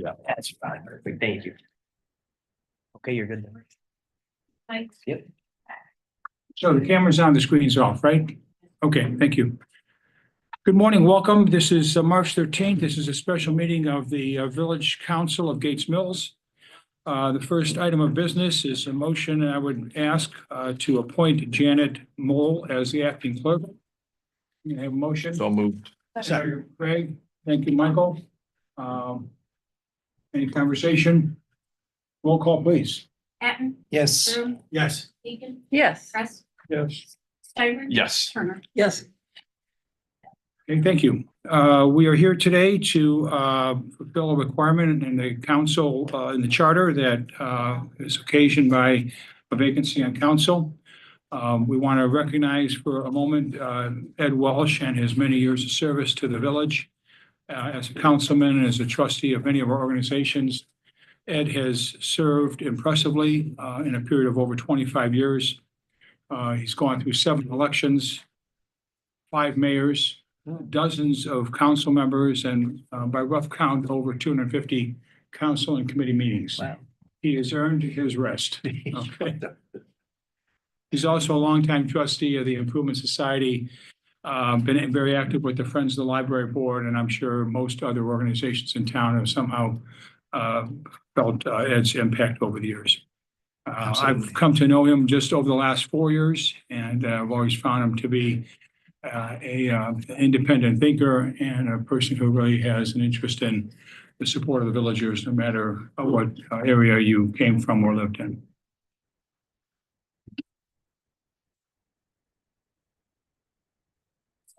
Yeah, that's fine. Perfect. Thank you. Okay, you're good. Thanks. Yep. So the camera's on, the screen's off, right? Okay, thank you. Good morning, welcome. This is March 13th. This is a special meeting of the Village Council of Gates Mills. The first item of business is a motion I would ask to appoint Janet Mole as the acting clerk. You have a motion? So moved. Second, Craig. Thank you, Michael. Any conversation? Roll call, please. Atten, Yes. Broom, Yes. Deacon, Yes. Press, Yes. Steiger. Yes. Turner. Yes. Okay, thank you. We are here today to fulfill a requirement in the council, in the charter that is occasioned by a vacancy on council. We want to recognize for a moment Ed Walsh and his many years of service to the village. As a councilman and as a trustee of many of our organizations, Ed has served impressively in a period of over 25 years. He's gone through 7 elections, 5 mayors, dozens of council members, and by rough count, over 250 council and committee meetings. Wow. He has earned his rest. Okay. He's also a longtime trustee of the Improvement Society, been very active with the Friends of the Library Board, and I'm sure most other organizations in town have somehow felt Ed's impact over the years. I've come to know him just over the last 4 years, and I've always found him to be an independent thinker and a person who really has an interest in the support of the villagers, no matter what area you came from or lived in.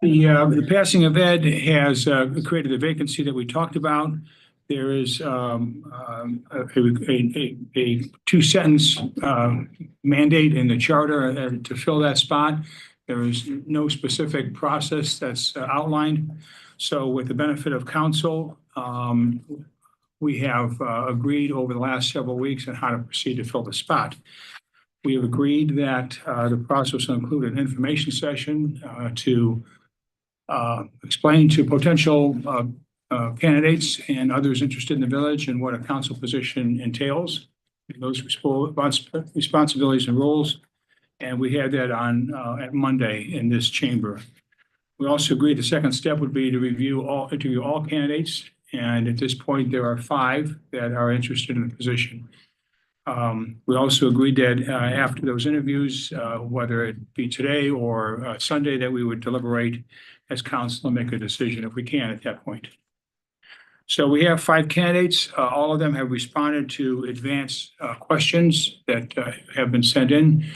The passing of Ed has created a vacancy that we talked about. There is a 2-sentence mandate in the charter to fill that spot. There is no specific process that's outlined. So with the benefit of council, we have agreed over the last several weeks on how to proceed to fill the spot. We have agreed that the process will include an information session to explain to potential candidates and others interested in the village and what a council position entails, those responsibilities and roles. And we had that on at Monday in this chamber. We also agreed the second step would be to interview all candidates. And at this point, there are 5 that are interested in the position. We also agreed that after those interviews, whether it be today or Sunday, that we would deliberate as council and make a decision if we can at that point. So we have 5 candidates. All of them have responded to advance questions that have been sent in.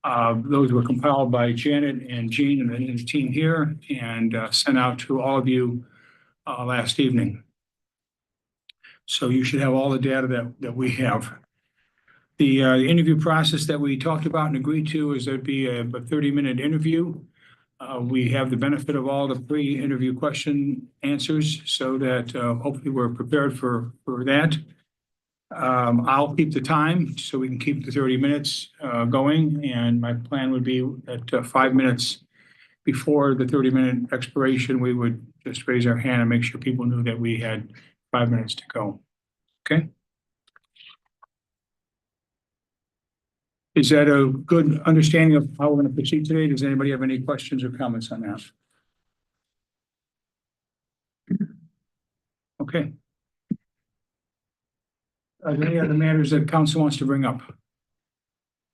Those were compiled by Janet and Jean and the team here and sent out to all of you last evening. So you should have all the data that we have. The interview process that we talked about and agreed to is there'd be a 30-minute interview. We have the benefit of all the pre-interview question answers so that hopefully we're prepared for that. I'll keep the time so we can keep the 30 minutes going. And my plan would be that 5 minutes before the 30-minute expiration, we would just raise our hand and make sure people knew that we had 5 minutes to go. Okay. Is that a good understanding of how we're going to proceed today? Does anybody have any questions or comments on that? Okay. Are there any other matters that council wants to bring up with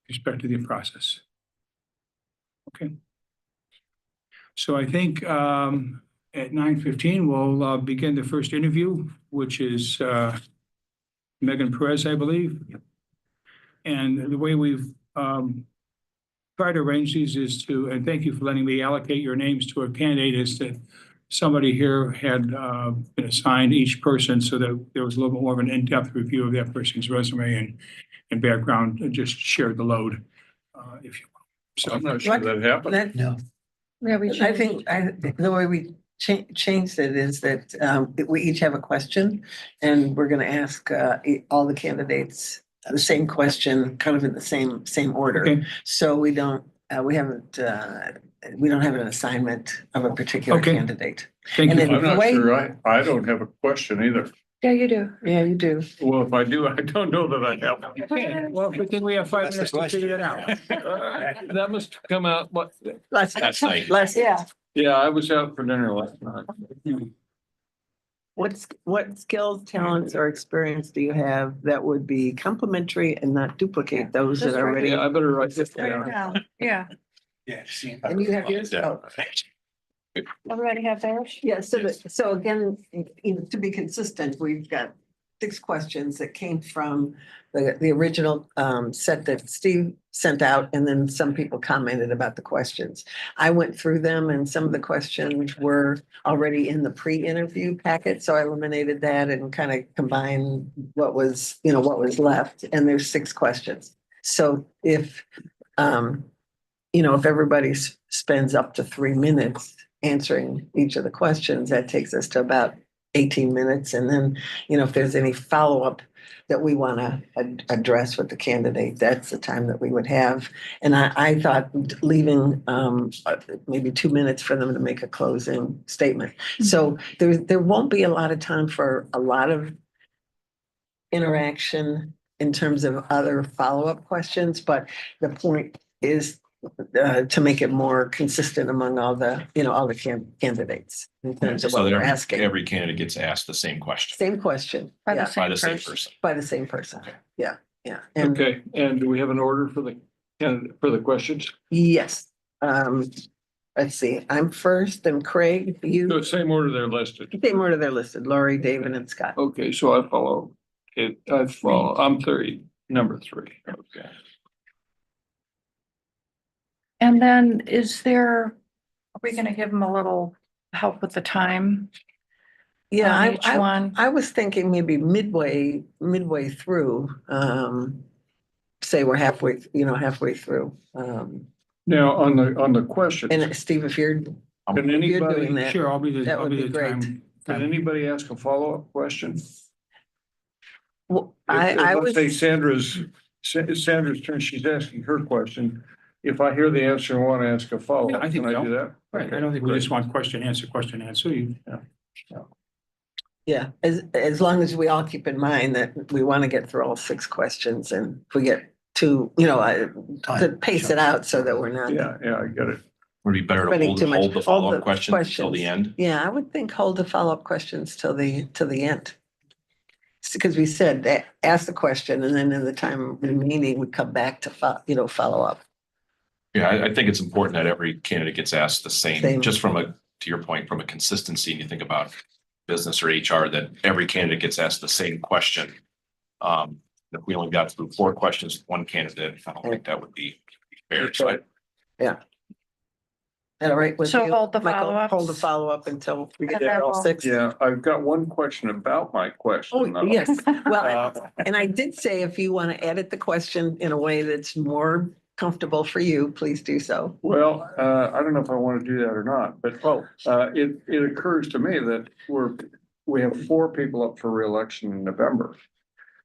respect to the process? Okay. So I think at 9:15, we'll begin the first interview, which is Megan Perez, I believe. And the way we've tried to arrange these is to, and thank you for letting me allocate your names to a candidate, is that somebody here had been assigned each person so that there was a little bit more of an in-depth review of that person's resume and background, and just shared the load, if you will. So I'm not sure that happened. No. Yeah, I think the way we changed it is that we each have a question and we're going to ask all the candidates the same question, kind of in the same order. Okay. So we don't have an assignment of a particular Okay. candidate. Thank And you. then- I'm not Wait. sure. I don't have a question either. Yeah, you do. Yeah, you do. Well, if I do, I don't know that I have. Okay, Well, good thing we have 5 That's the minutes to figure that out. That must come out, what, Last night. yeah. yeah, I was out for dinner last night. What skills, talents, or experience do you have that would be complementary and not duplicate those that That's are right. already? Yeah, I better write this Right down. now, yeah. Yeah. see. And you have yours? Oh. Everybody have theirs? Yeah, so again, to be consistent, we've got 6 questions that came from the original set that Steve sent out, and then some people commented about the questions. I went through them, and some of the questions were already in the pre-interview packet, so I eliminated that and kind of combined what was left, and there's 6 questions. So if if everybody spends up to 3 minutes answering each of the questions, that takes us to about 18 minutes. And then, if there's any follow-up that we want to address with the candidate, that's the time that we would have. And I thought leaving maybe 2 minutes for them to make a closing statement. So there won't be a lot of time for a lot of interaction in terms of other follow-up questions, but the point is to make it more consistent among all the candidates in terms of So what that we're asking. every candidate gets asked the same question Same question. By the Yeah, same by the same person. person. by the same person. Okay. Yeah, yeah. And Okay, and do we have an order for the questions? yes, let's see, I'm first and Craig, The you, same order they're listed. same order they're listed, Lori, David, and Scott. Okay, so I'm number 3. Okay. And then are we gonna give them a little help with the time? Yeah, on each one? I was thinking maybe midway through, say we're halfway through. Now, on the questions, And Steve, if you're can doing anybody, that, sure, I'll be that would be great. Can anybody ask a follow-up question? well, If- I Let's say was, Sandra's turn, she's asking her question. If I hear the answer and want to ask a follow-up, Yeah, I think can I so. do that? Right, I don't think we just want question, answer, question, answer. yeah, as long as we all keep in mind that we want to get through all 6 questions, and if we get to pace it out so that we're not. Yeah, I get it. Would it be better to Spending hold, too much- hold the hold follow-up the questions until the questions. end? Yeah, I would think hold the follow-up questions till the end. Because we said that, ask the question, and then in the time remaining, we come back to follow up. Yeah, I think it's important that every candidate gets asked the Same. same, just to your point, from a consistency, and you think about business or HR, that every candidate gets asked the same question. If we only got through 4 questions, with one candidate, I don't think that would be fair. So Is that all right with So you, hold the Michael? follow-ups? Hold the follow-up until we get And then all we'll- 6. Yeah, I've got one question about my question. Oh, though. yes. Well, Uh, and I did say if you want to edit the question in a way that's more comfortable for you, please do so. Well, I don't know if I want to do that or not, but it occurs to me that we have 4 people up for reelection in November.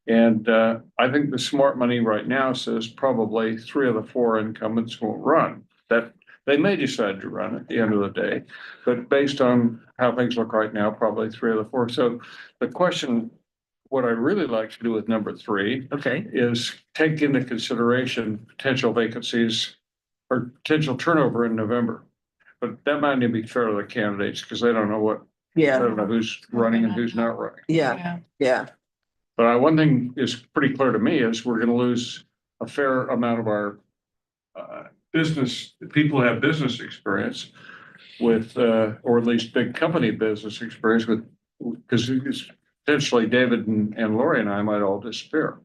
And I think the smart money right now says probably 3 of the 4 incumbents won't run. That they may decide to run at the end of the day, but based on how things look right now, probably 3 of the 4. So the question, what I'd really like to do with number 3 Okay. is take into consideration potential vacancies or potential turnover in November. But that might not be fair to the candidates because they don't know they Yeah, don't know who's running and who's not running. yeah, yeah. But one thing is pretty clear to me is we're gonna lose a fair amount of our people who have business experience with, or at least big company business experience with, because potentially David and Lori and I might all disappear.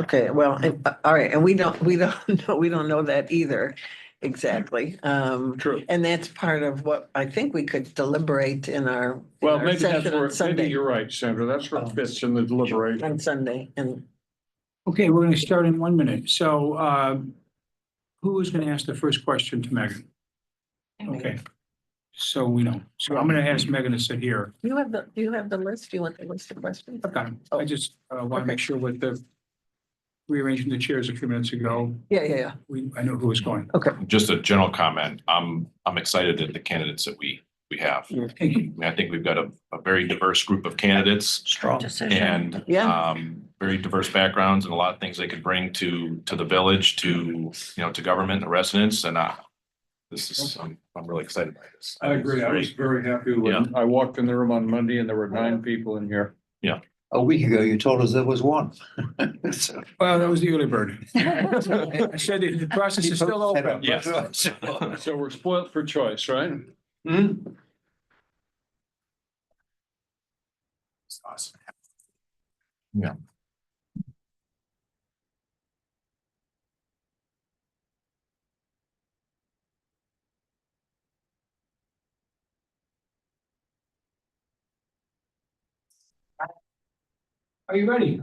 Okay, well, all right, and we don't know that either exactly. True. And that's part of what I think we could deliberate in our. Well, in our maybe that's session on where, maybe Sunday. you're right, Sandra. That's what fits in the deliberation. On Sunday, and Okay, we're gonna start in 1 minute. So, who is gonna ask the first question to Megan? Okay. So we know. So I'm gonna ask Megan to sit here. do you have the list? Do you want the list of questions? I've got 'em. I just want to make sure with the rearranging the chairs a few minutes ago, Yeah. I know who was going. Okay. Just a general comment. I'm excited at the candidates that we have. Thank you. I think we've got a a very diverse group of candidates Strong. Decision. and Yeah. very diverse backgrounds and a lot of things they could bring to the village, to, to government, the residents, and this is, I'm really excited by this. I agree. I was very happy when I walked in the room on Monday and there were 9 people in here. A week ago, you told us there was one. So- Well, that was the early bird. I said the process is still open. Yes. So we're spoilt for choice, right? Awesome. Yeah. Are you ready?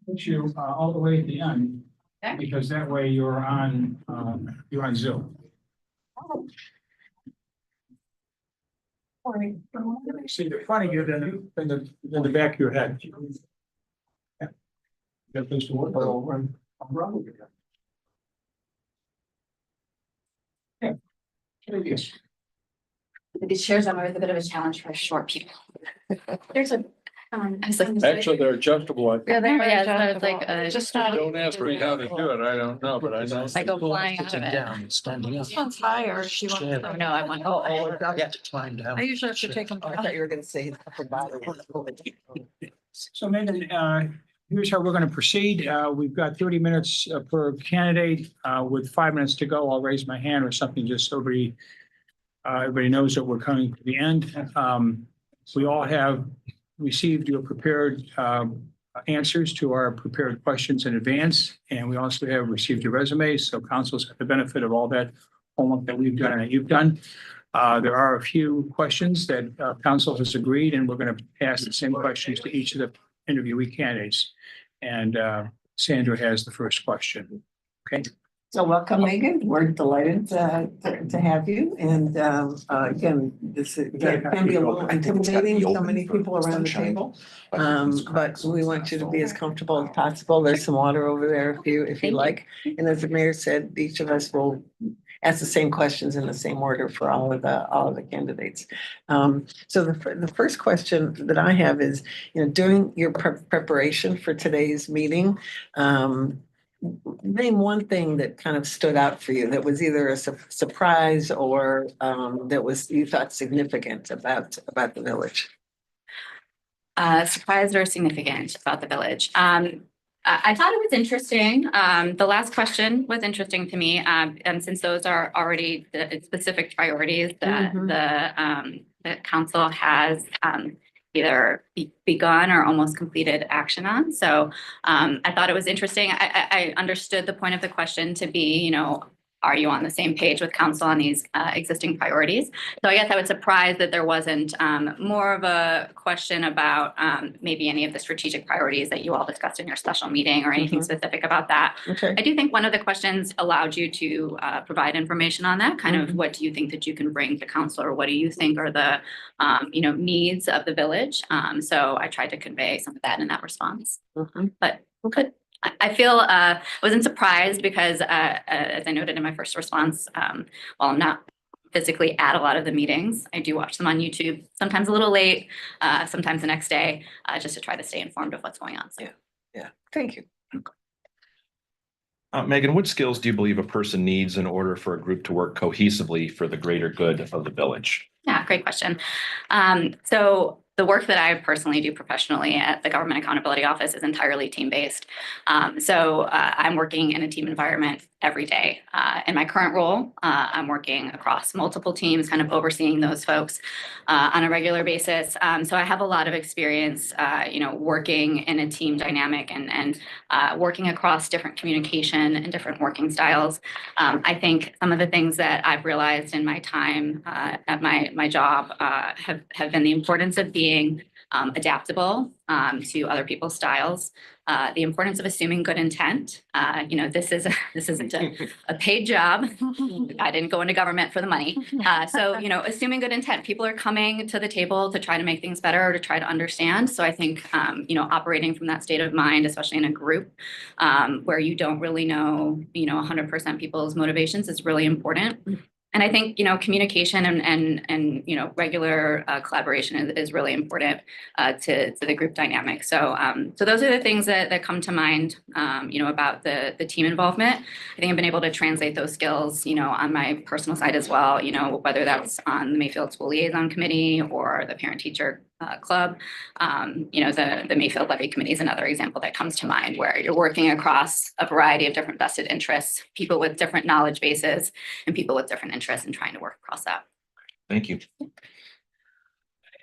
Put you all the way at the end, Okay. because that way you're on Zoom. See the front of you, then the back of your head. Yeah. Got those to work over and I'm wrong with you. Yeah. There you go. These chairs are always a bit of a challenge for short people. There's a, I was like. Actually, they're adjustable. I think. Yeah, they are Yeah, so it's like, adjustable. Just not. Don't ask me how to do it. I don't know, but I know. I go flying out of it. Down, standing up. This one's higher. She wants. Oh, no, I want. You have to climb down. I usually have to take them. Oh, I thought you were gonna say upper body. So Megan, here's how we're going to proceed. We've got 30 minutes per candidate. With 5 minutes to go, I'll raise my hand or something just so everybody knows that we're coming to the end. We all have received your prepared answers to our prepared questions in advance, and we also have received your resumes. So council's got the benefit of all that homework that we've done and that you've done. There are a few questions that council has agreed, and we're going to ask the same questions to each of the interviewee candidates. And Sandra has the first question. Okay. So welcome, Megan. We're delighted to have you. And again, this can be a little intimidating, so many people around the table. But we want you to be as comfortable as possible. There's some water over there if you like. And as the mayor said, each of us will ask the same questions in the same order for all of the candidates. So the first question that I have is, during your preparation for today's meeting, name one thing that kind of stood out for you that was either a surprise or that was you thought significant about the village. Surprised or significant about the village. I thought it was interesting. The last question was interesting to me. And since those are already the specific priorities that the council has either begun or almost completed action on. So I thought it was interesting. I understood the point of the question to be, are you on the same page with council on these existing priorities? So I guess I was surprised that there wasn't more of a question about maybe any of the strategic priorities that you all discussed in your special meeting or anything specific about that. Okay. I do think one of the questions allowed you to provide information on that, kind of what do you think that you can bring to council, or what do you think are the needs of the village? So I tried to convey some of that in that response. But I feel I wasn't surprised because as I noted in my first response, while I'm not physically at a lot of the meetings, I do watch them on YouTube, sometimes a little late, sometimes the next day, just to try to stay informed of what's going on. So. Yeah. Thank you. Megan, what skills do you believe a person needs in order for a group to work cohesively for the greater good of the village? Yeah, great question. So the work that I personally do professionally at the Government Accountability Office is entirely team-based. So I'm working in a team environment every day. In my current role, I'm working across multiple teams, kind of overseeing those folks on a regular basis. So I have a lot of experience, working in a team dynamic and working across different communication and different working styles. I think some of the things that I've realized in my time at my job have been the importance of being adaptable to other people's styles. The importance of assuming good intent. This isn't a paid job. I didn't go into government for the money. So, assuming good intent, people are coming to the table to try to make things better or to try to understand. So I think, operating from that state of mind, especially in a group where you don't really know, 100% people's motivations is really important. And I think, communication and regular collaboration is really important to the group dynamic. So those are the things that come to mind, about the team involvement. I think I've been able to translate those skills, on my personal side as well, whether that's on the Mayfield School Liaison Committee or the Parent Teacher Club. The Mayfield Levy Committee is another example that comes to mind, where you're working across a variety of different vested interests, people with different knowledge bases and people with different interests, and trying to work across that. Thank you.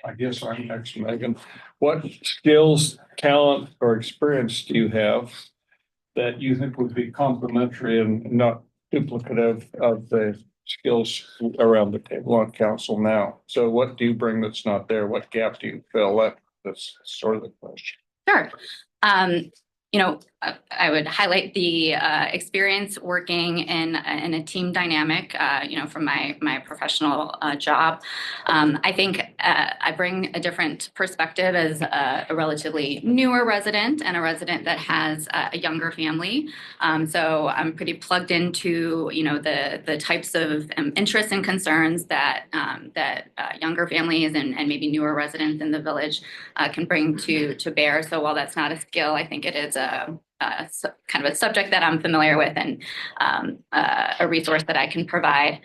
I guess I'm next, Megan. What skills, talent, or experience do you have that you think would be complementary and not duplicative of the skills around the table on council now? So what do you bring that's not there? What gap do you fill? That's sort of the question. Sure. I would highlight the experience working in a team dynamic, from my professional job. I think I bring a different perspective as a relatively newer resident and a resident that has a younger family. So I'm pretty plugged into, the types of interests and concerns that younger families and maybe newer residents in the village can bring to bear. So while that's not a skill, I think it is kind of a subject that I'm familiar with, and a resource that I can provide.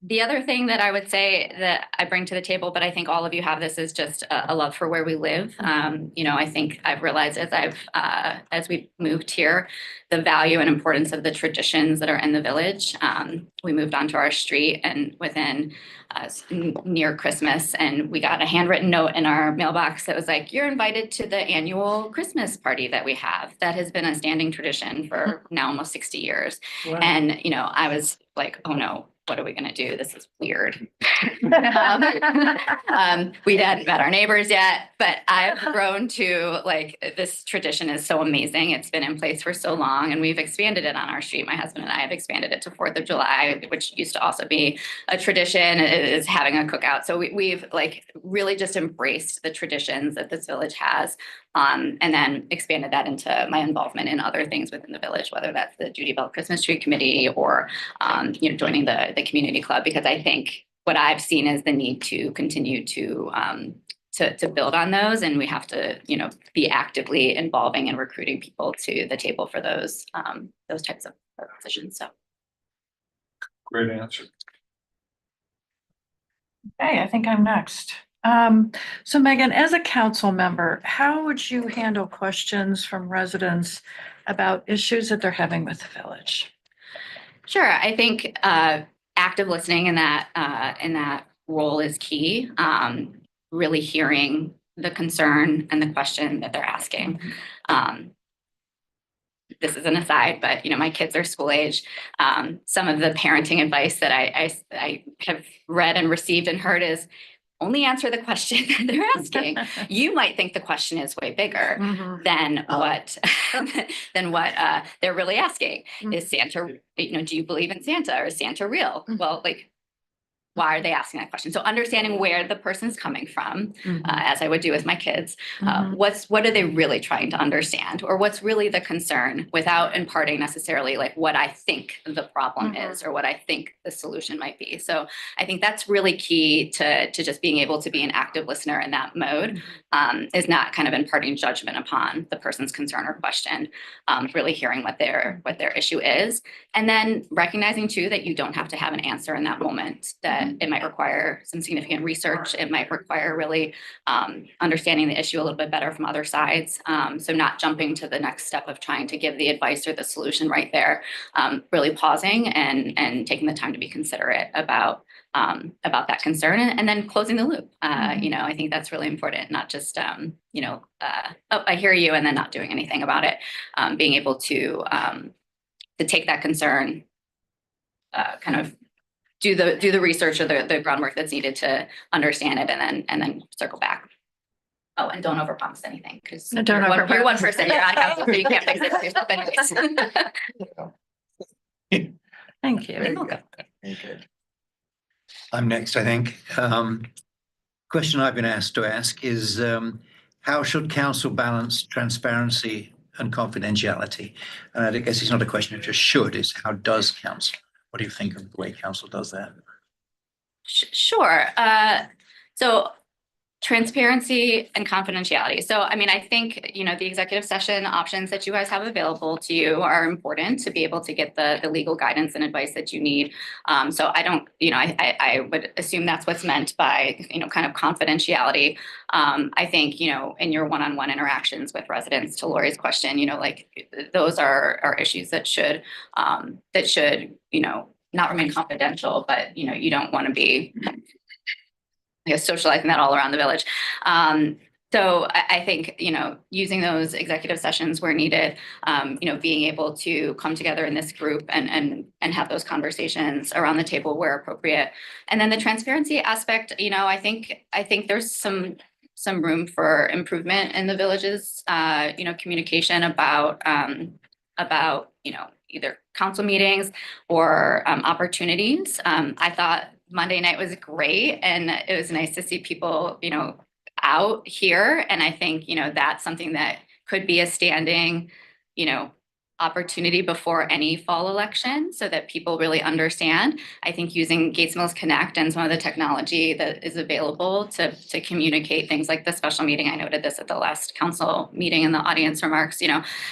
The other thing that I would say that I bring to the table, but I think all of you have this, is just a love for where we live. I think I've realized as we've moved here, the value and importance of the traditions that are in the village. We moved onto our street and within near Christmas, and we got a handwritten note in our mailbox that was like, "You're invited to the annual Christmas party that we have." That has been a standing tradition for now almost 60 years. Wow. And, I was like, oh no, what are we going to do? This is weird. We hadn't met our neighbors yet, but I've grown to this tradition is so amazing. It's been in place for so long, and we've expanded it on our street. My husband and I have expanded it to 4th of July, which used to also be a tradition, is having a cookout. So we've really just embraced the traditions that this village has. And then expanded that into my involvement in other things within the village, whether that's the Judy Bell Christmas Tree Committee or, joining the community club, because I think what I've seen is the need to continue to build on those. And we have to, be actively involving and recruiting people to the table for those types of positions. So. Great answer. Okay, I think I'm next. So Megan, as a council member, how would you handle questions from residents about issues that they're having with the village? Sure. I think active listening in that role is key. Really hearing the concern and the question that they're asking. This is an aside, but my kids are school age. Some of the parenting advice that I have read and received and heard is only answer the question that they're asking. You might think the question is way bigger than what they're really asking. Is Santa, do you believe in Santa, or is Santa real? Well, why are they asking that question? So understanding where the person's coming from, as I would do with my kids, what are they really trying to understand, or what's really the concern, without imparting necessarily what I think the problem is or what I think the solution might be. So I think that's really key to just being able to be an active listener in that mode, is not kind of imparting judgment upon the person's concern or question, really hearing what their issue is, and then recognizing too that you don't have to have an answer in that moment, that it might require some significant research. It might require really understanding the issue a little bit better from other sides. So not jumping to the next step of trying to give the advice or the solution right there, really pausing and taking the time to be considerate about that concern, and then closing the loop. I think that's really important, not just, oh, I hear you, and then not doing anything about it. Being able to take that concern, kind of do the research or the groundwork that's needed to understand it and then circle back. Oh, and don't overpromise anything because No, don't you're one overpromise. person, you're on council, so you can't fix it yourself anyways. Thank you. You're welcome. I'm next, I think. Question I've been asked to ask is, how should council balance transparency and confidentiality? And I guess it's not a question of just should, it's how does council? What do you think of the way council does that? Sure. So transparency and confidentiality. So, I mean, I think, the executive session options that you guys have available to you are important to be able to get the legal guidance and advice that you need. So I don't, I would assume that's what's meant by, kind of confidentiality. I think, in your one-on-one interactions with residents, to Lori's question, like those are issues that should, not remain confidential, but, you don't want to be socializing that all around the village. So I think, using those executive sessions where needed, being able to come together in this group and have those conversations around the table where appropriate. And then the transparency aspect, I think there's some room for improvement in the village's, communication about, either council meetings or opportunities. I thought Monday night was great and it was nice to see people, out here. And I think, that's something that could be a standing, opportunity before any fall election so that people really understand. I think using Gates Mills Connect and some of the technology that is available to communicate things like the special meeting. I noted this at the last council meeting in the audience remarks,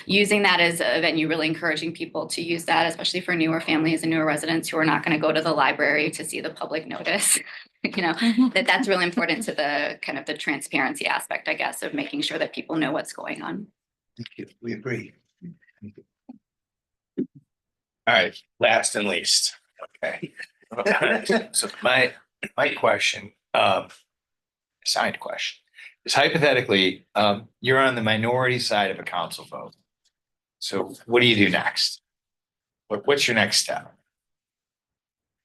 using that as a venue, really encouraging people to use that, especially for newer families and newer residents who are not going to go to the library to see the public notice. That's really important to the kind of the transparency aspect, I guess, of making sure that people know what's going on. Thank you. We agree. All right, last and least, okay. So my question, side question, is hypothetically, you're on the minority side of a council vote. So what do you do next? What's your next step?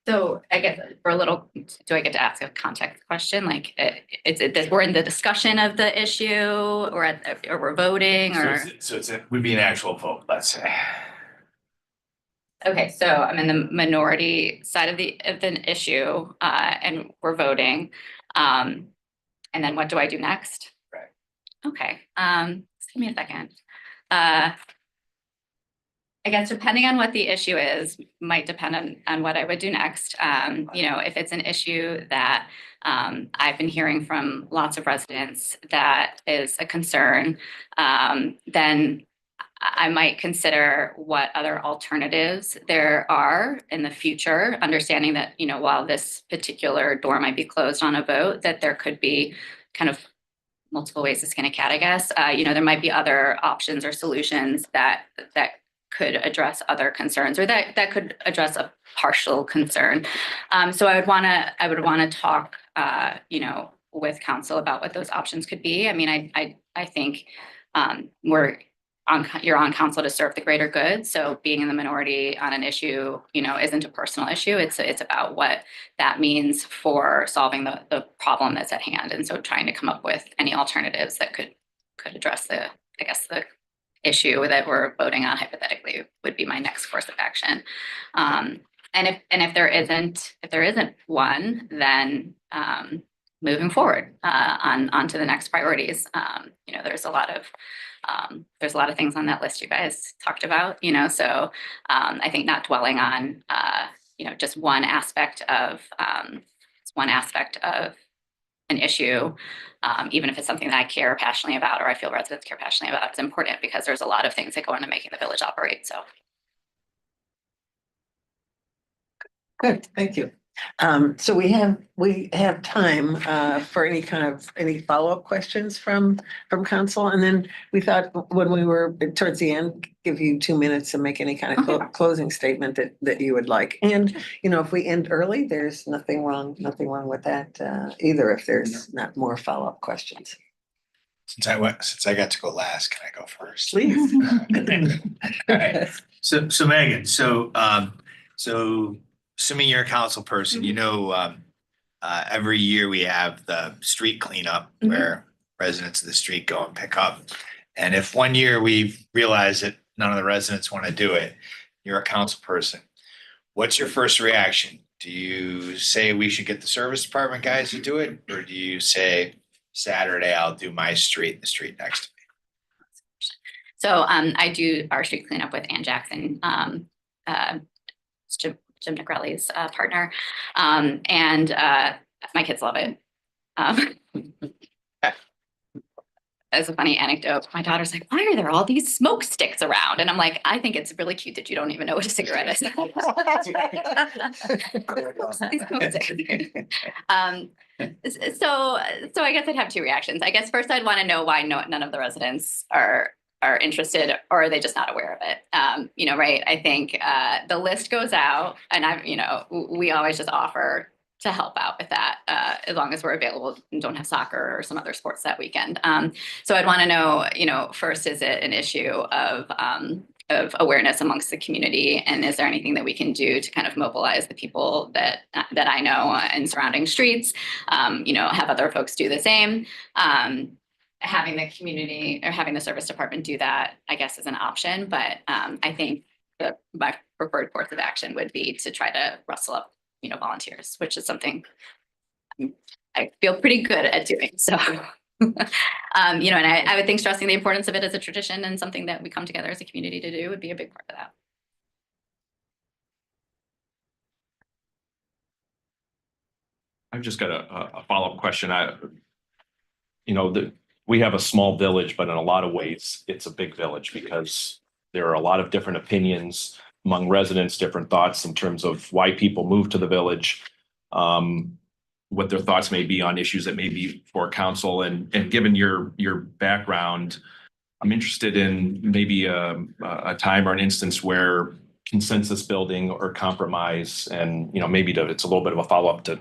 So I guess for a little, do I get to ask a context question? Like, is it that we're in the discussion of the issue or we're voting or? So it would be an actual vote, let's say. Okay, so I'm in the minority side of the issue, and we're voting. And then what do I do next? Right. Okay, just give me a second. I guess depending on what the issue is, might depend on what I would do next. If it's an issue that I've been hearing from lots of residents that is a concern, then I might consider what other alternatives there are in the future, understanding that, while this particular door might be closed on a vote, that there could be kind of multiple ways to skin a cat, I guess. There might be other options or solutions that could address other concerns or that could address a partial concern. So I would want to talk, with council about what those options could be. I mean, I think you're on council to serve the greater good. So being in the minority on an issue, isn't a personal issue. It's about what that means for solving the problem that's at hand. And so trying to come up with any alternatives that could address the issue that we're voting on hypothetically would be my next course of action. And if there isn't one, then moving forward on to the next priorities. There's a lot of things on that list you guys talked about, so I think not dwelling on just one aspect of an issue, even if it's something that I care passionately about or I feel residents care passionately about, it's important because there's a lot of things that go into making the village operate. So. Good, thank you. So we have time for any follow-up questions from council, and then we thought when we were towards the end, give you 2 minutes to make any kind of closing statement that you would like. And if we end early, there's nothing wrong with that either. If there's not more follow-up questions, Since I got to go last, can I go first? please. All right. So Megan, so assuming you're a council person, you know, every year we have the street cleanup Mhm. where residents of the street go and pick up. And if one year we realize that none of the residents want to do it, you're a council person. What's your first reaction? Do you say we should get the service department guys to do it? Or do you say Saturday I'll do my street, the street next to me? So I do our street cleanup with Ann Jackson, it's Jim Nigrelli's partner. And my kids love it. As a funny anecdote, my daughter's like, why are there all these smoke sticks around? And I'm like, I think it's really cute that you don't even know what a cigarette is. These smoke sticks. So I guess I'd have two reactions. I guess first I'd want to know why none of the residents are interested, or are they just not aware of it? You know, right? I think the list goes out, and we always just offer to help out with that, as long as we're available and don't have soccer or some other sports that weekend. So I'd want to know, first, is it an issue of awareness amongst the community, and is there anything that we can do to kind of mobilize the people that I know in surrounding streets? Have other folks do the same. Having the community or having the service department do that, I guess, is an option. But I think my preferred course of action would be to try to rustle up, volunteers, which is something I feel pretty good at doing. So, and I would think stressing the importance of it as a tradition and something that we come together as a community to do would be a big part of that. I've just got a follow-up question. We have a small village, but in a lot of ways, it's a big village because there are a lot of different opinions among residents, different thoughts in terms of why people move to the village, what their thoughts may be on issues that may be for council. And given your background, I'm interested in maybe a time or an instance where consensus building or compromise, and maybe it's a little bit of a follow-up to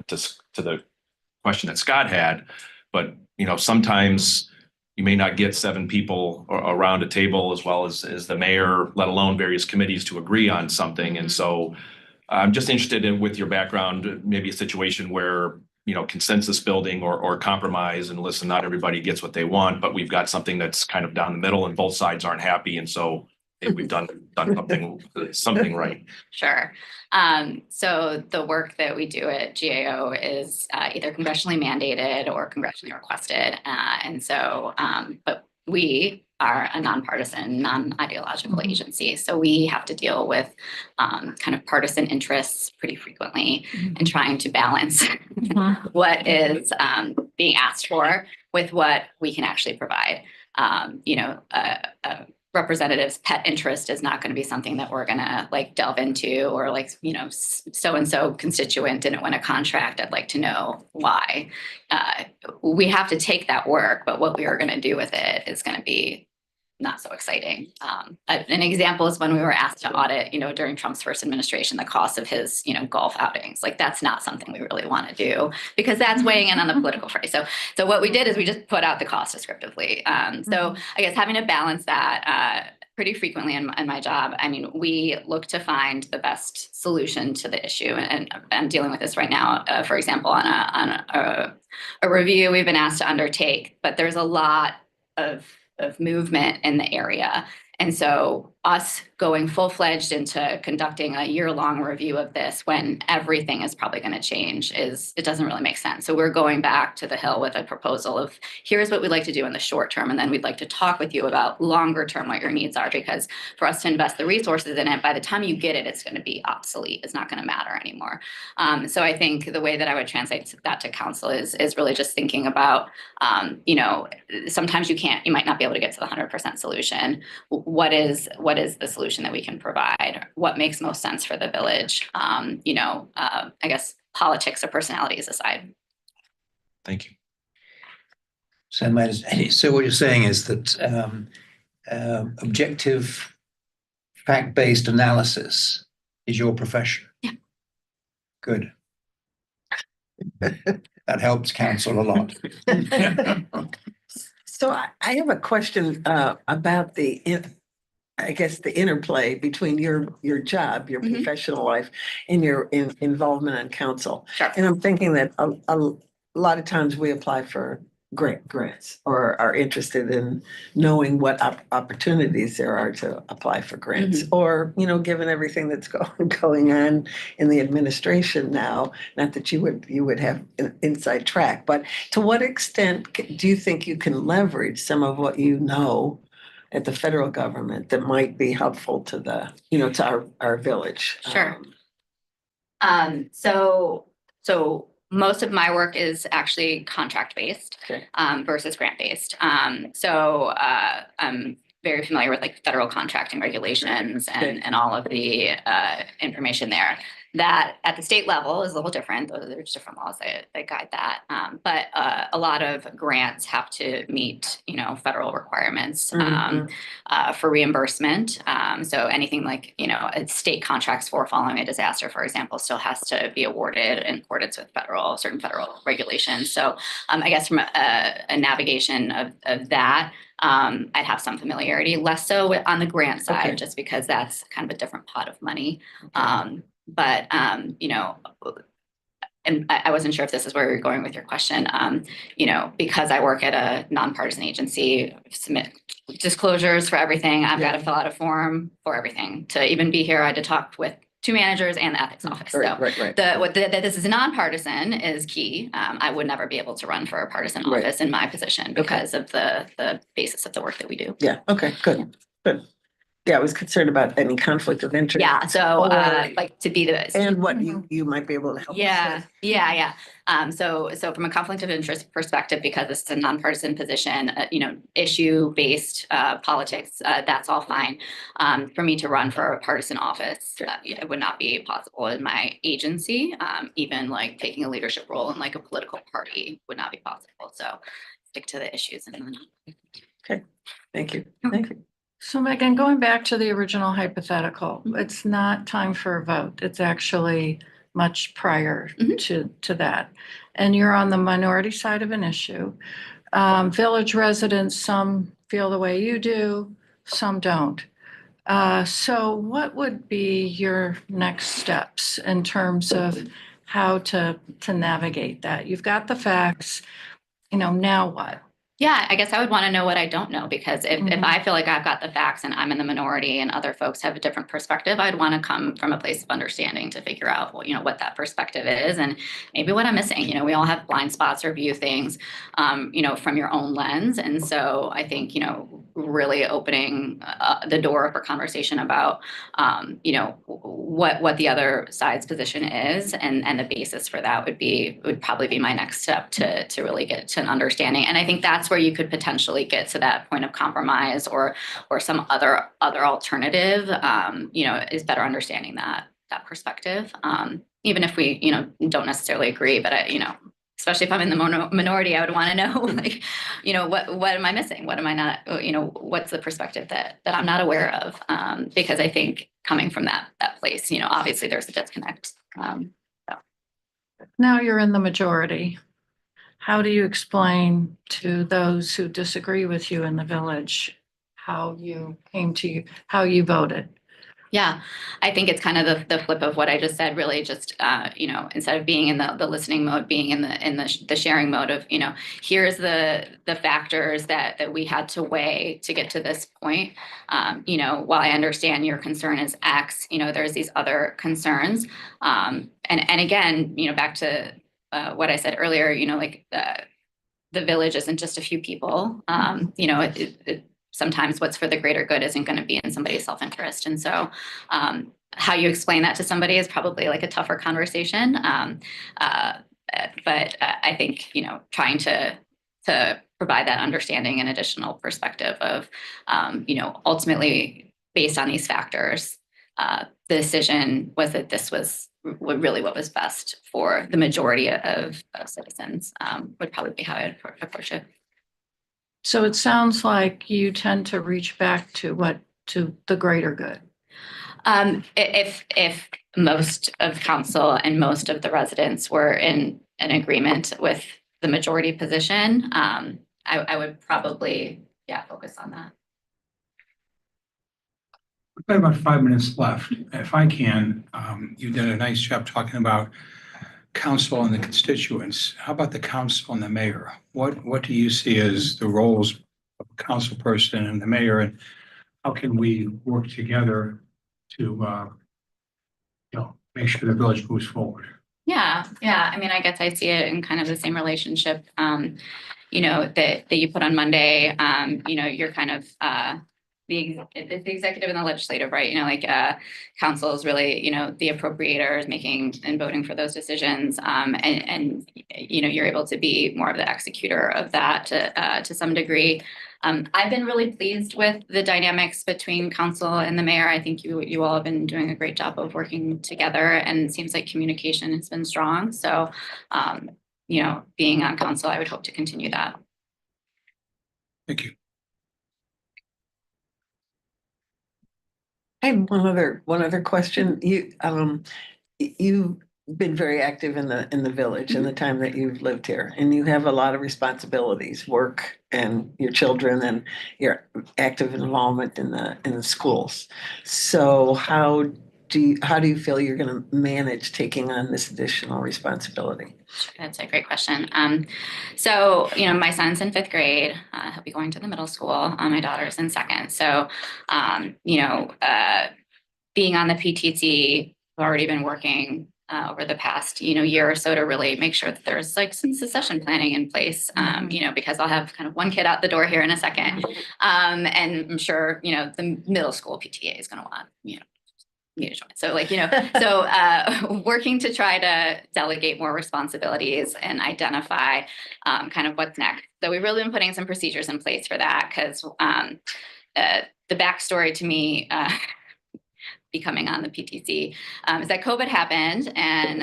the question that Scott had, but sometimes you may not get 7 people around a table as well as the mayor, let alone various committees, to agree on something. And so I'm just interested in, with your background, maybe a situation where, consensus building or compromise, and listen, not everybody gets what they want, but we've got something that's kind of down the middle and both sides aren't happy. And so we've done something right. Sure. So the work that we do at GAO is either congressionally mandated or congressionally requested. But we are a nonpartisan, non-ideological agency. So we have to deal with kind of partisan interests pretty frequently and trying to balance what is being asked for with what we can actually provide. Representative's pet interest is not going to be something that we're going to delve into, or so-and-so constituent didn't win a contract. I'd like to know why. We have to take that work, but what we are going to do with it is going to be not so exciting. An example is when we were asked to audit, during Trump's first administration, the cost of his, golf outings. That's not something we really want to do, because that's weighing in on the political fray. So what we did is we just put out the cost descriptively. So I guess having to balance that pretty frequently in my job, we look to find the best solution to the issue. And I'm dealing with this right now, for example, on a review we've been asked to undertake, but there's a lot of movement in the area. And so us going full-fledged into conducting a year-long review of this when everything is probably going to change it doesn't really make sense. So we're going back to the Hill with a proposal of, here's what we'd like to do in the short term, and then we'd like to talk with you about longer term what your needs are, because for us to invest the resources in it, by the time you get it, it's going to be obsolete. It's not going to matter anymore. So I think the way that I would translate that to council is really just thinking about, sometimes you might not be able to get to the 100% solution. What is the solution that we can provide? What makes most sense for the village? I guess politics or personalities aside. Thank you. So what you're saying is that objective, fact-based analysis is your profession. Yeah. Good. That helps council a lot. So I have a question about the I guess, the interplay between your job, your Mhm. professional life and your involvement on council. Sure. And I'm thinking that a lot of times we apply for grants or are interested in knowing what opportunities there are to apply for grants. Or, given everything that's going on in the administration now, not that you would have an inside track, but to what extent do you think you can leverage some of what you know at the federal government that might be helpful to to our village? Sure. So most of my work is actually contract-based, Okay. Versus grant-based. I'm very familiar with like federal contracting regulations Okay. and all of the information there. That at the state level is a little different. There's different laws that guide that. But a lot of grants have to meet, federal requirements for reimbursement. So anything like, state contracts for following a disaster, for example, still has to be awarded in accordance with certain federal regulations. So I guess from a navigation of that, I'd have some familiarity, less so on the grant side, Okay. just because that's kind of a different pot of money. Okay. But and I wasn't sure if this is where you're going with your question. Because I work at a nonpartisan agency, submit disclosures for everything. I've got to fill out a form for everything. To even be here, I had to talk with 2 managers and the ethics office. Right, So right. that this is nonpartisan is key. I would never be able to run for a partisan Right. office in my position because of the basis of the work that we do. Yeah, okay, good. Yeah, I was concerned about any conflict of interest. Yeah. So Or- like to be the And what you might be able to help us Yeah, with. yeah. So from a conflict of interest perspective, because this is a nonpartisan position, issue-based politics, that's all fine. For me to run for a partisan office, it would not be possible in my agency. Even like taking a leadership role in like a political party would not be possible. So stick to the issues and then. Thank you, thank you. So Megan, going back to the original hypothetical, it's not time for a vote. It's actually much prior Mhm. to that. And you're on the minority side of an issue. Village residents, some feel the way you do, some don't. So what would be your next steps in terms of how to navigate that? You've got the facts, now what? Yeah, I guess I would want to know what I don't know, because if Mhm. I feel like I've got the facts and I'm in the minority and other folks have a different perspective, I'd want to come from a place of understanding to figure out, what that perspective is and maybe what I'm missing. We all have blind spots or view things, from your own lens. And so I think, really opening the door for conversation about, what the other side's position is and the basis for that would probably be my next step to really get to an understanding. And I think that's where you could potentially get to that point of compromise or some other alternative, is better understanding that perspective. Even if we, don't necessarily agree, but especially if I'm in the minority, I would want to know, like, what am I missing? What am I not, what's the perspective that I'm not aware of? Because I think coming from that place, obviously there's a disconnect. Now you're in the majority. How do you explain to those who disagree with you in the village how you how you voted? Yeah, I think it's kind of the flip of what I just said, really just, instead of being in the listening mode, being in the sharing mode of, here's the factors that we had to weigh to get to this point. While I understand your concern is X, there's these other concerns. And again, back to what I said earlier, the village isn't just a few people. Sometimes what's for the greater good isn't going to be in somebody's self-interest. And so how you explain that to somebody is probably like a tougher conversation. But I think, trying to provide that understanding and additional perspective of, ultimately based on these factors, the decision was that this was really what was best for the majority of citizens, would probably be how I'd approach it. So it sounds like you tend to reach back to the greater good. If most of council and most of the residents were in an agreement with the majority position, I would probably, focus on that. We've got about 5 minutes left. If I can, you did a nice job talking about council and the constituents. How about the council and the mayor? What do you see as the roles of a council person and the mayor, and how can we work together to, make sure the village moves forward? Yeah, yeah. I mean, I guess I see it in kind of the same relationship, that you put on Monday. You're kind of the executive and the legislative, right? Council is really, the appropriators making and voting for those decisions. And you're able to be more of the executor of that to some degree. I've been really pleased with the dynamics between council and the mayor. I think you all have been doing a great job of working together, and it seems like communication has been strong. So, being on council, I would hope to continue that. Thank you. I have one other question. You've been very active in the village in the time that you've lived here, and you have a lot of responsibilities, work and your children and your active involvement in the schools. So how do you feel you're going to manage taking on this additional responsibility? That's a great question. So, my son's in 5th grade. He'll be going to the middle school. My daughter's in 2nd. So, being on the PTC, I've already been working over the past, year or so to really make sure that there's like some succession planning in place, because I'll have kind of one kid out the door here in a second. And I'm sure, the middle school PTA is going to want, me to join. So working to try to delegate more responsibilities and identify kind of what's next. So we've really been putting some procedures in place for that, because the backstory to me becoming on the PTC is that COVID happened, and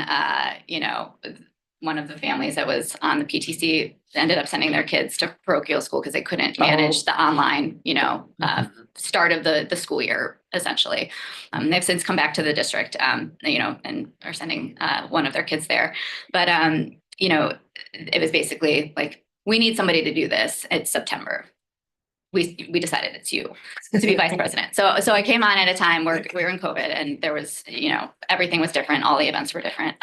one of the families that was on the PTC ended up sending their kids to parochial school because they couldn't manage the online, start of the school year, essentially. They've since come back to the district, and are sending one of their kids there. But, it was basically like, we need somebody to do this. It's September. We decided it's you to be vice president. So I came on at a time where we were in COVID, and there was, everything was different. All the events were different.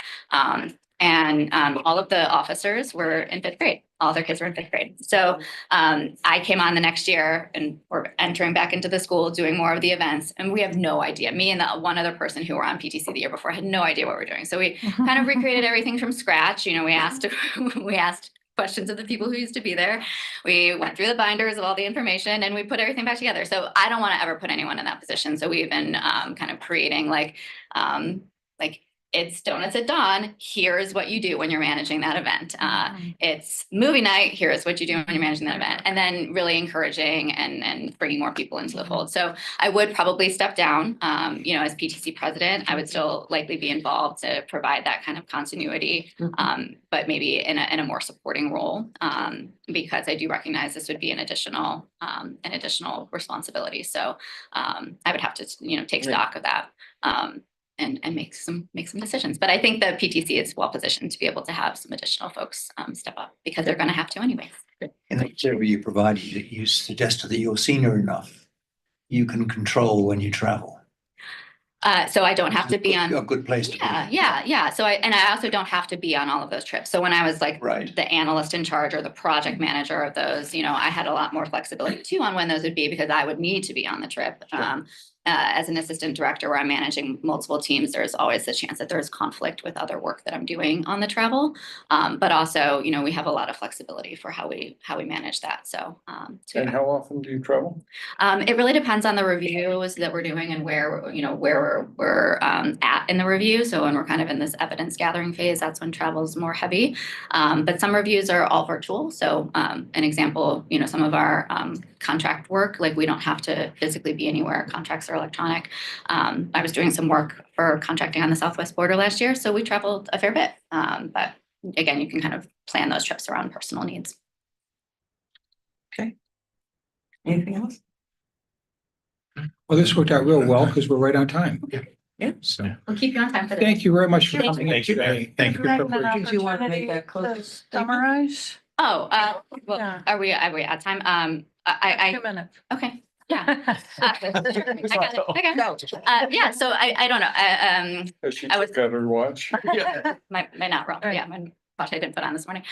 And all of the officers were in 5th grade. All their kids were in 5th grade. So I came on the next year, and we're entering back into the school, doing more of the events. And we have no idea. Me and the one other person who were on PTC the year before had no idea what we were doing. So we kind of recreated everything from scratch. We asked questions of the people who used to be there. We went through the binders of all the information, and we put everything back together. So I don't want to ever put anyone in that position. So we've been kind of creating it's donuts at dawn. Here's what you do when you're managing that event. It's movie night. Here's what you do when you're managing that event. And then really encouraging and bringing more people into the fold. So I would probably step down, as PTC president. I would still likely be involved to provide that kind of continuity, but maybe in a more supporting role, because I do recognize this would be an additional responsibility. So I would have to, take stock of that. And make some decisions. But I think the PTC is well positioned to be able to have some additional folks step up, because they're going to have to anyways. In the survey you provided, you suggested that you're senior enough, you can control when you travel. So I don't have to be on a good place to be. Yeah. So I also don't have to be on all of those trips. So when I was the analyst in charge or the project manager of those, I had a lot more flexibility too on when those would be, because I would need to be on the trip. Sure. As an assistant director where I'm managing multiple teams, there's always the chance that there's conflict with other work that I'm doing on the travel. But also, we have a lot of flexibility for how we manage that. So, and how often do you travel? It really depends on the reviews that we're doing and where we're at in the review. So when we're kind of in this evidence gathering phase, that's when travel is more heavy. But some reviews are all virtual. So an example, some of our contract work, we don't have to physically be anywhere. Contracts are electronic. I was doing some work for contracting on the Southwest border last year, so we traveled a fair bit. But again, you can kind of plan those trips around personal needs. Okay. Anything else? Well, this worked out real well because we're right on time. Yeah. So We'll keep you on time for this. thank you very much for Thank coming in Thank you. today. Thank you. Did you want to make a closing statement? Summarize? Oh, well, Yeah. are we at time? I 2 minutes. okay. Yeah. I got it. Yeah, so I don't know. She I was- took out her watch. My not wrong. Yeah, my watch I didn't put on this morning.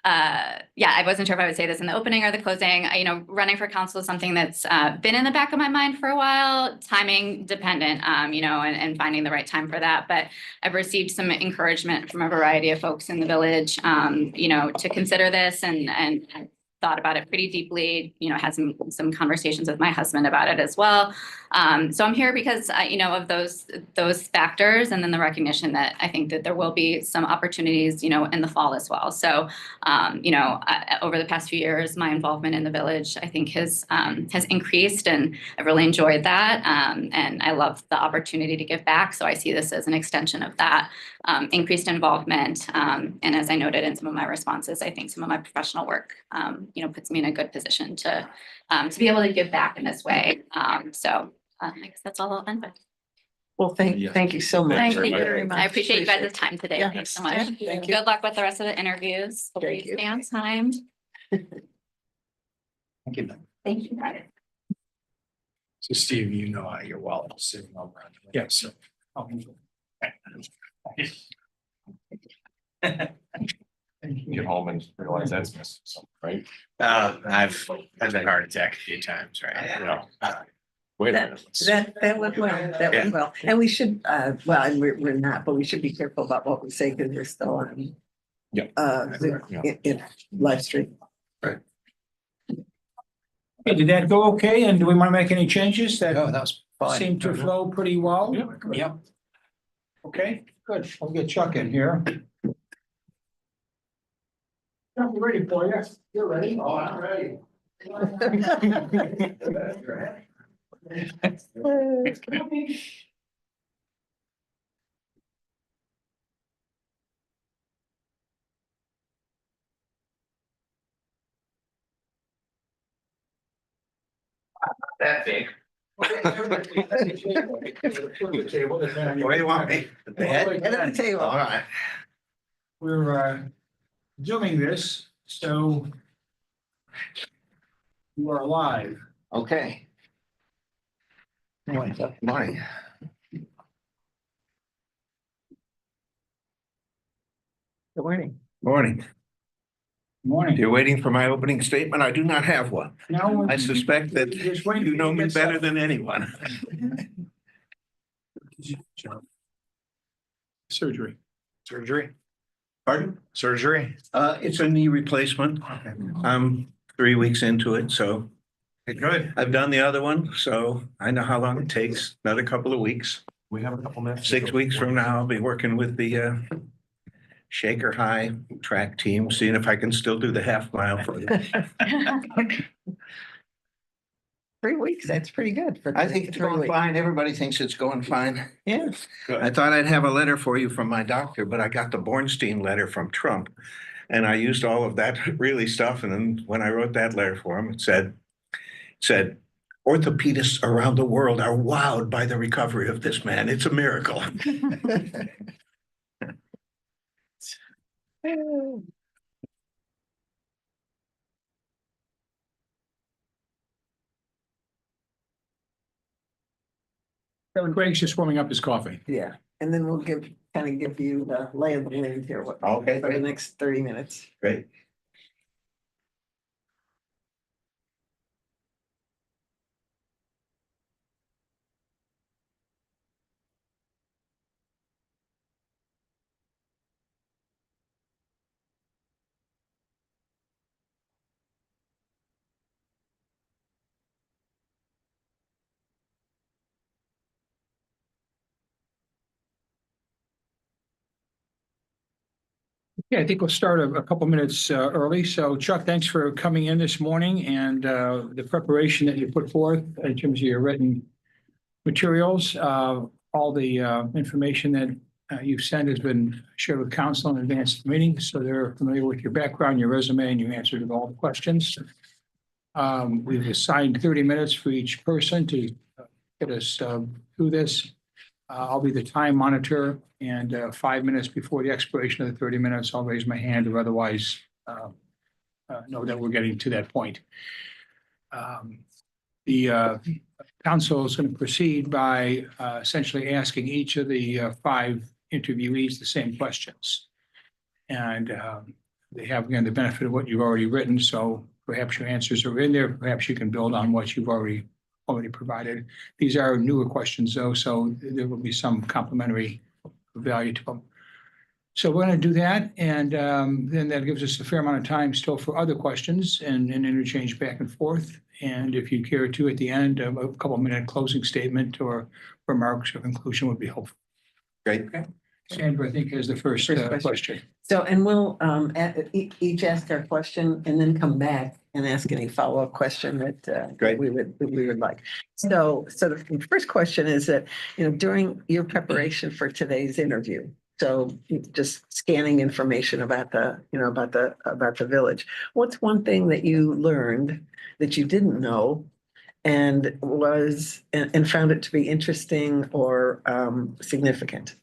Yeah, I wasn't sure if I would say this in the opening or the closing. You know, running for council is something that's been in the back of my mind for a while, timing dependent, you know, and finding the right time for that. But I've received some encouragement from a variety of folks in the village, you know, to consider this and thought about it pretty deeply, you know, had some conversations with my husband about it as well. So I'm here because, you know, of those factors, and then the recognition that I think that there will be some opportunities, you know, in the fall as well. So, you know, over the past few years, my involvement in the village, I think has increased, and I've really enjoyed that. And I love the opportunity to give back. So I see this as an extension of that increased involvement. And as I noted in some of my responses, I think some of my professional work, you know, puts me in a good position to be able to give back in this way. So I guess that's all I'll end with. Well, thank you so much. Thank you very much. I appreciate you guys' time today. Yeah. Thanks so much. Yeah, thank you. Good luck with the rest of the interviews. Hope Thank you you. stay on time. Thank you. Thank you, guys. So Steve, you know how you're well sitting over. Yes. Get home and realize that's missing something, right? I've had a heart attack a few times, right? You know. Wait a That, minute. that went well, that Yeah. went well. And we should, well, and we're not, but we should be careful about what we say because we're still on. Yeah. In live stream. Okay, did that go okay? And do we want to make any changes that Oh, that was fine. seem to flow pretty well? Yep. Okay, good. I'll get Chuck in here. Chuck, we're ready for you. You're ready? Oh, I'm ready. That big. Where Where you want me? At the head? Head of the table. All right. We're zooming this, so you are live. Okay. Morning. Morning. Good morning. Morning. Morning. You're waiting for my opening statement. I do not have one. Now, I suspect that just waiting for you know to me get better set. than anyone. Surgery. Surgery? Pardon? Surgery? It's a knee replacement. I'm 3 weeks into it, so Good. I've done the other one, so I know how long it takes. Another couple of weeks. We have a couple minutes. 6 weeks from now, I'll be working with the Shaker High track team, seeing if I can still do the half mile for them. 3 weeks, that's pretty good for. I think it's 3 going weeks. fine. Everybody thinks it's going fine. Yeah. I thought I'd have a letter for you from my doctor, but I got the Bornstein letter from Trump. And I used all of that really stuff. And then when I wrote that letter for him, it said, orthopedists around the world are wowed by the recovery of this man. It's a miracle. So Greg's just warming up his coffee. Yeah, and then we'll give you the lay of the land here. Okay, For the great. next 30 minutes. Great. Yeah, I think we'll start a couple minutes early. So Chuck, thanks for coming in this morning and the preparation that you put forth in terms of your written materials. All the information that you've sent has been shared with council in advance of the meeting, so they're familiar with your background, your resume, and you answered all the questions. We've assigned 30 minutes for each person to get us through this. I'll be the time monitor, and 5 minutes before the expiration of the 30 minutes, I'll raise my hand or otherwise know that we're getting to that point. The council is going to proceed by essentially asking each of the 5 interviewees the same questions. And they have, again, the benefit of what you've already written, so perhaps your answers are in there, perhaps you can build on what you've already provided. These are newer questions, though, so there will be some complementary value to them. So we're going to do that, and then that gives us a fair amount of time still for other questions and interchange back and forth. And if you care to, at the end, a couple minute closing statement or remarks or conclusion would be helpful. Great. Sandra, I think, has the first question. So, and we'll each ask our question and then come back and ask any follow-up question that Great. we would like. So the first question is that, during your preparation for today's interview, so just scanning information about the village, what's one thing that you learned that you didn't know and found it to be interesting or significant?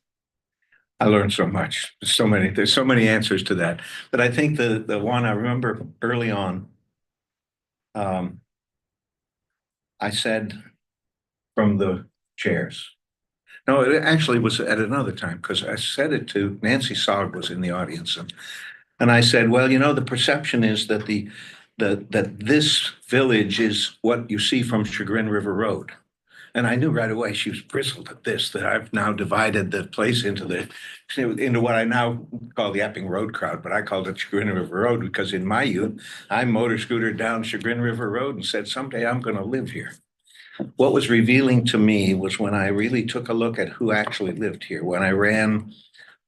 I learned so much. There's so many answers to that. But I think the one I remember early on, I said from the chairs. No, it actually was at another time, because I said it to Nancy Sogg was in the audience, and I said, well, the perception is that that this village is what you see from Chagrin River Road. And I knew right away she was bristled at this, that I've now divided the place into what I now call the Epping Road crowd, but I called it Chagrin River Road because in my youth, I motor scootered down Chagrin River Road and said, someday I'm going to live here. What was revealing to me was when I really took a look at who actually lived here, when I ran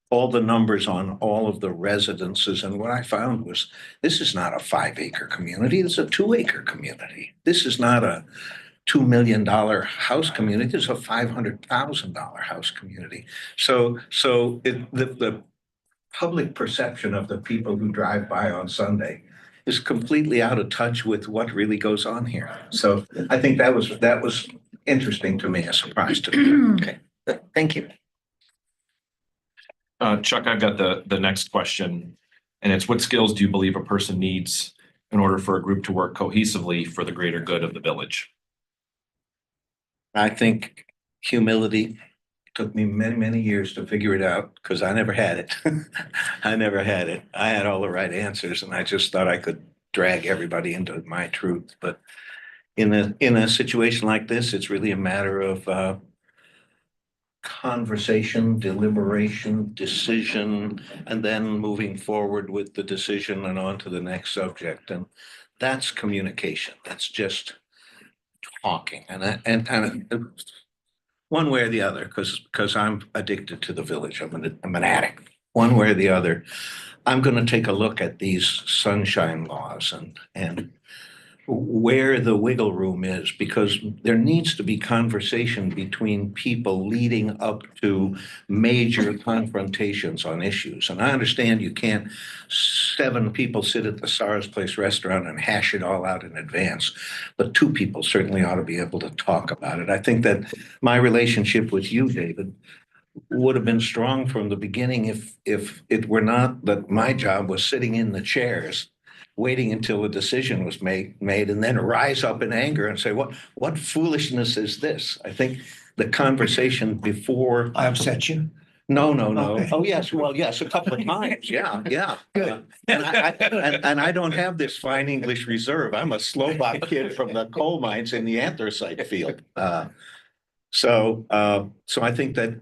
all the numbers on all of the residences, and what I found was this is not a 5-acre community, it's a 2-acre community. This is not a $2 million house community, it's a $500,000 house community. So the public perception of the people who drive by on Sunday is completely out of touch with what really goes on here. So I think that was interesting to me, a surprise to me. Okay, thank you. Chuck, I've got the next question, and it's what skills do you believe a person needs in order for a group to work cohesively for the greater good of the village? I think humility. Took me many, many years to figure it out because I never had it. I never had it. I had all the right answers and I just thought I could drag everybody into my truth. But in a situation like this, it's really a matter of conversation, deliberation, decision, and then moving forward with the decision and on to the next subject. And that's communication. That's just talking. And one way or the other, because I'm addicted to the village. I'm an addict. One way or the other, I'm going to take a look at these sunshine laws and where the wiggle room is, because there needs to be conversation between people leading up to major confrontations on issues. And I understand you can't 7 people sit at the Sarah's Place restaurant and hash it all out in advance, but 2 people certainly ought to be able to talk about it. I think that my relationship with you, David, would have been strong from the beginning if it were not that my job was sitting in the chairs waiting until a decision was made and then rise up in anger and say, what foolishness is this? I think the conversation before. I upset you? No. Okay. Oh, yes. Well, yes, a couple of times. Yeah. Good. And I don't have this fine English reserve. I'm a Slovak kid from the coal mines in the anthracite field. So I think that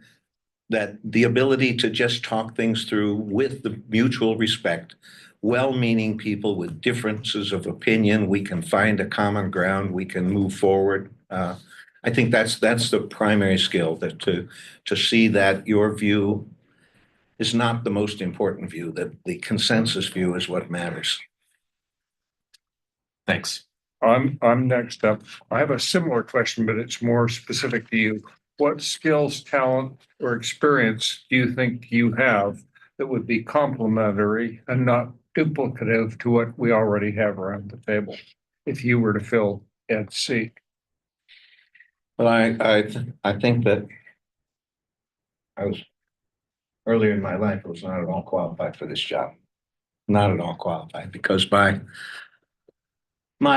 the ability to just talk things through with the mutual respect, well-meaning people with differences of opinion, we can find a common ground, we can move forward. I think that's the primary skill, that to see that your view is not the most important view, that the consensus view is what matters. Thanks. I'm next up. I have a similar question, but it's more specific to you. What skills, talent, or experience do you think you have that would be complementary and not duplicative to what we already have around the table if you were to fill Ed's seat? Well, I think that I was earlier in my life, I was not at all qualified for this job. Not at all qualified, because my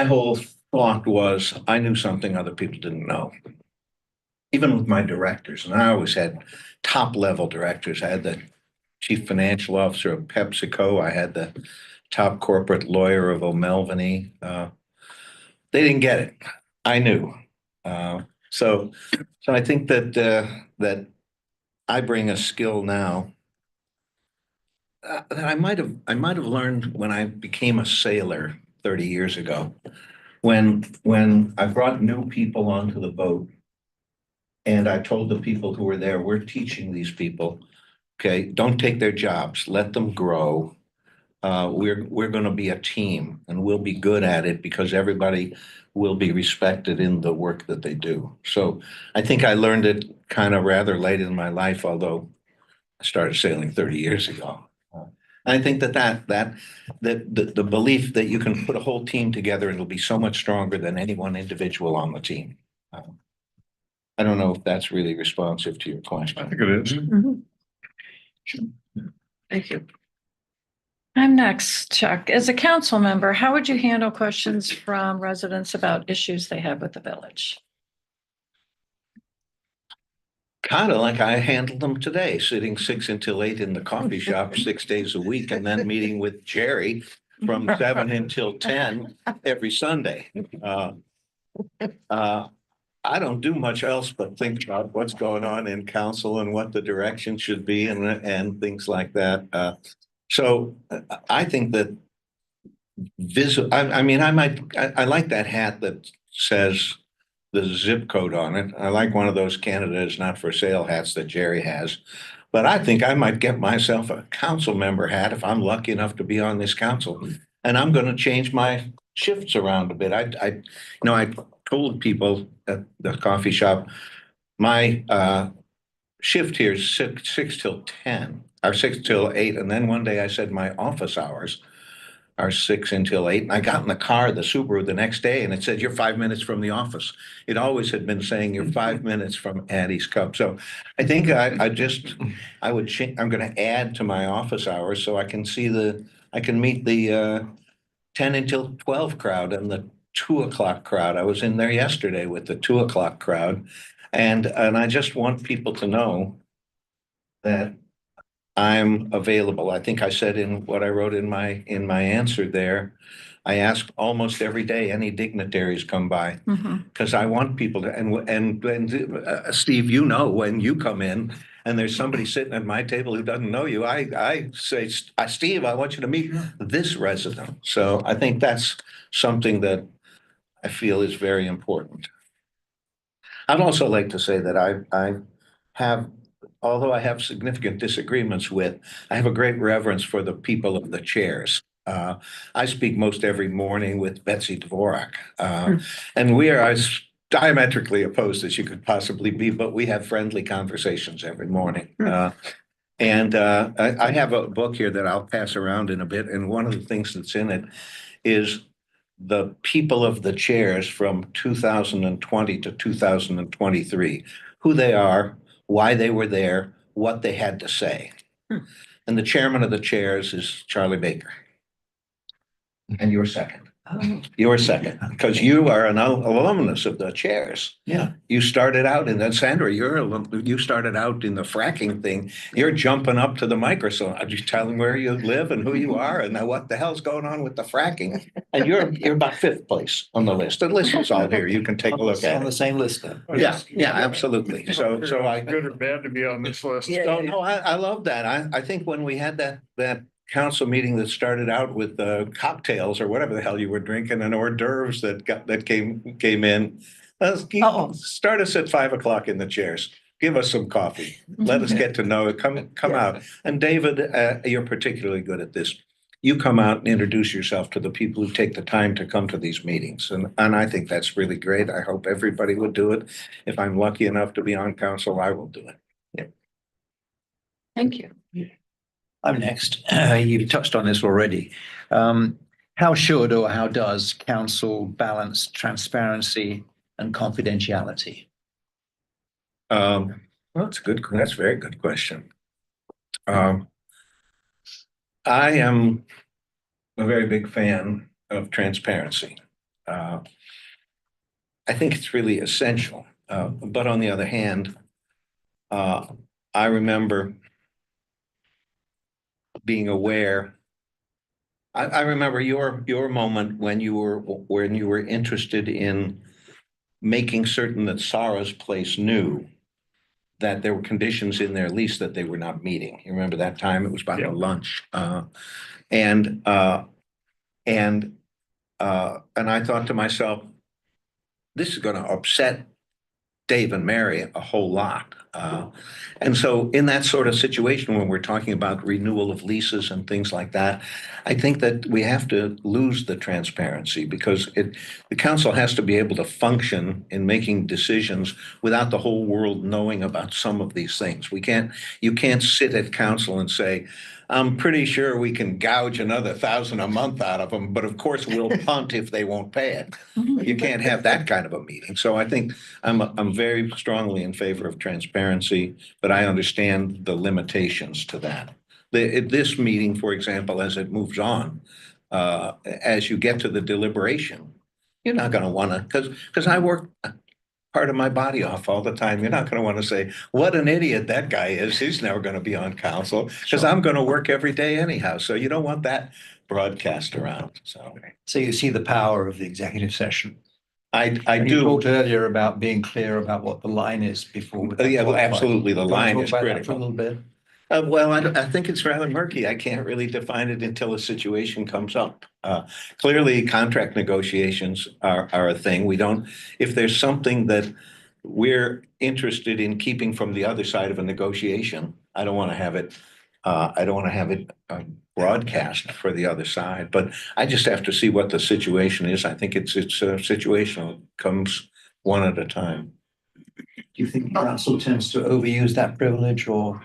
whole thought was I knew something other people didn't know. Even with my directors, and I always had top level directors. I had the chief financial officer of PepsiCo. I had the top corporate lawyer of O'Melveny. They didn't get it. I knew. So I think that I bring a skill now that I might have learned when I became a sailor 30 years ago. When I brought new people onto the boat and I told the people who were there, we're teaching these people, okay, don't take their jobs, let them grow. We're going to be a team and we'll be good at it because everybody will be respected in the work that they do. So I think I learned it kind of rather late in my life, although I started sailing 30 years ago. I think that the belief that you can put a whole team together and it'll be so much stronger than any one individual on the team. I don't know if that's really responsive to your question. I think it is. Thank you. I'm next, Chuck. As a council member, how would you handle questions from residents about issues they have with the village? Kind of like I handled them today, sitting 6 until 8 in the coffee shop 6 days a week and then meeting with Jerry from 7 until 10 every Sunday. I don't do much else but think about what's going on in council and what the direction should be and things like that. So I think that I like that hat that says the zip code on it. I like one of those Canada's not for sale hats that Jerry has. But I think I might get myself a council member hat if I'm lucky enough to be on this council. And I'm going to change my shifts around a bit. I told people at the coffee shop, my shift here is 6 till 10 or 6 till 8. And then one day I said my office hours are 6 until 8. And I got in the car, the Subaru, the next day, and it said, you're 5 minutes from the office. It always had been saying you're 5 minutes from Addie's Cup. So I think I'm going to add to my office hours so I can meet the 10 until 12 crowd and the 2 o'clock crowd. I was in there yesterday with the 2 o'clock crowd. And I just want people to know that I'm available. I think I said in what I wrote in my answer there, I ask almost every day any dignitaries come by because I want people to, and Steve, you know, when you come in and there's somebody sitting at my table who doesn't know you, I say, Steve, I want you to meet this resident. So I think that's something that I feel is very important. I'd also like to say that I have, although I have significant disagreements with, I have a great reverence for the people of the chairs. I speak most every morning with Betsy Dvorak, and we are as diametrically opposed as you could possibly be, but we have friendly conversations every morning. And I have a book here that I'll pass around in a bit, and one of the things that's in it is the people of the chairs from 2020 to 2023, who they are, why they were there, what they had to say. And the chairman of the chairs is Charlie Baker. And you're second. You're second, because you are an alumnus of the chairs. Yeah. You started out in that, Sandra, you started out in the fracking thing. You're jumping up to the microphone. Are you telling where you live and who you are and what the hell's going on with the fracking? And you're about 5th place on the list. The list is all here. You can take a look at On the it. same list then. Yeah, absolutely. So I. Good or bad to be on this list. No, I love that. I think when we had that council meeting that started out with cocktails or whatever the hell you were drinking and hors d'oeuvres that came in. Start us at 5 o'clock in the chairs. Give us some coffee. Let us get to know it. Come out. And David, you're particularly good at this. You come out and introduce yourself to the people who take the time to come to these meetings. And I think that's really great. I hope everybody would do it. If I'm lucky enough to be on council, I will do it. Yeah. Thank you. I'm next. You've touched on this already. How should or how does council balance transparency and confidentiality? Well, that's a very good question. I am a very big fan of transparency. I think it's really essential. But on the other hand, I remember being aware. I remember your moment when you were interested in making certain that Sarah's Place knew that there were conditions in their lease that they were not meeting. You remember that time? It was about the lunch. And I thought to myself, this is going to upset Dave and Mary a whole lot. And so in that sort of situation, when we're talking about renewal of leases and things like that, I think that we have to lose the transparency because the council has to be able to function in making decisions without the whole world knowing about some of these things. You can't sit at council and say, I'm pretty sure we can gouge another $1,000 a month out of them, but of course we'll punt if they won't pay it. You can't have that kind of a meeting. So I think I'm very strongly in favor of transparency, but I understand the limitations to that. This meeting, for example, as it moves on, as you get to the deliberation, you're not going to want to, because I work part of my body off all the time. You're not going to want to say, what an idiot that guy is. He's never going to be on council because I'm going to work every day anyhow. So you don't want that broadcast around. So you see the power of the executive session. I You do. talked earlier about being clear about what the line is before. Yeah, well, absolutely. The Do you want to line talk is about that critical. for a little bit. Well, I think it's rather murky. I can't really define it until a situation comes up. Clearly, contract negotiations are a thing. If there's something that we're interested in keeping from the other side of a negotiation, I don't want to have it broadcast for the other side. But I just have to see what the situation is. I think it's situational. It comes one at a time. Do you think council tends to overuse that privilege or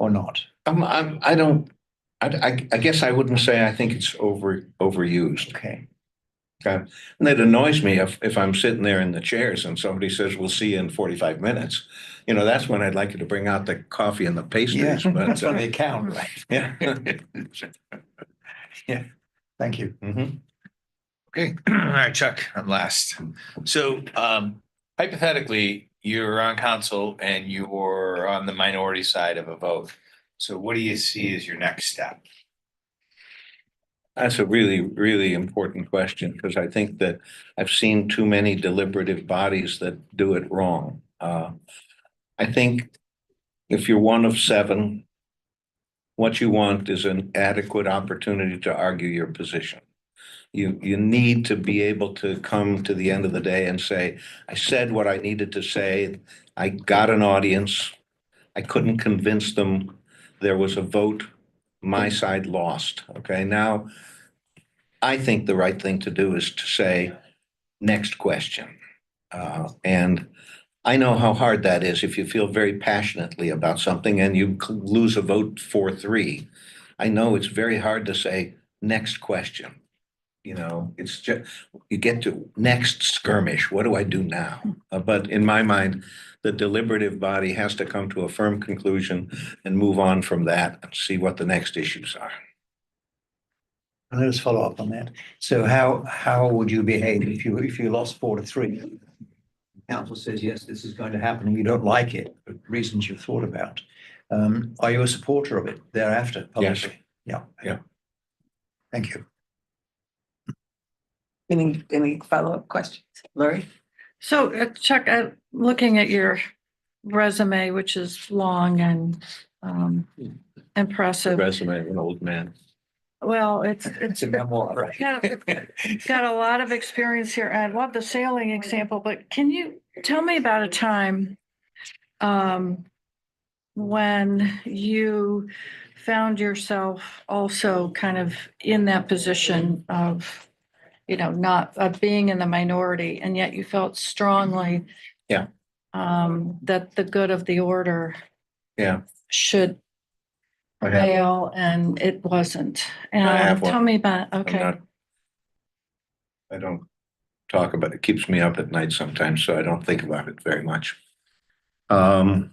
not? I guess I wouldn't say I think it's overused. Okay. And it annoys me if I'm sitting there in the chairs and somebody says, we'll see you in 45 minutes. That's when I'd like you to bring out the coffee and the pastries. But That's when they count, right? yeah. Yeah. Thank you. Mhm. Okay, all right, Chuck, I'm last. So hypothetically, you're on council and you're on the minority side of a vote. So what do you see as your next step? That's a really, really important question because I think that I've seen too many deliberative bodies that do it wrong. I think if you're one of 7, what you want is an adequate opportunity to argue your position. You need to be able to come to the end of the day and say, I said what I needed to say. I got an audience. I couldn't convince them. There was a vote. My side lost. Okay, now I think the right thing to do is to say, next question. And I know how hard that is if you feel very passionately about something and you lose a vote 4-3. I know it's very hard to say, next question. It's just, you get to next skirmish. What do I do now? But in my mind, the deliberative body has to come to a firm conclusion and move on from that and see what the next issues are. Let us follow up on that. So how would you behave if you lost 4-3? Council says, yes, this is going to happen and you don't like it, for reasons you've thought about. Are you a supporter of it thereafter publicly? Yes. Yeah. Thank you. Any follow-up questions? Lori? So Chuck, looking at your resume, which is long and impressive. Resume of an old man. Well, it's a memoir, right? got a lot of experience here. I love the sailing example, but can you tell me about a time when you found yourself also kind of in that position of, not being in the minority, and yet you felt strongly that the good of the order should prevail, and it wasn't. And tell me about, okay. I don't talk about it. It keeps me up at night sometimes, so I don't think about it very much. Let's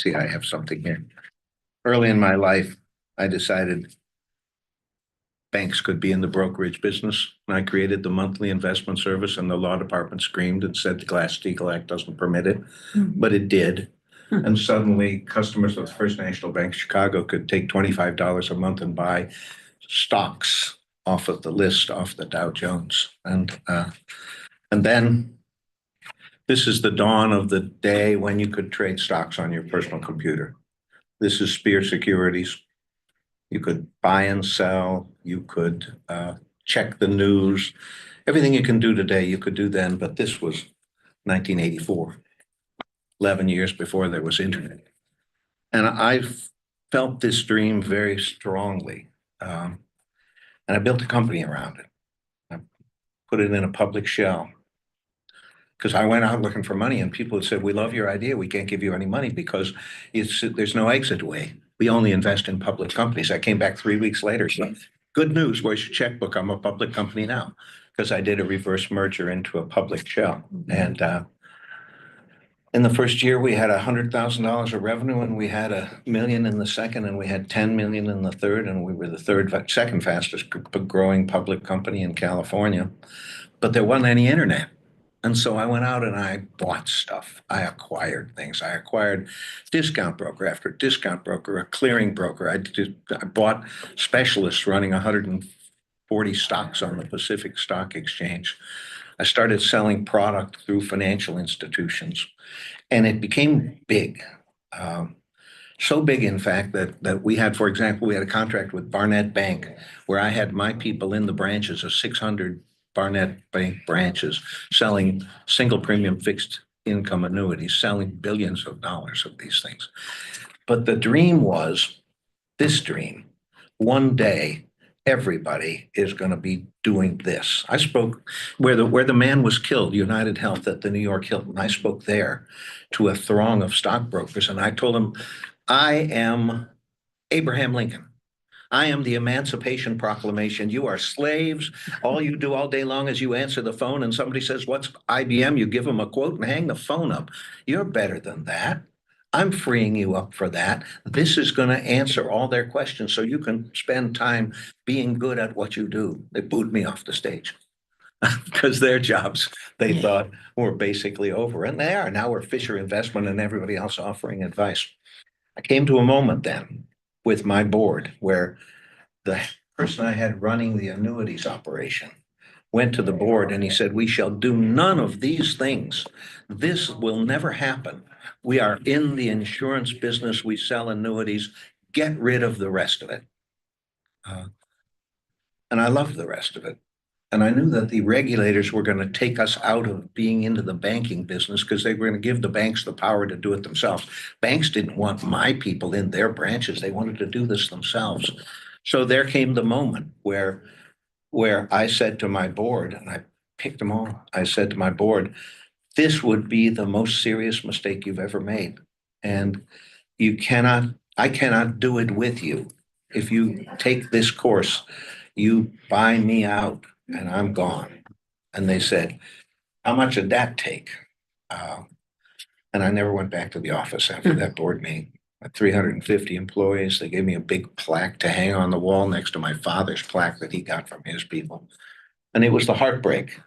see, I have something here. Early in my life, I decided banks could be in the brokerage business. And I created the monthly investment service, and the law department screamed and said the Glass-Steagall Act doesn't permit it, but it did. And suddenly customers of the First National Bank of Chicago could take $25 a month and buy stocks off of the list, off the Dow Jones. And then this is the dawn of the day when you could trade stocks on your personal computer. This is Spear Securities. You could buy and sell, you could check the news. Everything you can do today, you could do then, but this was 1984, 11 years before there was internet. And I felt this dream very strongly. And I built a company around it. I put it in a public shell. Because I went out looking for money and people had said, we love your idea. We can't give you any money because there's no exit way. We only invest in public companies. I came back 3 weeks later. So good news, where's your checkbook? I'm a public company now because I did a reverse merger into a public shell. And in the first year, we had $100,000 of revenue and we had $1 million in the second and we had 10 million in the third. And we were the second fastest growing public company in California. But there wasn't any internet. And so I went out and I bought stuff. I acquired things. I acquired discount broker after discount broker, a clearing broker. I bought specialists running 140 stocks on the Pacific Stock Exchange. I started selling product through financial institutions and it became big. So big, in fact, that we had, for example, we had a contract with Barnett Bank where I had my people in the branches of 600 Barnett Bank branches selling single premium fixed income annuities, selling billions of dollars of these things. But the dream was this dream. One day, everybody is going to be doing this. I spoke where the man was killed, United Health at the New York Hilton. I spoke there to a throng of stockbrokers and I told them, I am Abraham Lincoln. I am the Emancipation Proclamation. You are slaves. All you do all day long is you answer the phone and somebody says, what's IBM? You give them a quote and hang the phone up. You're better than that. I'm freeing you up for that. This is going to answer all their questions so you can spend time being good at what you do. They booed me off the stage because their jobs, they thought, were basically over. And they are. Now we're Fisher Investment and everybody else offering advice. I came to a moment then with my board where the person I had running the annuities operation went to the board and he said, we shall do none of these things. This will never happen. We are in the insurance business. We sell annuities. Get rid of the rest of it. And I loved the rest of it. And I knew that the regulators were going to take us out of being into the banking business because they were going to give the banks the power to do it themselves. Banks didn't want my people in their branches. They wanted to do this themselves. So there came the moment where I said to my board, and I picked them all, I said to my board, this would be the most serious mistake you've ever made. And I cannot do it with you. If you take this course, you buy me out. And I'm gone. And they said, how much did that take? And I never went back to the office after that board meeting. 350 employees. They gave me a big plaque to hang on the wall next to my father's plaque that he got from his people. And it was the heartbreak.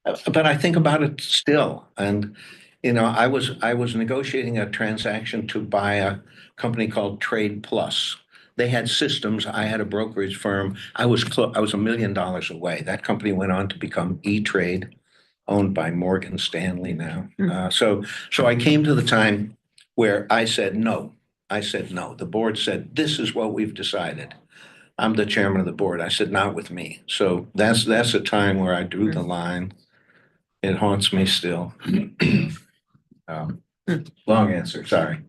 But I think about it still. And, you know, I was negotiating a transaction to buy a company called Trade Plus. They had systems. I had a brokerage firm. I was $1 million away. That company went on to become E-Trade, owned by Morgan Stanley now. So I came to the time where I said no. I said no. The board said, this is what we've decided. I'm the chairman of the board. I said, not with me. So that's a time where I drew the line. It haunts me still. Long answer, sorry.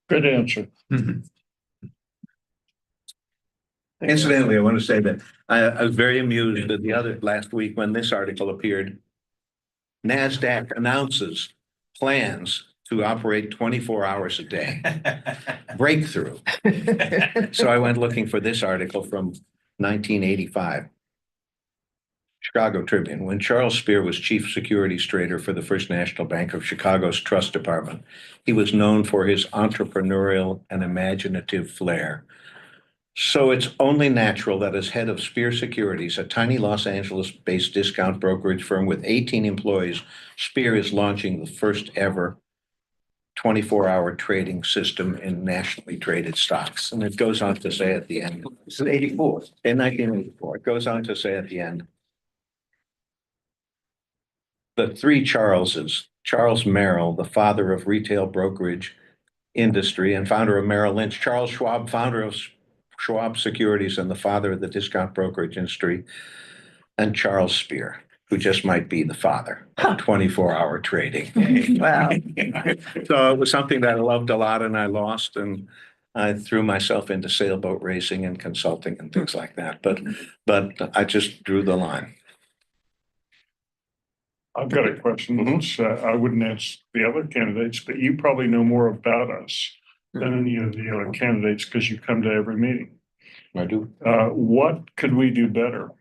Good answer. Incidentally, I want to say that I was very amused that last week when this article appeared, NASDAQ announces plans to operate 24 hours a day. Breakthrough. So I went looking for this article from 1985. Chicago Tribune. When Charles Spear was chief securities trader for the First National Bank of Chicago's Trust Department, he was known for his entrepreneurial and imaginative flair. So it's only natural that as head of Spear Securities, a tiny Los Angeles-based discount brokerage firm with 18 employees, Spear is launching the first ever 24-hour trading system in nationally traded stocks. And it goes on to say at the end. It's in 84. In 1984, it goes on to say at the end. The three Charleses, Charles Merrill, the father of retail brokerage industry and founder of Merrill Lynch, Charles Schwab, founder of Schwab Securities and the father of the discount brokerage industry, and Charles Spear, who just might be the father of 24-hour trading. Wow. So it was something that I loved a lot and I lost, and I threw myself into sailboat racing and consulting and things like that. But I just drew the line. I've got a question, Mhm. which I wouldn't ask the other candidates, but you probably know more about us than any of the other candidates because you come to every meeting. I do. What could we do better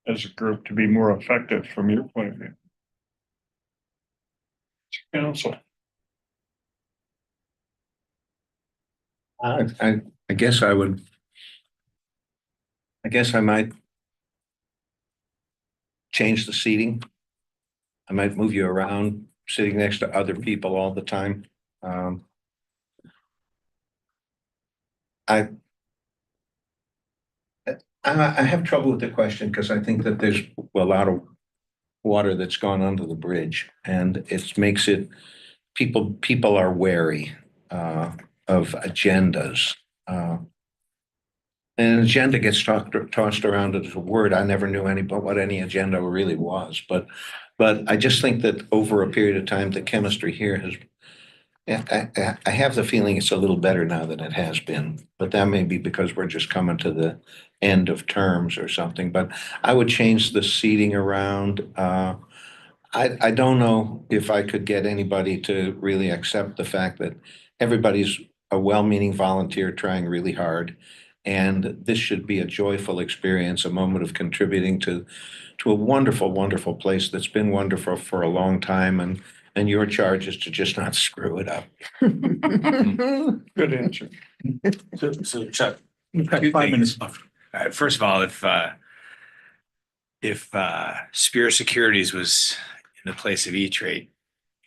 as a group to be more effective from your point of view? Council. I guess I would. I guess I might change the seating. I might move you around, sitting next to other people all the time. I have trouble with the question because I think that there's a lot of water that's gone under the bridge, and it makes it people are wary of agendas. And an agenda gets tossed around as a word. I never knew what any agenda really was, but I just think that over a period of time, the chemistry here has. I have the feeling it's a little better now than it has been, but that may be because we're just coming to the end of terms or something. But I would change the seating around. I don't know if I could get anybody to really accept the fact that everybody's a well-meaning volunteer trying really hard. And this should be a joyful experience, a moment of contributing to a wonderful, wonderful place that's been wonderful for a long time. And your charge is to just not screw it up. Good answer. So Chuck, We've got Two 5 things. minutes left. first of all, if Spear Securities was in the place of E-Trade,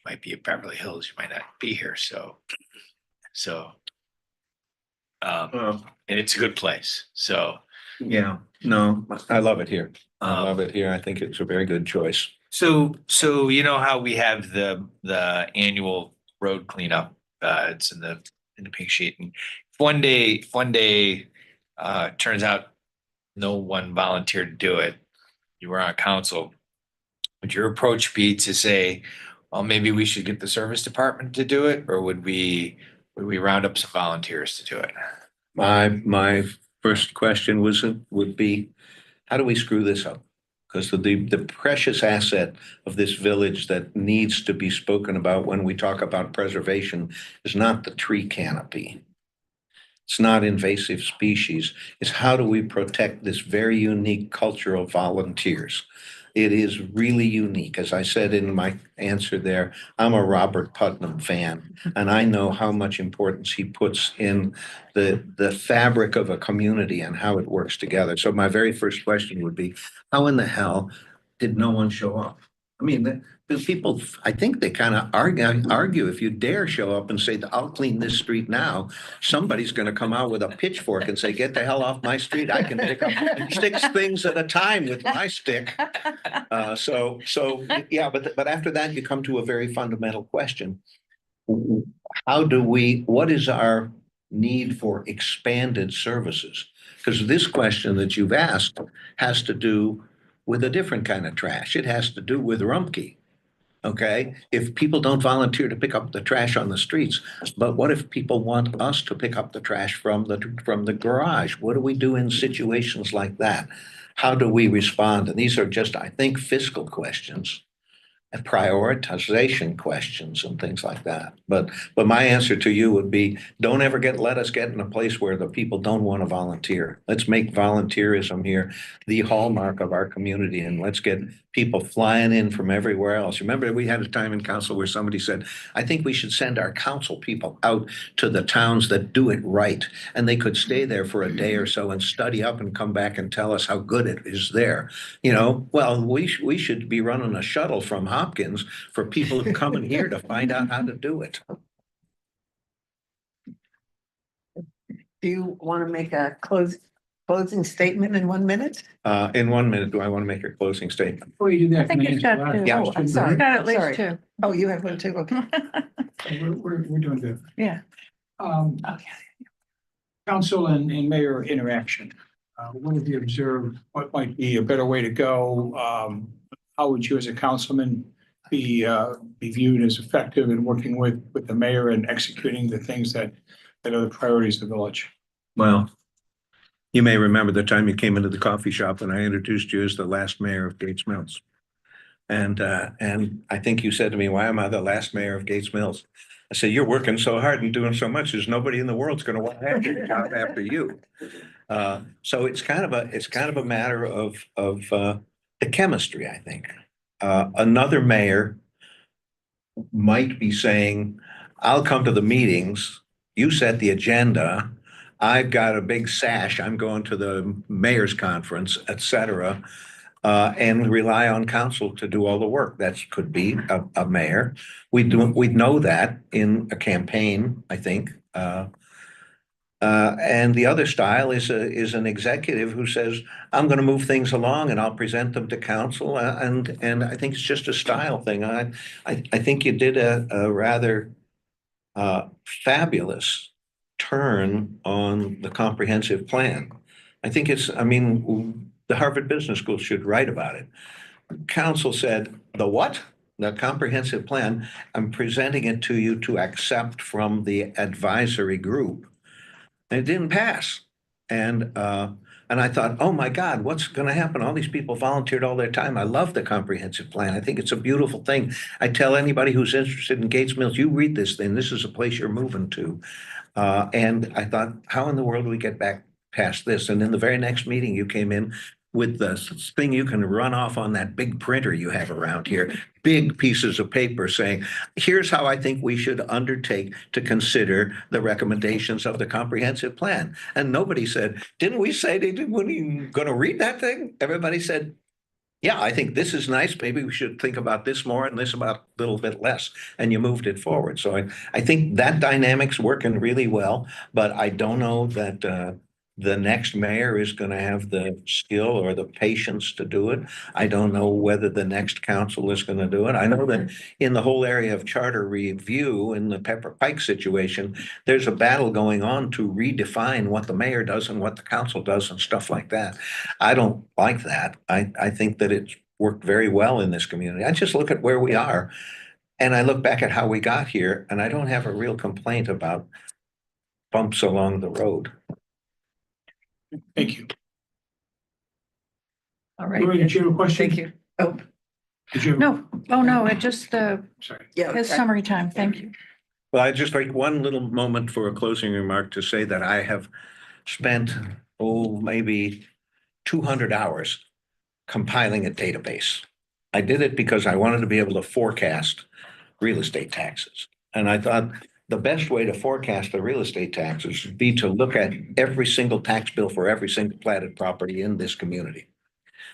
might be at Beverly Hills, you might not be here. So, and it's a good place. So, Yeah, no, I love it here. I Um, love it here. I think it's a very good choice. so you know how we have the annual road cleanup, it's in the pink sheet, and if one day turns out no one volunteered to do it, you were on council, would your approach be to say, well, maybe we should get the service department to do it, or would we round up some volunteers to do it? My first question would be, how do we screw this up? Because the precious asset of this village that needs to be spoken about when we talk about preservation is not the tree canopy. It's not invasive species. It's how do we protect this very unique culture of volunteers? It is really unique. As I said in my answer there, I'm a Robert Putnam fan, and I know how much importance he puts in the fabric of a community and how it works together. So my very first question would be, how in the hell did no one show up? I mean, the people, I think they kind of argue if you dare show up and say, I'll clean this street now, somebody's going to come out with a pitchfork and say, get the hell off my street. I can pick up 6 things at a time with my stick. So yeah, but after that, you come to a very fundamental question. What is our need for expanded services? Because this question that you've asked has to do with a different kind of trash. It has to do with Rumpke. Okay, if people don't volunteer to pick up the trash on the streets, but what if people want us to pick up the trash from the garage? What do we do in situations like that? How do we respond? And these are just, I think, fiscal questions prioritization questions and things like that. But my answer to you would be, don't ever let us get in a place where the people don't want to volunteer. Let's make volunteerism here the hallmark of our community, and let's get people flying in from everywhere else. Remember, we had a time in council where somebody said, I think we should send our council people out to the towns that do it right. And they could stay there for a day or so and study up and come back and tell us how good it is there. You know, well, we should be running a shuttle from Hopkins for people who come in here to find out how to do it. Do you want to make a closing statement in 1 minute? In 1 minute, do I want to make a closing statement? Before you do that. I think he's got two. Yeah. Oh, I'm sorry. He's got at Sorry. least two. Oh, you have one too? Okay. We're doing good. Yeah. Okay. Council and mayor interaction. What have you observed? What might be a better way to go? How would you as a councilman be viewed as effective in working with the mayor and executing the things that are the priorities of the village? Well, you may remember the time you came into the coffee shop and I introduced you as the last mayor of Gates Mills. And I think you said to me, why am I the last mayor of Gates Mills? I said, you're working so hard and doing so much, there's nobody in the world's going to want to have your job after you. So it's kind of a matter of the chemistry, I think. Another mayor might be saying, I'll come to the meetings, you set the agenda, I've got a big sash, I'm going to the mayor's conference, et cetera, and rely on council to do all the work. That could be a mayor. We'd know that in a campaign, I think. And the other style is an executive who says, I'm going to move things along and I'll present them to council. And I think it's just a style thing. I think you did a rather fabulous turn on the comprehensive plan. I think the Harvard Business School should write about it. Council said, the what? The comprehensive plan, I'm presenting it to you to accept from the advisory group. And it didn't pass. And I thought, oh my God, what's going to happen? All these people volunteered all their time. I love the comprehensive plan. I think it's a beautiful thing. I tell anybody who's interested in Gates Mills, you read this thing. This is a place you're moving to. And I thought, how in the world do we get back past this? And in the very next meeting, you came in with the thing you can run off on that big printer you have around here, big pieces of paper saying, here's how I think we should undertake to consider the recommendations of the comprehensive plan. And nobody said, didn't we say they weren't going to read that thing? Everybody said, yeah, I think this is nice. Maybe we should think about this more and this about a little bit less. And you moved it forward. So I think that dynamic's working really well, but I don't know that the next mayor is going to have the skill or the patience to do it. I don't know whether the next council is going to do it. I know that in the whole area of charter review in the Pepper Pike situation, there's a battle going on to redefine what the mayor does and what the council does and stuff like that. I don't like that. I think that it's worked very well in this community. I just look at where we are and I look back at how we got here and I don't have a real complaint about bumps along the road. Thank you. All right. Lori, did you have a question? Thank you. Oh, Did you? No, oh, no, it just, Sorry. yeah. his summary time. Thank you. Well, I'd just like one little moment for a closing remark to say that I have spent, maybe 200 hours compiling a database. I did it because I wanted to be able to forecast real estate taxes. And I thought the best way to forecast the real estate taxes would be to look at every single tax bill for every single platted property in this community.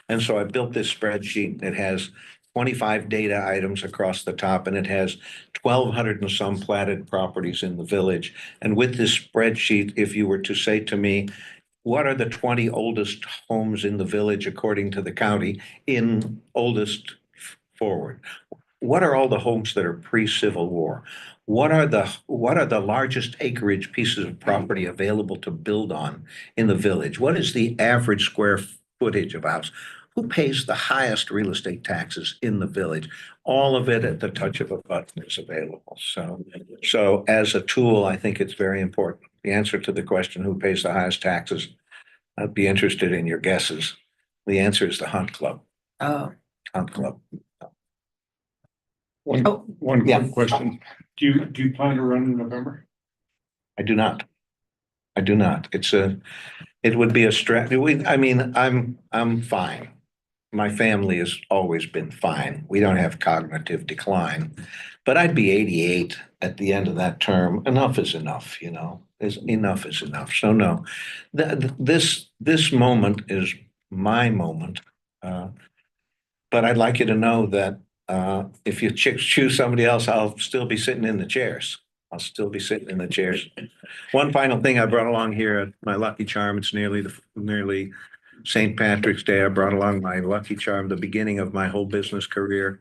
And so I built this spreadsheet. It has 25 data items across the top, and it has 1,200 and some platted properties in the village. And with this spreadsheet, if you were to say to me, what are the 20 oldest homes in the village according to the county in oldest forward? What are all the homes that are pre-Civil War? What are the largest acreage pieces of property available to build on in the village? What is the average square footage of a house? Who pays the highest real estate taxes in the village? All of it at the touch of a button is available. So as a tool, I think it's very important. The answer to the question, who pays the highest taxes? I'd be interested in your guesses. The answer is the Hunt Club. Oh, Hunt Club. One Yeah. quick question. Do you plan to run in November? I do not. I do not. It would be a stress. I mean, I'm fine. My family has always been fine. We don't have cognitive decline. But I'd be 88 at the end of that term. Enough is enough, you know, enough is enough. So no, this moment is my moment. But I'd like you to know that if you choose somebody else, I'll still be sitting in the chairs. I'll still be sitting in the chairs. One final thing I brought along here, my lucky charm, it's nearly St. Patrick's Day. I brought along my lucky charm, the beginning of my whole business career.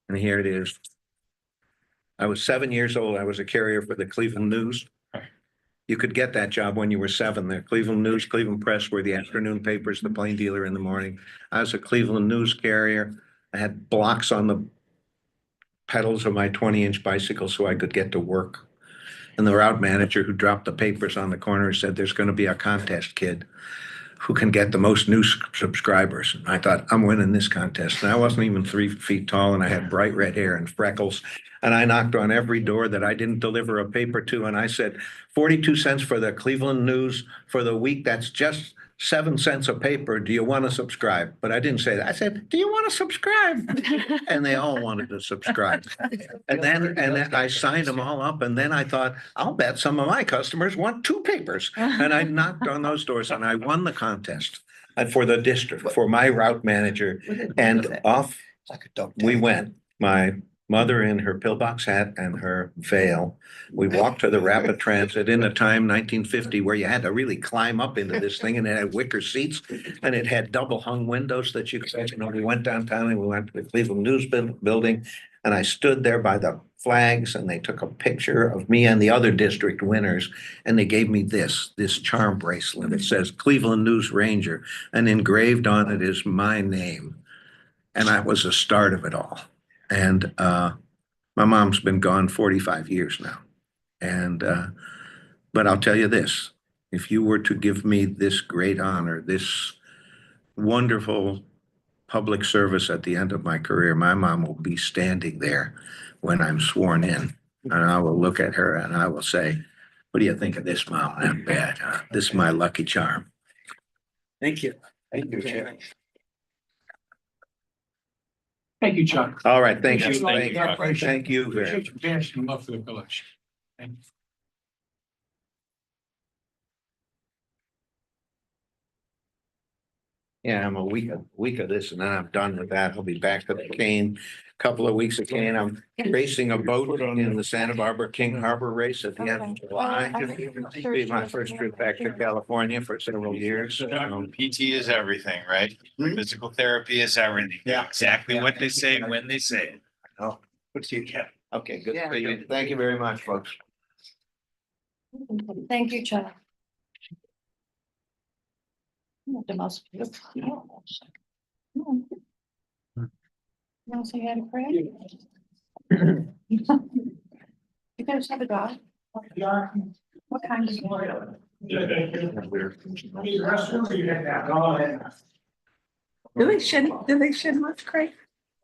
And here it is. I was 7 years old. I was a carrier for the Cleveland News. You could get that job when you were 7. The Cleveland News, Cleveland Press were the afternoon papers, the plain dealer in the morning. I was a Cleveland News carrier. I had blocks on the pedals of my 20-inch bicycle so I could get to work. And the route manager who dropped the papers on the corner said, there's going to be a contest, kid, who can get the most new subscribers. And I thought, I'm winning this contest. And I wasn't even 3 feet tall, and I had bright red hair and freckles. And I knocked on every door that I didn't deliver a paper to. And I said, 42 cents for the Cleveland News for the week. That's just 7 cents a paper. Do you want to subscribe? But I didn't say that. I said, do you want to subscribe? And they all wanted to subscribe. And then I signed them all up. And then I thought, I'll bet some of my customers want 2 papers. And I knocked on those doors and I won the contest for the district, for my route manager. And off we went. My mother in her pillbox hat and her veil. We walked to the rapid transit in a time, 1950, where you had to really climb up into this thing, and it had wicker seats and it had double hung windows that you could, you know, we went downtown and we went to the Cleveland News building, and I stood there by the flags and they took a picture of me and the other district winners, and they gave me this charm bracelet. It says Cleveland News Ranger, and engraved on it is my name. And that was the start of it all. And my mom's been gone 45 years now. And but I'll tell you this, if you were to give me this great honor, this wonderful public service at the end of my career, my mom will be standing there when I'm sworn in. And I will look at her and I will say, what do you think of this, Mom? Not bad, huh? This is my lucky charm. Thank you. Thank you, Chair. Thank you, Chuck. All right, thank you. Yes, thank you, Chuck. Thank you very Appreciate much. your passion and love for the village. Thank you. Yeah, I'm a week of this and then I'm done with that. I'll be back to the cane. Couple of weeks of cane. I'm racing a boat in the Santa Barbara King Harbor race at the end of July. It'll be my first trip back to California for several years. PT is everything, right? Physical therapy is everything. Yeah. Exactly what they say when they say it. Oh, What's your cap? okay, good. to see you. Thank you very much, folks. Thank you, Chuck. The most beautiful. You want to say hi to Craig? You guys have a dog? What kind of dog? Do they shed much, Craig?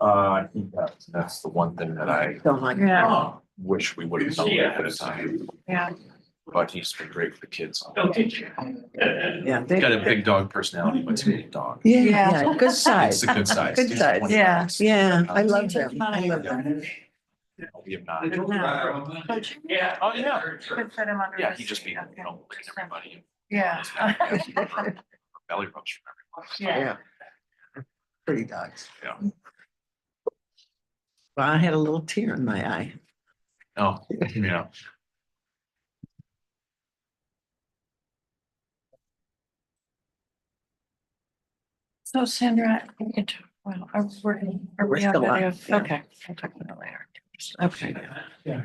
I think that's the one thing that I Don't like. Yeah, wish we would have done ahead of time, yeah. but he's been great for the kids. Yeah. He's got a big dog personality, but it's a big dog. Yeah, Yeah. yeah, good It's size. a good size. Good He's size. 20 Yeah. pounds. Yeah, I love them. I love them. We have not. Yeah. Oh, yeah. Could fit him under. Yeah, the he just be, seat, you know, looking at everybody. Yeah. Belly rubs from everybody. Yeah. Pretty dogs. Yeah. Well, I had a little tear in my eye. Oh, yeah. So Sandra, well, are we We're on still on, video? yeah. Okay, I'll talk about it later. Okay. Yeah.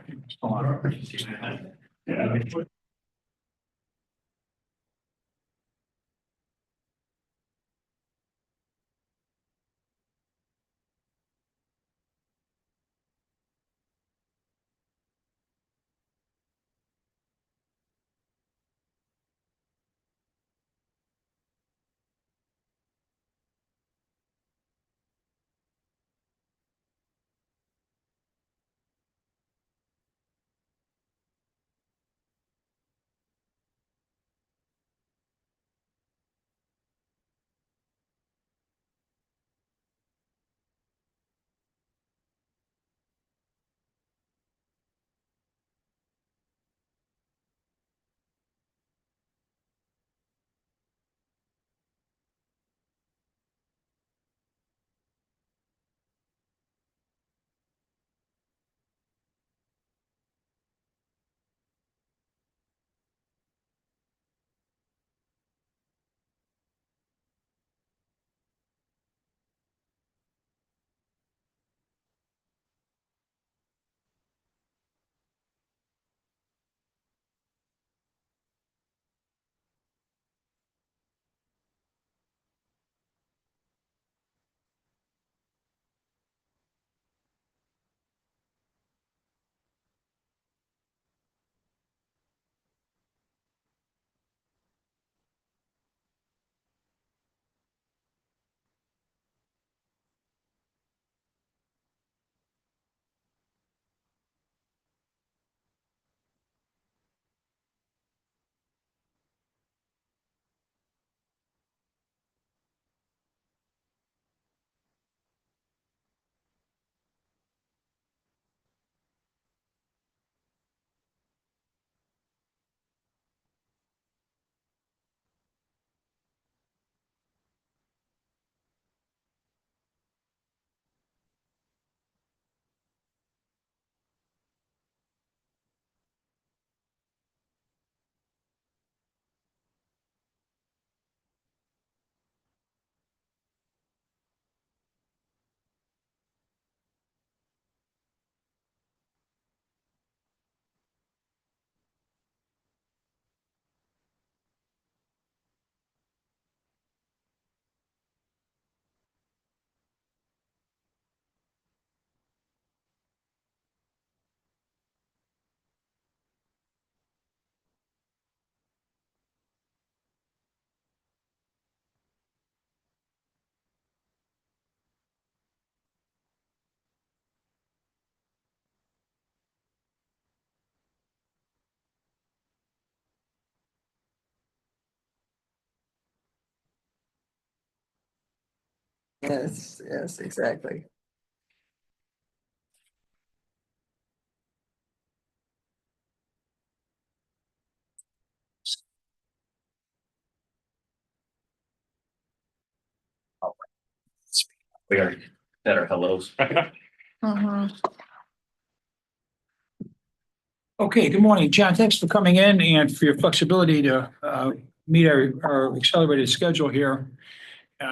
Yes, yes, exactly. We already said our hellos. Mhm. Okay, good morning, John. Thanks for coming in and for your flexibility to meet our accelerated schedule here.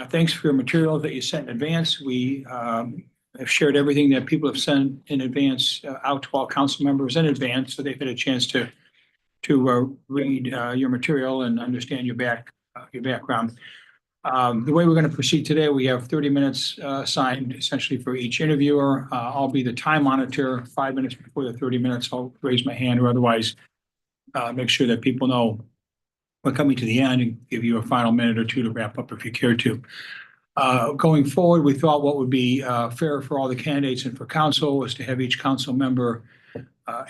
Thanks for your material that you sent in advance. We have shared everything that people have sent in advance out to all council members in advance, so they've had a chance to read your material and understand your background. The way we're going to proceed today, we have 30 minutes assigned essentially for each interviewer. I'll be the time monitor. 5 minutes before the 30 minutes, I'll raise my hand, or otherwise make sure that people know we're coming to the end and give you a final minute or two to wrap up if you care to. Going forward, we thought what would be fair for all the candidates and for council was to have each council member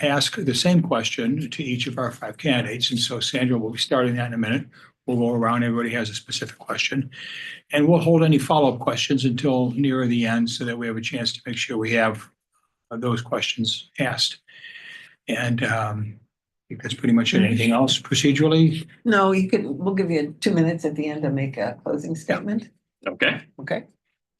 ask the same question to each of our 5 candidates. And so Sandra will be starting that in a minute. We'll go around, everybody has a specific question. And we'll hold any follow-up questions until nearer the end so that we have a chance to make sure we have those questions asked. And I think that's pretty much it. Anything else procedurally? No, we'll give you 2 minutes at the end to make a closing statement. Okay. Okay.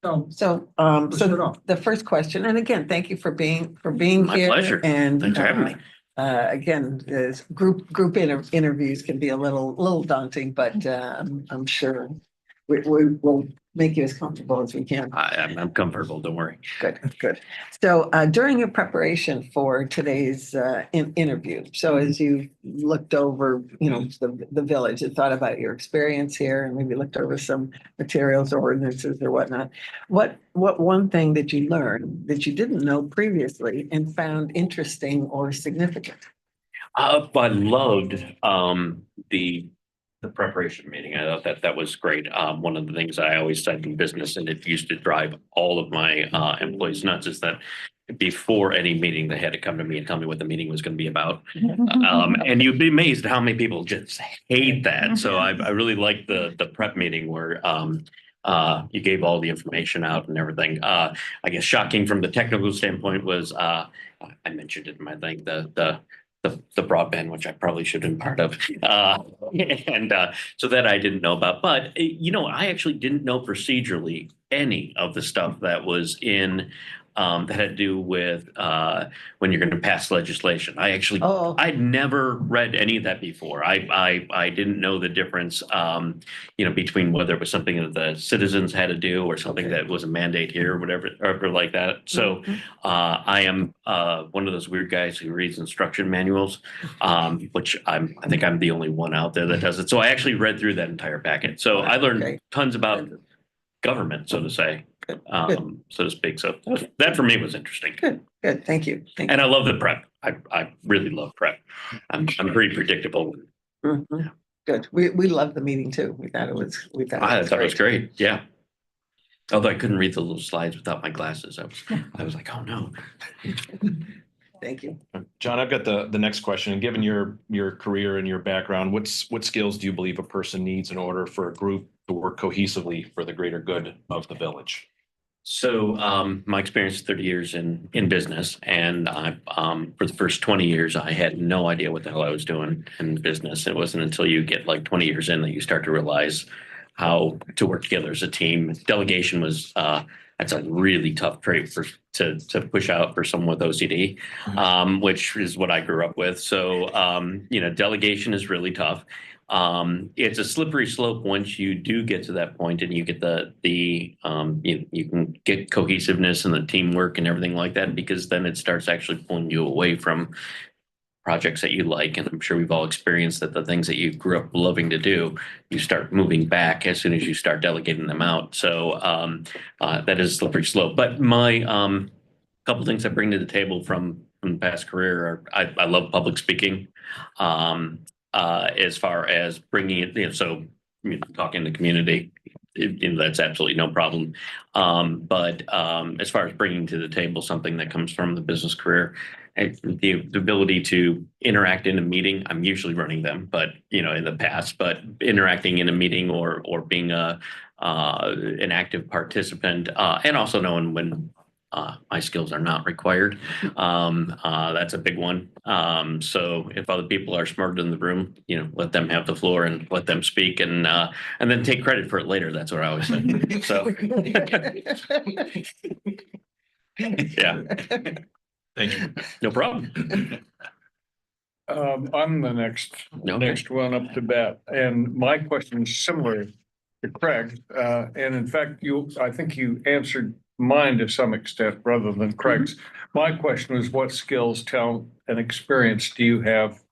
No. So, Let's start off. the first question, and again, thank you for being My here. pleasure. And Thanks for having me. Again, this group interviews can be a little daunting, but I'm sure we'll make you as comfortable as we can. I'm comfortable, don't worry. Good, good. So during your preparation for today's interview, so as you looked over, the village and thought about your experience here and maybe looked over some materials or ordinances or whatnot, what one thing that you learned that you didn't know previously and found interesting or significant? I loved the preparation meeting. I thought that was great. One of the things I always said in business, and it used to drive all of my employees nuts, is that before any meeting, they had to come to me and tell me what the meeting was going to be about. And you'd be amazed how many people just hate that. So I really liked the prep meeting where you gave all the information out and everything. I guess shocking from the technical standpoint was I mentioned it in my thing, the broadband, which I probably should have been part of. So that I didn't know about. But, I actually didn't know procedurally any of the stuff that was in that had to do with when you're going to pass legislation. I'd never read any of that before. I didn't know the difference, between whether it was something that the citizens had to do or something that was a mandate here or whatever, or like that. So I am one of those weird guys who reads instruction manuals, which I think I'm the only one out there that does it. So I actually read through that entire packet. So I learned tons about government, so to say. So to speak. So that for me was interesting. Good. Thank you. And I love the prep. I really love prep. I'm pretty predictable. Mhm. Good. We love the meeting too. We thought it was It was great. Yeah. Although I couldn't read the little slides without my glasses. I was like, oh no. Thank you. John, I've got the next question. And given your career and your background, what skills do you believe a person needs in order for a group to work cohesively for the greater good of the village? So my experience is 30 years in business, and I for the first 20 years I had no idea what the hell I was doing in business. It wasn't until you get like 20 years in that you start to realize how to work together as a team. Delegation was that's a really tough trait to push out for someone with OCD, which is what I grew up with. So delegation is really tough. It's a slippery slope once you do get to that point and you get you can get cohesiveness and the teamwork and everything like that, because then it starts actually pulling you away from projects that you like. And I'm sure we've all experienced that the things that you grew up loving to do, you start moving back as soon as you start delegating them out. So that is a slippery slope. But my couple things I bring to the table from the past career are I love public speaking. As far as bringing it, talking to the community, that's absolutely no problem. But as far as bringing to the table something that comes from the business career, the ability to interact in a meeting, I'm usually running them, but in the past, but interacting in a meeting or being a an active participant, and also knowing when my skills are not required. That's a big one. So if other people are smarter in the room, let them have the floor and let them speak, and then take credit for it later. That's what I always say. So yeah, Thank you. no problem. I'm the next Okay. one up to bat, and my question is similar to Craig. And in fact, I think you answered mine to some extent rather than Craig's. My question was, what skills, talent, and experience do you have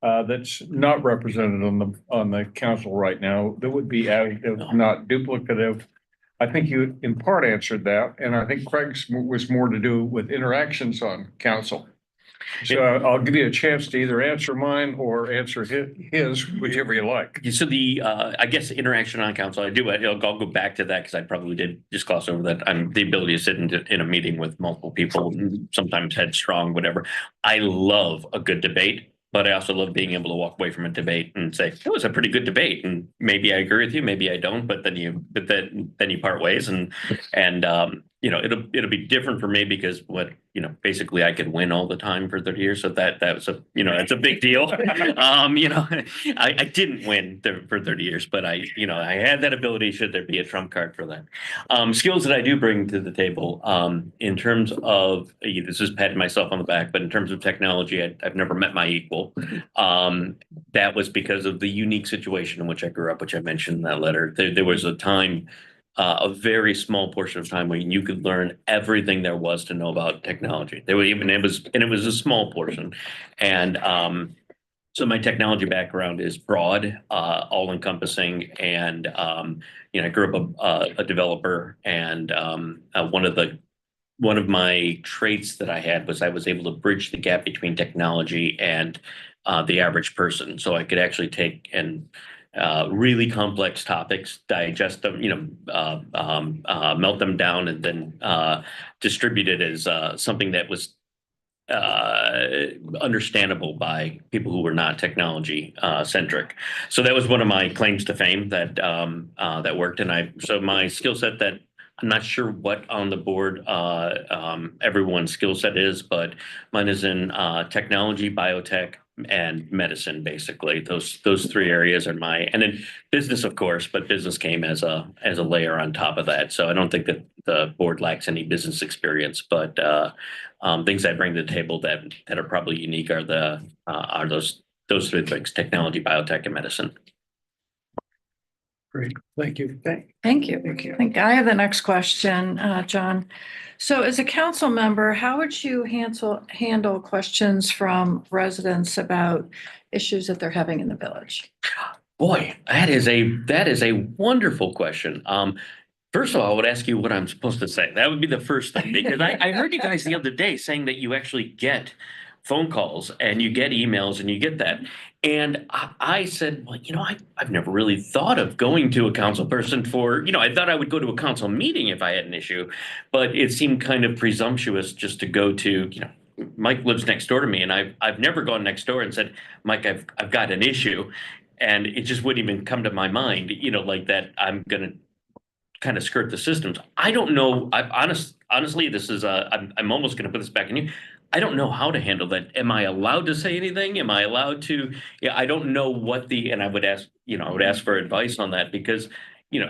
that's not represented on the council right now that would be additive, not duplicative? I think you in part answered that, and I think Craig's was more to do with interactions on council. So I'll give you a chance to either answer mine or answer his, whichever you like. So I guess interaction on council, I'll go back to that because I probably did just gloss over that. I'm the ability to sit in a meeting with multiple people, sometimes headstrong, whatever. I love a good debate, but I also love being able to walk away from a debate and say, it was a pretty good debate. And maybe I agree with you, maybe I don't, but then you part ways, and it'll be different for me because basically I could win all the time for 30 years. So that was it's a big deal. I didn't win for 30 years, but I had that ability should there be a trump card for that. Skills that I do bring to the table, in terms of, this is patting myself on the back, but in terms of technology, I've never met my equal. That was because of the unique situation in which I grew up, which I mentioned in that letter. There was a time, a very small portion of time when you could learn everything there was to know about technology. It was a small portion. And so my technology background is broad, all encompassing. And, I grew up a developer, and one of my traits that I had was I was able to bridge the gap between technology and the average person. So I could actually take and really complex topics, digest them, melt them down, and then distribute it as something that was understandable by people who were not technology centric. So that was one of my claims to fame that worked. And so my skill set, that I'm not sure what on the board everyone's skill set is, but mine is in technology, biotech, and medicine. Basically, those three areas are and then business, of course, but business came as a layer on top of that. So I don't think that the board lacks any business experience, but things I bring to the table that are probably unique are those three things: technology, biotech, and medicine. Great, thank you. Thank you. I think I have the next question, John. So as a council member, how would you handle questions from residents about issues that they're having in the village? Boy, that is a wonderful question. First of all, I would ask you what I'm supposed to say. That would be the first thing, because I heard you guys the other day saying that you actually get phone calls and you get emails and you get that. And I said, well, I've never really thought of going to a council person for, I thought I would go to a council meeting if I had an issue, but it seemed kind of presumptuous just to go to, Mike lives next door to me, and I've never gone next door and said, Mike, I've got an issue. And it just wouldn't even come to my mind, like that I'm going to kind of skirt the systems. I don't know. Honestly, this is I'm almost going to put this back in you. I don't know how to handle that. Am I allowed to say anything? Am I allowed to? I don't know and I would ask for advice on that, because,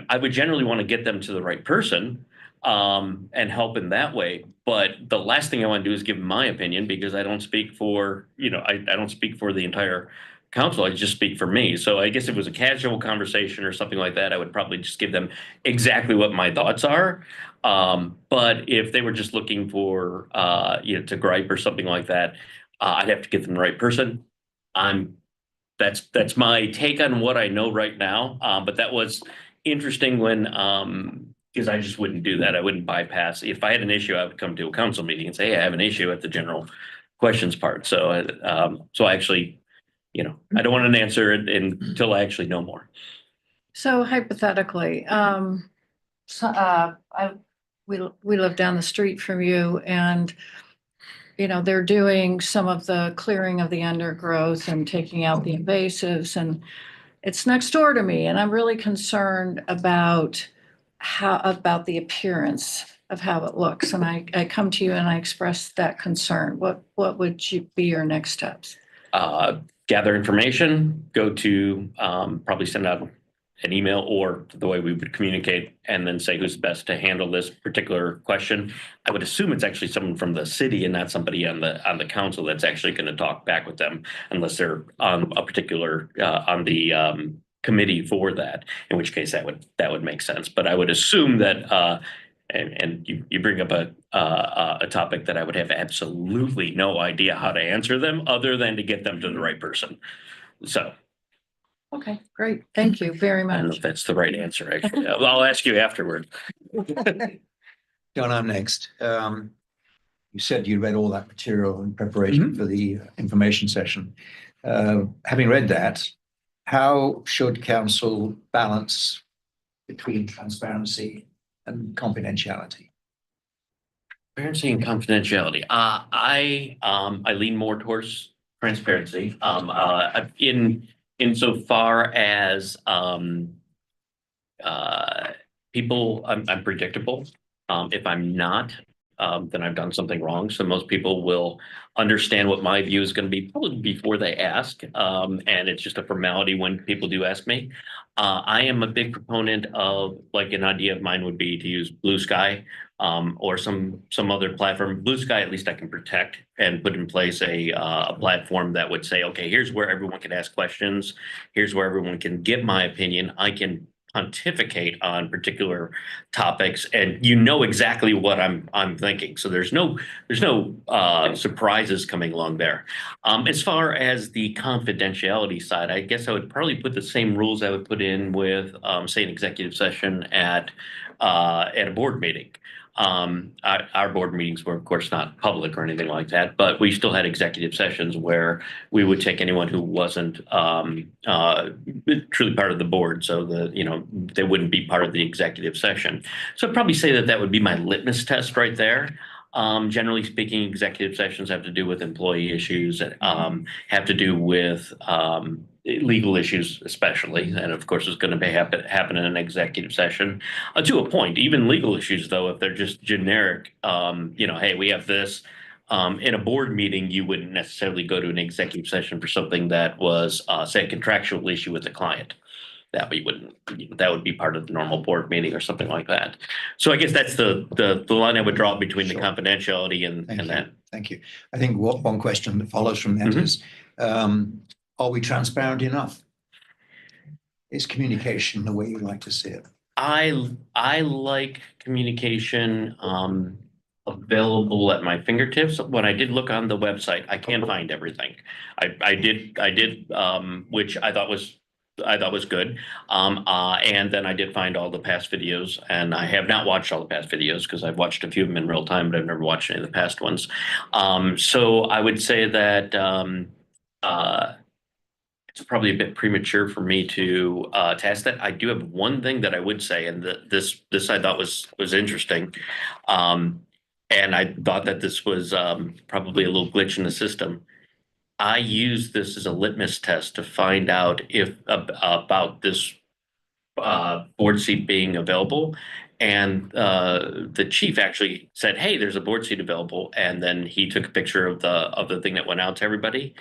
I would generally want to get them to the right person, and help in that way. But the last thing I want to do is give my opinion, because I don't speak for, I don't speak for the entire council. I just speak for me. So I guess if it was a casual conversation or something like that, I would probably just give them exactly what my thoughts are. But if they were just looking for, to gripe or something like that, I'd have to get them the right person. That's my take on what I know right now. But that was interesting when, because I just wouldn't do that. I wouldn't bypass. If I had an issue, I would come to a council meeting and say, hey, I have an issue at the general questions part. So, I actually, I don't want an answer until I actually know more. So hypothetically, we live down the street from you, and they're doing some of the clearing of the undergrowth and taking out the invasives, and it's next door to me and I'm really concerned about about the appearance of how it looks. And I come to you and I express that concern. What would be your next steps? Gather information, go to, probably send out an email or the way we would communicate and then say who's best to handle this particular question. I would assume it's actually someone from the city and not somebody on the council that's actually going to talk back with them unless they're on a particular, on the, committee for that, in which case that would make sense. But I would assume that, and you bring up a topic that I would have absolutely no idea how to answer them other than to get them to the right person. So Okay, great. Thank you very I don't know much. if that's the right answer, actually. I'll ask you afterward. John, I'm next. You said you read all that material in preparation for the information session. Having read that, how should council balance between transparency and confidentiality? Transparency and confidentiality. I lean more towards transparency. Insofar as people, I'm predictable. If I'm not, then I've done something wrong. So most people will understand what my view is going to be probably before they ask. And it's just a formality when people do ask me. I am a big proponent of, like, an idea of mine would be to use Blue Sky, or some other platform. Blue Sky, at least I can protect and put in place a platform that would say, okay, here's where everyone can ask questions. Here's where everyone can give my opinion. I can pontificate on particular topics, and you know exactly what I'm thinking. So there's no surprises coming along there. As far as the confidentiality side, I guess I would probably put the same rules I would put in with, say, an executive session at a board meeting. Our board meetings were, of course, not public or anything like that, but we still had executive sessions where we would take anyone who wasn't truly part of the board, so they wouldn't be part of the executive session. So I'd probably say that would be my litmus test right there. Generally speaking, executive sessions have to do with employee issues, have to do with legal issues, especially, and of course, it's going to happen in an executive session. To a point, even legal issues, though, if they're just generic, hey, we have this. In a board meeting, you wouldn't necessarily go to an executive session for something that was, say, a contractual issue with the client. That would be part of the normal board meeting or something like that. So I guess that's the line I would draw between the confidentiality and that. Thank you. I think one question that follows from that is, are we transparent enough? Is communication the way you like to see it? I like communication available at my fingertips. When I did look on the website, I can't find everything. I did, which I thought was good. And then I did find all the past videos, and I have not watched all the past videos because I've watched a few of them in real time, but I've never watched any of the past ones. So I would say that it's probably a bit premature for me to test that. I do have one thing that I would say, and this I thought was interesting. And I thought that this was probably a little glitch in the system. I use this as a litmus test to find out if about this board seat being available. And the chief actually said, "Hey, there's a board seat available," and then he took a picture of the thing that went out to everybody.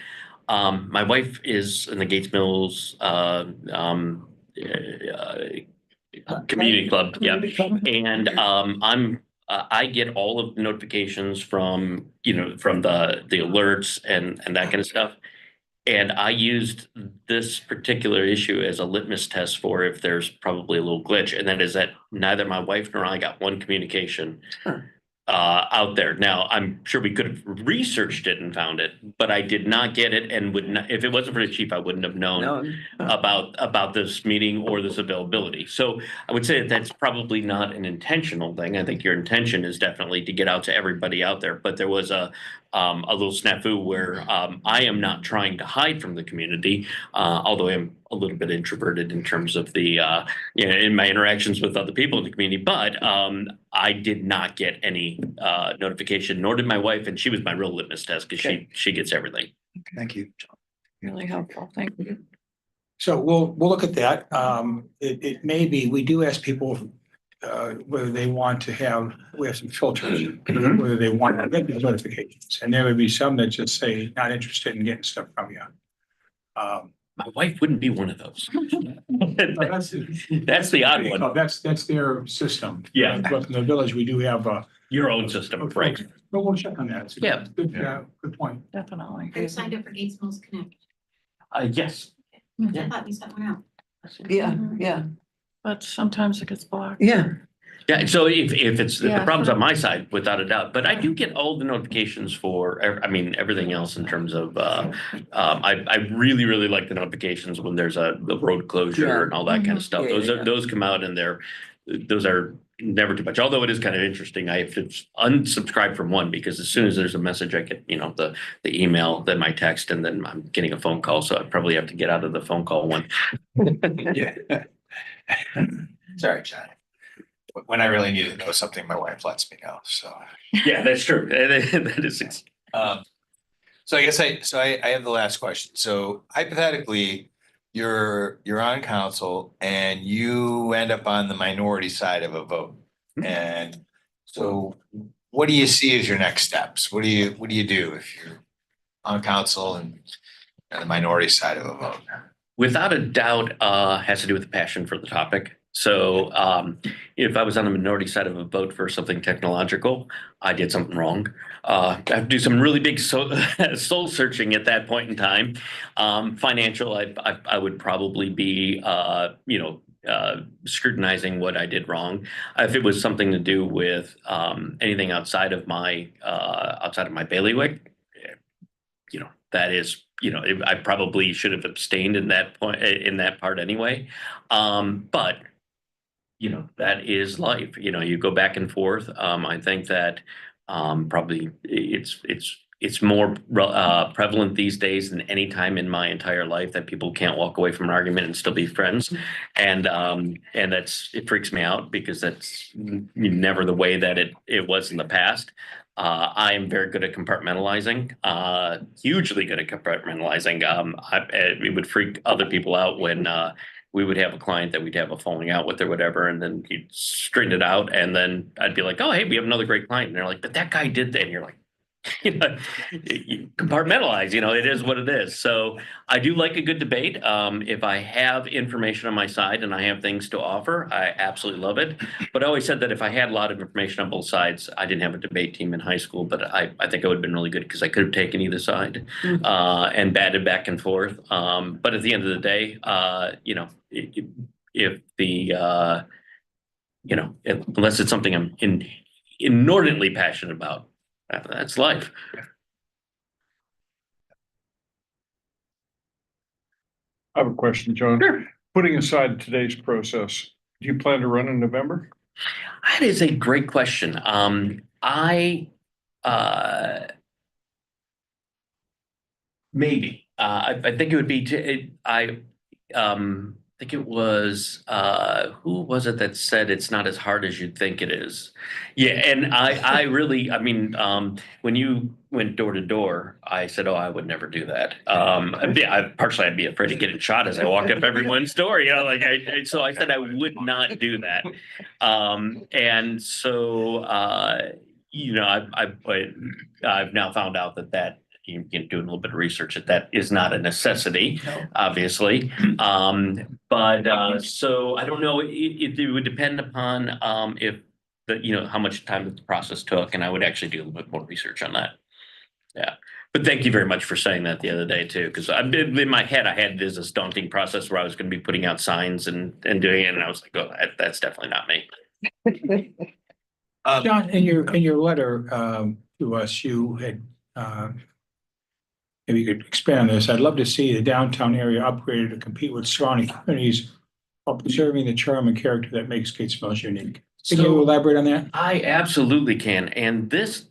My wife is in the Gates Mills community club, yeah, and I get all of the notifications from the alerts and that kind of stuff. And I used this particular issue as a litmus test for if there's probably a little glitch, and that is that neither my wife nor I got one communication out there. Now, I'm sure we could have researched it and found it, but I did not get it, and would not, if it wasn't for the chief, I wouldn't have known about this meeting or this availability. So I would say that that's probably not an intentional thing. I think your intention is definitely to get out to everybody out there, but there was a little snafu where I am not trying to hide from the community, although I'm a little bit introverted in terms of the in my interactions with other people in the community. But I did not get any notification, nor did my wife, and she was my real litmus test because she gets everything. Thank you, John. Really helpful. Thank you. So we'll look at that. It may be, we do ask people whether they want to have, we have some filters, whether they want to get these notifications. And there would be some that just say, not interested in getting stuff from you. My wife wouldn't be one of those. That's That's the odd one. That's their system. Yeah. But in the village, we do have Your own system, right? But we'll check on that. It's a Yeah. Good point. Definitely. Are you signed up for Gates Mills Connect? Yes. I thought you sent one out. Yeah, yeah, But sometimes it gets blocked. yeah. Yeah, so if it's, the Yeah. problem's on my side, without a doubt, but I do get all the notifications for, I mean, everything else in terms of, I really, really like the notifications when there's a road closure and all that kind of stuff. Yeah, yeah, yeah. Those come out and those are never too much, although it is kind of interesting. I have to unsubscribe from one because as soon as there's a message, I get, the email, then my text, and then I'm getting a phone call. So I probably have to get out of the phone call one. Yeah. Sorry, John. When I really need to know something, my wife lets me know, so. Yeah, that's true. That is. So I guess I have the last question. So hypothetically, you're on council and you end up on the minority side of a vote. And so what do you see as your next steps? What do you do if you're on council and on the minority side of a vote? Without a doubt, has to do with the passion for the topic. So if I was on the minority side of a vote for something technological, I did something wrong. I have to do some really big soul searching at that point in time. Financial, I would probably be, scrutinizing what I did wrong. If it was something to do with anything outside of my bailiwick, that is, I probably should have abstained in that point, in that part anyway. But that is life. You go back and forth. I think that probably it's more prevalent these days than any time in my entire life that people can't walk away from an argument and still be friends. And it freaks me out because that's never the way that it was in the past. I am very good at compartmentalizing, hugely good at compartmentalizing. It would freak other people out when we would have a client that we'd have a falling out with or whatever, and then he'd straighten it out, and then I'd be like, "Oh, hey, we have another great client," and they're like, "But that guy did that," and you're like, you compartmentalize, it is what it is. So I do like a good debate. If I have information on my side and I have things to offer, I absolutely love it. But I always said that if I had a lot of information on both sides, I didn't have a debate team in high school, but I think I would have been really good because I could have taken either side and batted back and forth. But at the end of the day, if the, unless it's something I'm inordinately passionate about, that's life. I have a question, John. Sure. Putting aside today's process, do you plan to run in November? That is a great question. Maybe. I think it would be. I think it was who was it that said it's not as hard as you'd think it is. Yeah, and I really, when you went door to door, I said, "Oh, I would never do that." Partially, I'd be afraid of getting shot as I walk up everyone's door. So I said I would not do that. And so I've now found out that you can do a little bit of research that is not a necessity, obviously. So I don't know. It would depend upon if how much time the process took, and I would actually do a little bit more research on that. Yeah. But thank you very much for saying that the other day too, because in my head I had this daunting process where I was going to be putting out signs and doing it, and I was like, "Oh, that's definitely not me." John, in your letter to us, you had maybe you could expand on this. I'd love to see the downtown area upgraded to compete with surrounding communities while preserving the charm and character that makes Gates Mills unique. Can you elaborate on that? I absolutely can. And this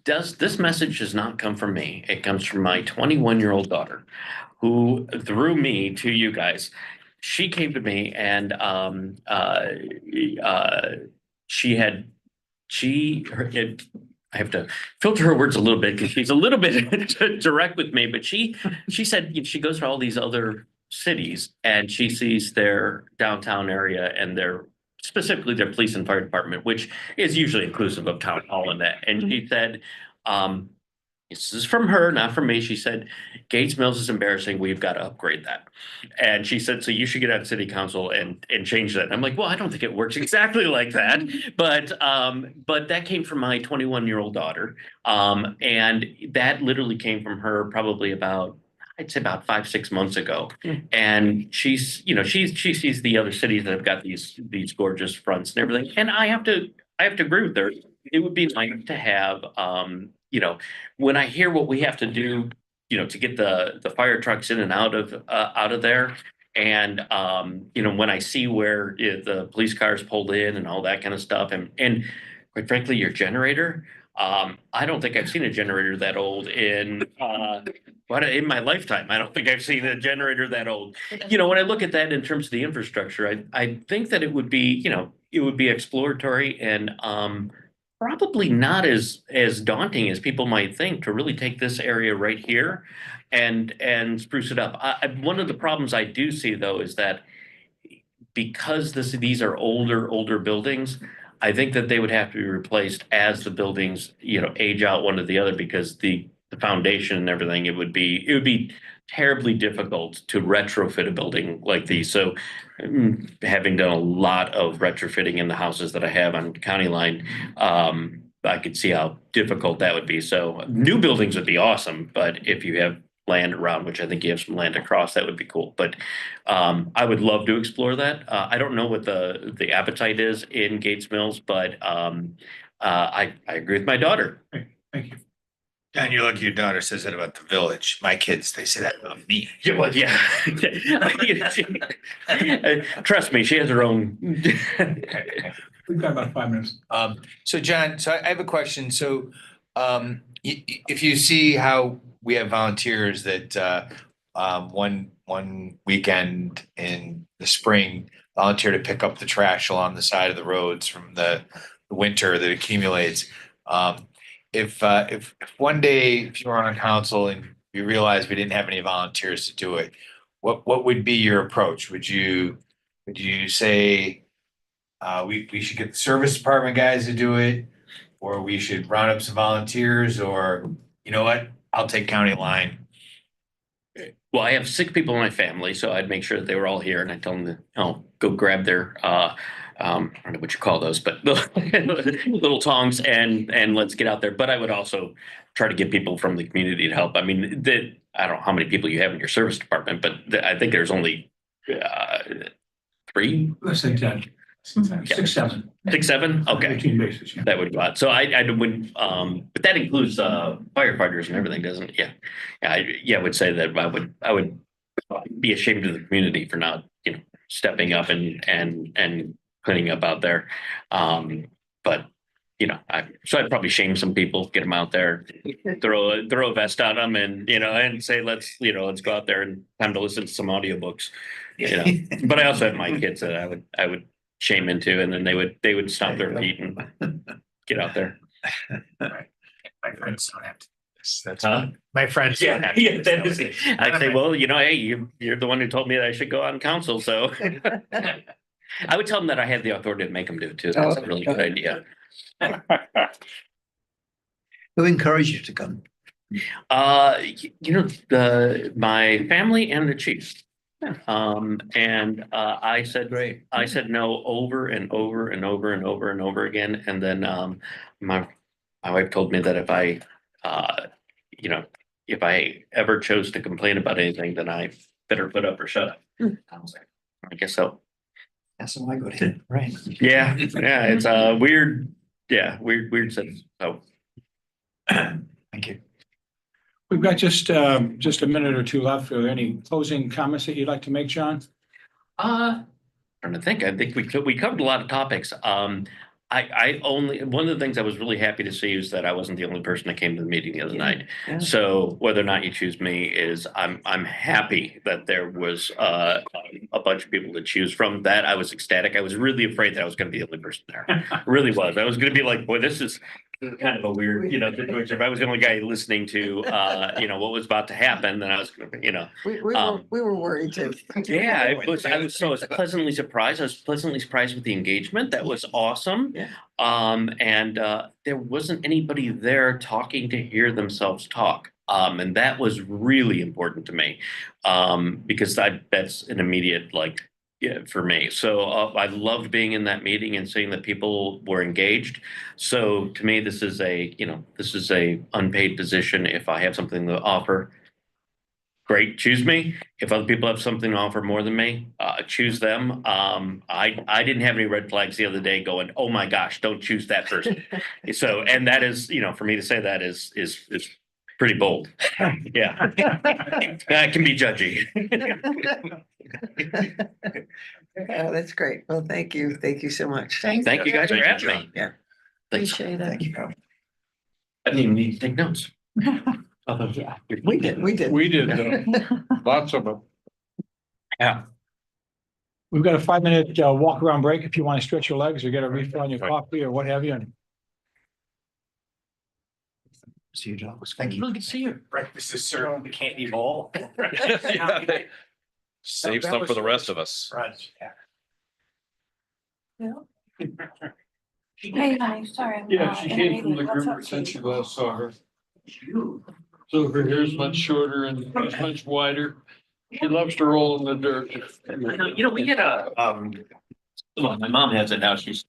message does not come from me. It comes from my 21-year-old daughter, who threw me to you guys. She came to me and I have to filter her words a little bit because she's a little bit direct with me, but she said she goes to all these other cities and she sees their downtown area and specifically their police and fire department, which is usually inclusive of town hall and that. And she said, this is from her, not from me. She said, Gates Mills is embarrassing. We've got to upgrade that. And she said, so you should get on city council and change that. And I'm like, well, I don't think it works exactly like that. But that came from my 21-year-old daughter. And that literally came from her probably I'd say about 5-6 months ago. And she sees the other cities that have got these gorgeous fronts and everything. And I have to agree with her. It would be nice to have, when I hear what we have to do, to get the fire trucks in and out of there. And, when I see where the police cars pulled in and all that kind of stuff, and quite frankly, your generator, I don't think I've seen a generator that old in my lifetime. I don't think I've seen a generator that old. When I look at that in terms of the infrastructure, I think that it would be exploratory and probably not as daunting as people might think to really take this area right here and spruce it up. One of the problems I do see though is that because these are older buildings, I think that they would have to be replaced as the buildings, age out one to the other, because the foundation and everything, it would be terribly difficult to retrofit a building like these. So having done a lot of retrofitting in the houses that I have on County Line, I could see how difficult that would be. So new buildings would be awesome, but if you have land around, which I think you have some land across, that would be cool. But I would love to explore that. I don't know what the appetite is in Gates Mills, but I agree with my daughter. Thank you. And you're lucky your daughter says that about the village. My kids, they say that about me. Yeah, well, yeah. Trust me, she has her own. We've got about 5 minutes. So John, I have a question. So if you see how we have volunteers that one weekend in the spring volunteer to pick up the trash along the side of the roads from the winter that accumulates. If one day, if you were on council and you realized we didn't have any volunteers to do it, what would be your approach? Would you say we should get the service department guys to do it, or we should round up some volunteers, or you know what, I'll take County Line? Well, I have 6 people in my family, so I'd make sure that they were all here, and I tell them to go grab their I don't know what you call those, but little tongs and let's get out there. But I would also try to get people from the community to help. I mean, I don't know how many people you have in your service department, but I think there's only 3. Less than 10. 6, 7. 6, 7? Okay. 18 bases, yeah. That would go out. So I would, but that includes firefighters and everything, doesn't it? Yeah. I would say that I would be ashamed of the community for not, stepping up and cleaning up out there. But so I'd probably shame some people, get them out there, throw a vest on them and say, let's go out there and time to listen to some audiobooks. But I also have my kids that I would shame into, and then they would stomp their feet and get out there. My friends don't have to. That's Huh? my friends. Yeah, that is, I'd say, well, hey, you're the one who told me that I should go on council, so. I would tell them that I had the authority to make them do it too. That's a really good idea. Who encouraged you to come? My family and the chief. And I said no over and over and over and over and over again. And then my wife told me that if I ever chose to complain about anything, then I better put up or shut up. I was like, I guess so. That's what I got in. Right. Yeah, it's a weird sense. So Thank you. We've got just a minute or 2 left. Are there any closing comments that you'd like to make, John? trying to think. I think we covered a lot of topics. One of the things I was really happy to see is that I wasn't the only person that came to the meeting the other night. Yeah. So whether or not you choose me is I'm happy that there was a bunch of people to choose from. That I was ecstatic. I was really afraid that I was going to be the only person there. I really was. I was going to be like, boy, this is kind of a weird, situation. If I was the only guy listening to, what was about to happen, then I was, We were worried too. yeah, I was pleasantly surprised. I was pleasantly surprised with the engagement. That was awesome. Yeah. And there wasn't anybody there talking to hear themselves talk. And that was really important to me. Because that's an immediate, like, yeah, for me. So I loved being in that meeting and seeing that people were engaged. So to me, this is a unpaid position. If I have something to offer, great, choose me. If other people have something to offer more than me, choose them. I didn't have any red flags the other day going, oh my gosh, don't choose that person. So, and that is, for me to say that is pretty bold. Yeah. I can be judgy. Oh, that's great. Well, thank you. Thank you so much. Thank you guys for having me. Yeah. Thanks. Appreciate it. I didn't even need to take notes. Although, yeah. We did. We did, lots of them. Yeah. We've got a 5-minute walk around break if you want to stretch your legs or get a refill on your coffee or what have you. And See you, John. Thank you. Really good to see you. Breakfast is served, we can't eat all. Save some for the rest of us. Right, yeah. Hey, honey, sorry. I'm Yeah, not she in a came from the meeting. What's group up, since sweetie? you last saw her. So her hair's much shorter and much wider. She loves to roll in the dirt. We had well, my mom has it now. She's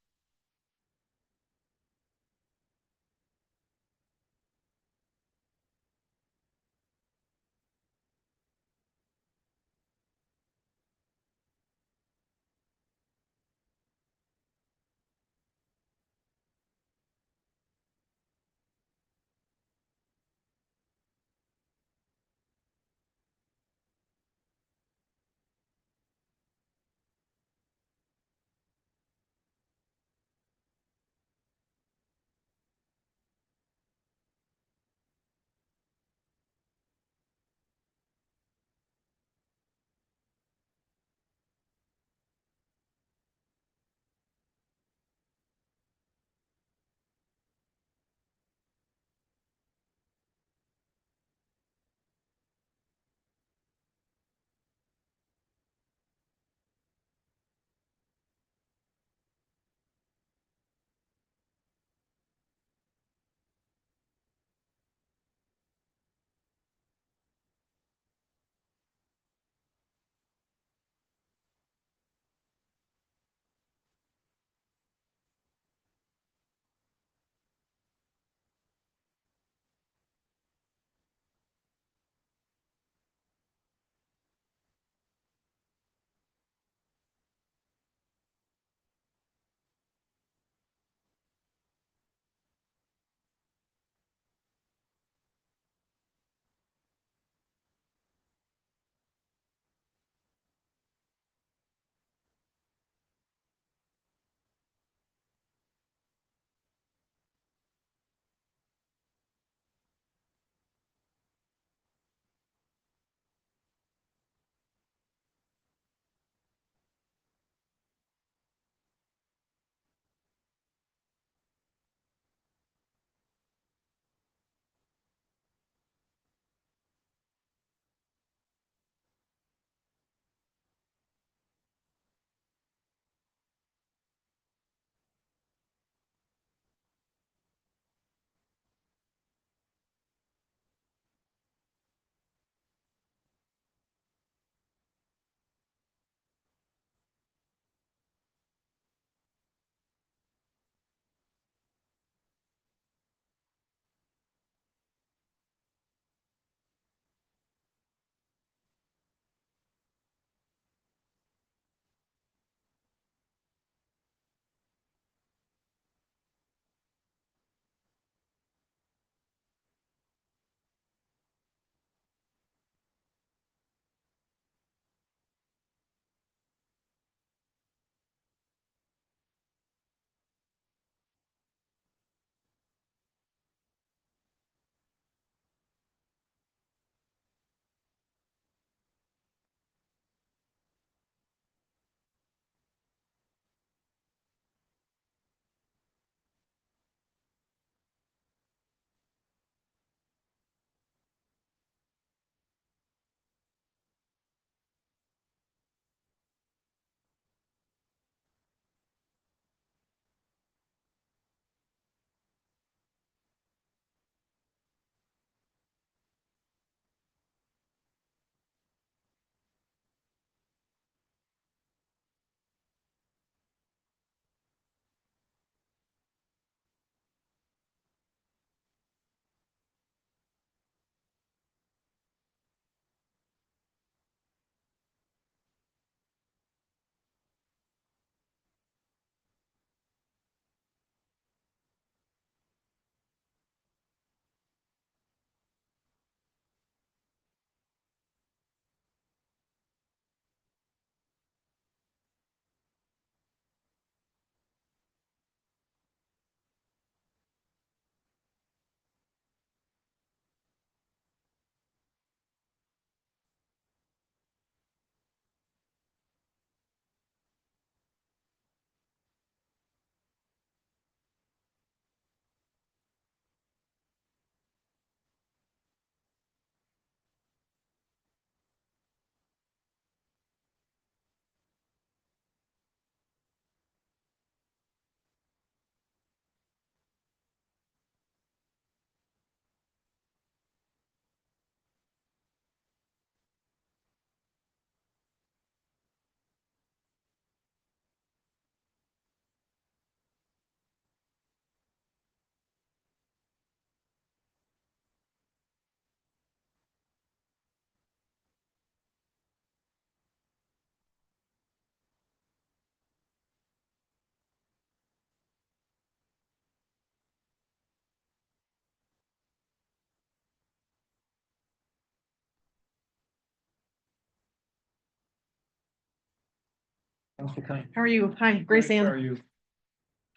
How are you? Hi, Grace How Ann. are you?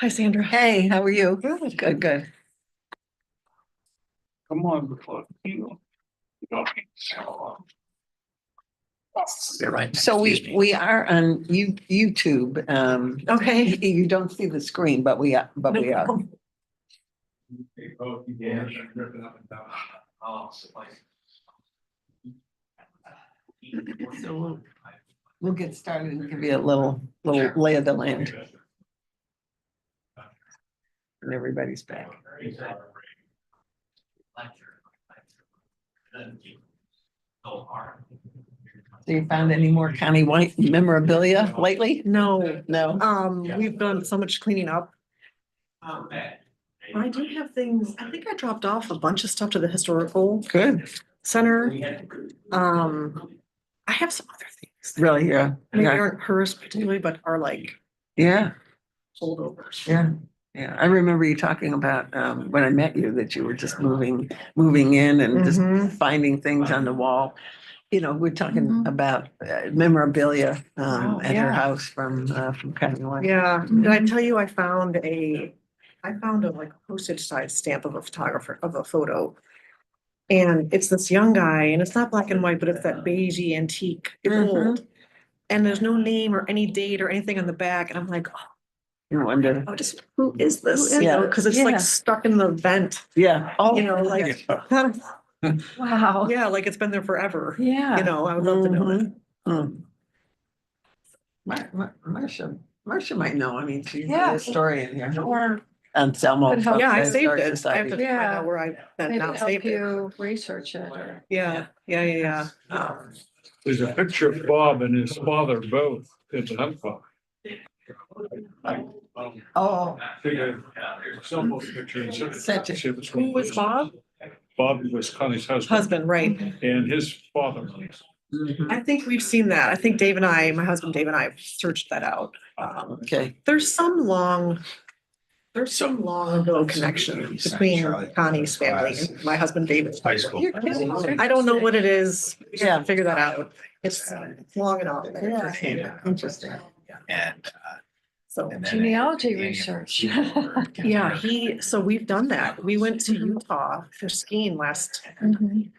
Hi, Sandra. Hey, how are you? Good. Good, good. Come on, before you. You're right. So we are on YouTube. Okay. You don't see the screen, but we are. So we'll get started and give you a little lay of the land. And everybody's back. So you found any more County White memorabilia lately? No, No. we've done so much cleaning up. I do have things, I think I dropped off a bunch of stuff to the historical Good. center. I have some other things. Really, yeah. Maybe Yeah. aren't hers particularly, but are like Yeah. holdovers. Yeah. Yeah. I remember you talking about when I met you that you were just moving in and just Mhm. finding things on the wall. You know, we're talking Mhm. about memorabilia Oh, at her yeah. house from County White. Yeah, did I tell you I found a like postage size stamp of a photographer of a photo. And it's this young guy and it's not black and white, but it's that beigey antique. It's Mhm. old. And there's no name or any date or anything on the back. And I'm like, You wonder. oh, just who is this? Who is You know, it? because it's Yeah. like stuck in the vent, Yeah. Oh, you know, like, Wow. yeah, like it's been there forever. You Yeah. know, I would love to know it. Mm. Marcia might know. I mean, she's Yeah. a historian here. Or Anselmo. Could help. Yeah, I from the saved Historic it. I have to Society. find Yeah. out where I maybe now help saved it. you research it. Or- Yeah. There's a picture of Bob and his father both in the hunt book. Oh, Some of the pictures. Who was Bob? Bob was Connie's husband. Husband, right. And his father. mhm. I think we've seen that. I think Dave and I, my husband Dave and I have searched that out. Okay. There's some long ago connection between Connie's family and my husband David's. High school. You're kidding. I don't know what it is. Yeah. Figure that out. It's long enough. Yeah. Interesting. And, So, and then- Genealogy research. yeah, so we've done that. We went to Utah for skiing last Mhm.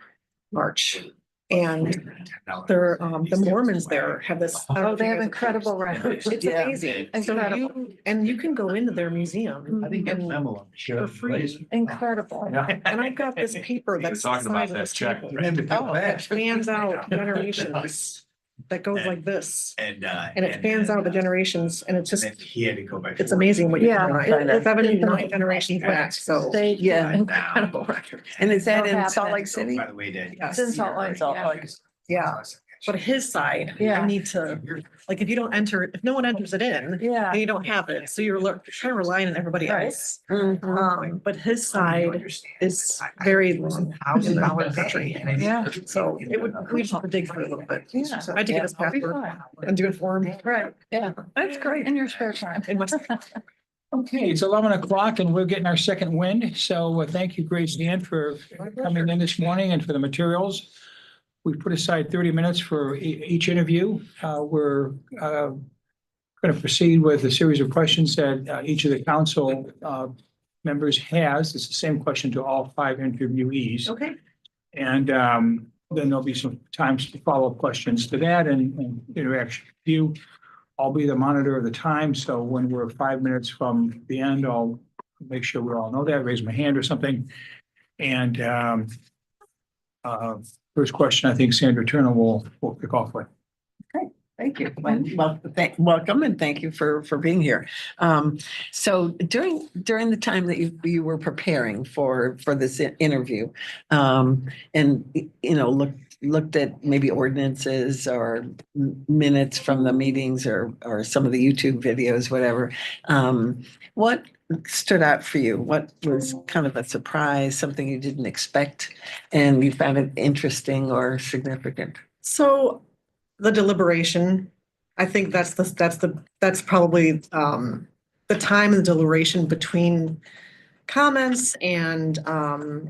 March. And the Mormons there have this. I don't know Oh, if they you have guys- incredible records. It's Yeah. amazing. So Incredible. you can go into their museum and for free. Incredible. And I've got this paper that's. talking the about size of that this check. paper. Oh, That spans out generations. That goes like this. And, And it spans out the generations and it's just, then he had to go back. it's amazing what you Yeah. can find. 7, 9 generations back, so. They, Yeah. incredible records. And is that So in happy. Salt Lake City? By the way, Dad. Yes. It's in Salt Lake, Salt yeah. Lake. Yeah, but his side, Yeah. I need to, like, if you don't enter, if no one enters it in, Yeah. then you don't have it, so you're kind of relying on everybody Right. else. Mhm. But his side is very $1,000 country. Yeah. So we just have to dig for it a little bit. Yeah. So I had to get his It'll be password fine. and do it for him. Right, yeah, that's great. In your spare time. In my- Okay, it's 11 o'clock and we're getting our second wind. So thank you, Grace Ann, for coming in this morning and for the materials. We put aside 30 minutes for each interview. We're going to proceed with a series of questions that each of the council members has. It's the same question to all 5 interviewees. Okay, And then there'll be some times for follow-up questions to that and interaction with you. I'll be the monitor of the time, so when we're 5 minutes from the end, I'll make sure we all know that, raise my hand or something. And first question, I think Sandra Turner will kick off with. Thank you. Welcome and thank you for being here. So during the time that you were preparing for this interview, and you know, looked at maybe ordinances or minutes from the meetings or some of the YouTube videos, whatever, what stood out for you? What was kind of a surprise, something you didn't expect and you found it interesting or significant? so the deliberation, I think that's probably the time and the deliberation between comments and, I'm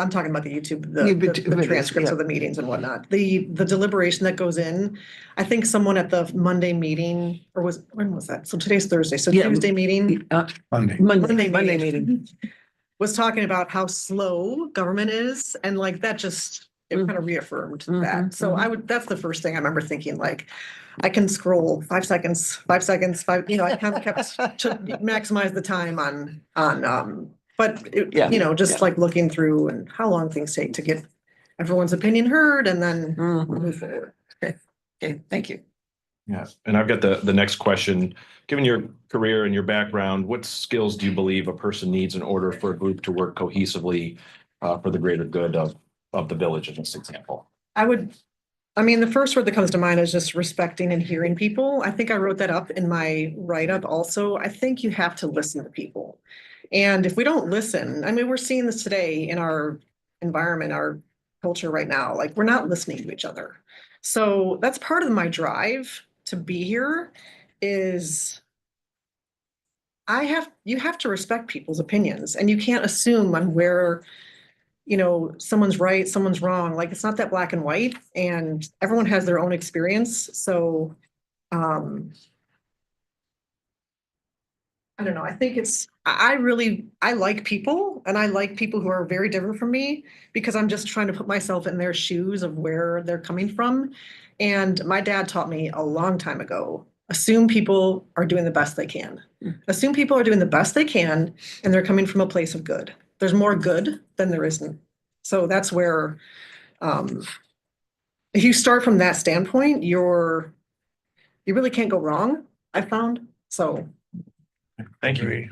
talking about the YouTube, the videos, transcripts yeah. of the meetings and whatnot. The deliberation that goes in, I think someone at the Monday meeting, or when was that? So today's Thursday, so Yeah. Tuesday meeting. Monday. Monday Monday meeting. meeting. Was talking about how slow government is, and like that just, it kind of reaffirmed that. So that's the first thing I remember thinking, like, I can scroll 5 seconds, 5 seconds, you know, I kind of kept to maximize the time but Yeah. you know, just like looking through and how long things take to get everyone's opinion heard and then move forward. Okay, thank you. Yeah, and I've got the next question. Given your career and your background, what skills do you believe a person needs in order for a group to work cohesively for the greater good of the village in this example? I mean, the first word that comes to mind is just respecting and hearing people. I think I wrote that up in my write-up also. I think you have to listen to people. And if we don't listen, I mean, we're seeing this today in our environment, our culture right now, like we're not listening to each other. So that's part of my drive to be here is you have to respect people's opinions and you can't assume on where, you know, someone's right, someone's wrong. Like it's not that black and white and everyone has their own experience. So, I don't know. I think I like people and I like people who are very different from me because I'm just trying to put myself in their shoes of where they're coming from. And my dad taught me a long time ago, assume people are doing the best they can. Assume people are doing the best they can and they're coming from a place of good. There's more good than there isn't. So that's where, if you start from that standpoint, you really can't go wrong, I found. So. Thank you.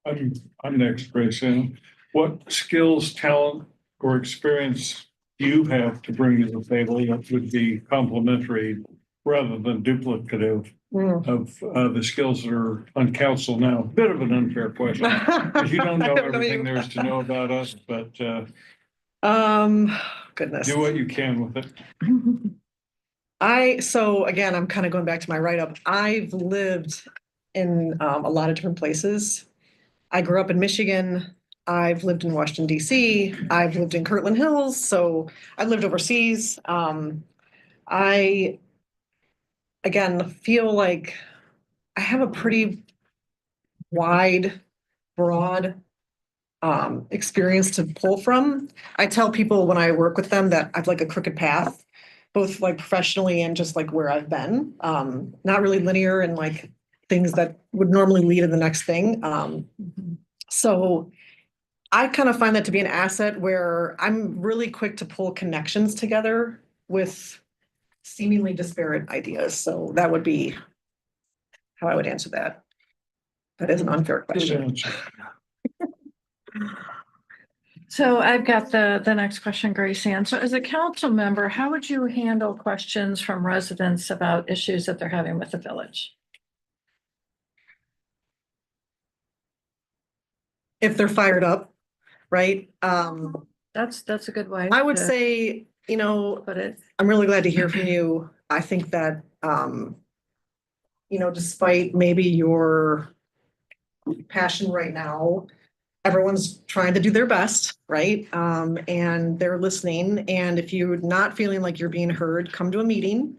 I'm next, Grayson. What skills, talent, or experience do you have to bring to the table that would be complementary rather than duplicative of the skills that are on council now? Bit of an unfair question, because you don't know everything there is to know about us, but Goodness. do what you can with it. So again, I'm kind of going back to my write-up. I've lived in a lot of different places. I grew up in Michigan. I've lived in Washington, DC. I've lived in Kirtland Hills. So I've lived overseas. I, again, feel like I have a pretty wide, broad experience to pull from. I tell people when I work with them that I've like a crooked path, both like professionally and just like where I've been. Not really linear and like things that would normally lead to the next thing. So I kind of find that to be an asset where I'm really quick to pull connections together with seemingly disparate ideas. So that would be how I would answer that. That is an unfair question. So I've got the next question, Grace Ann. So as a council member, how would you handle questions from residents about issues that they're having with the village? If they're fired up, right? That's a good way. I would to say, you know, put it. I'm really glad to hear from you. I think that, you know, despite maybe your passion right now, everyone's trying to do their best, right? And they're listening. And if you're not feeling like you're being heard, come to a meeting.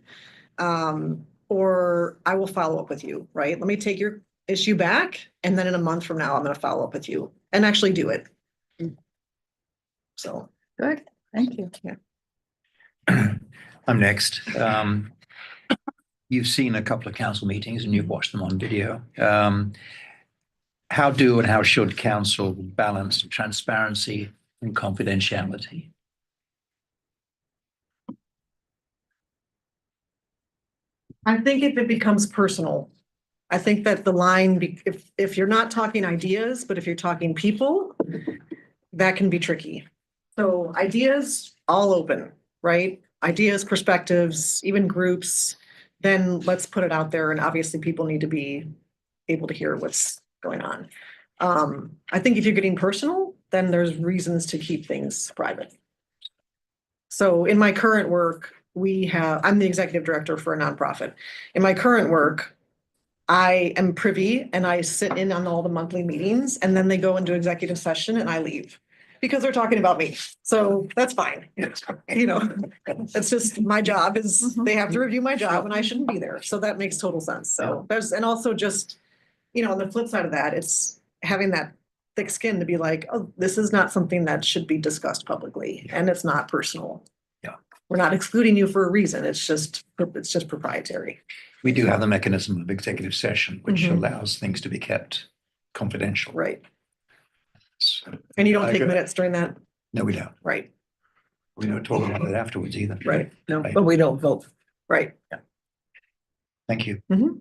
Or I will follow up with you, right? Let me take your issue back. And then in a month from now, I'm going to follow up with you and actually do it. So. Good, thank you. Yeah. I'm next. You've seen a couple of council meetings and you've watched them on video. How do and how should council balance transparency and confidentiality? I think if it becomes personal, I think that the line, if you're not talking ideas, but if you're talking people, that can be tricky. So ideas, all open, right? Ideas, perspectives, even groups, then let's put it out there. And obviously people need to be able to hear what's going on. I think if you're getting personal, then there's reasons to keep things private. So in my current work, I'm the executive director for a nonprofit. In my current work, I am privy and I sit in on all the monthly meetings and then they go into executive session and I leave. Because they're talking about me. So that's fine. You know, it's just my job is they have to review my job and I shouldn't be there. So that makes total sense. So there's, and also just, you know, on the flip side of that, it's having that thick skin to be like, oh, this is not something that should be discussed publicly and it's not personal. Yeah. We're not excluding you for a reason. It's just proprietary. We do have the mechanism of executive session, which Mhm. allows things to be kept confidential. Right. So, And you don't I take agree. minutes during that. No, we don't. Right. We don't talk about it afterwards either. Right. No, Right. But we don't vote. right. Thank you. Mhm.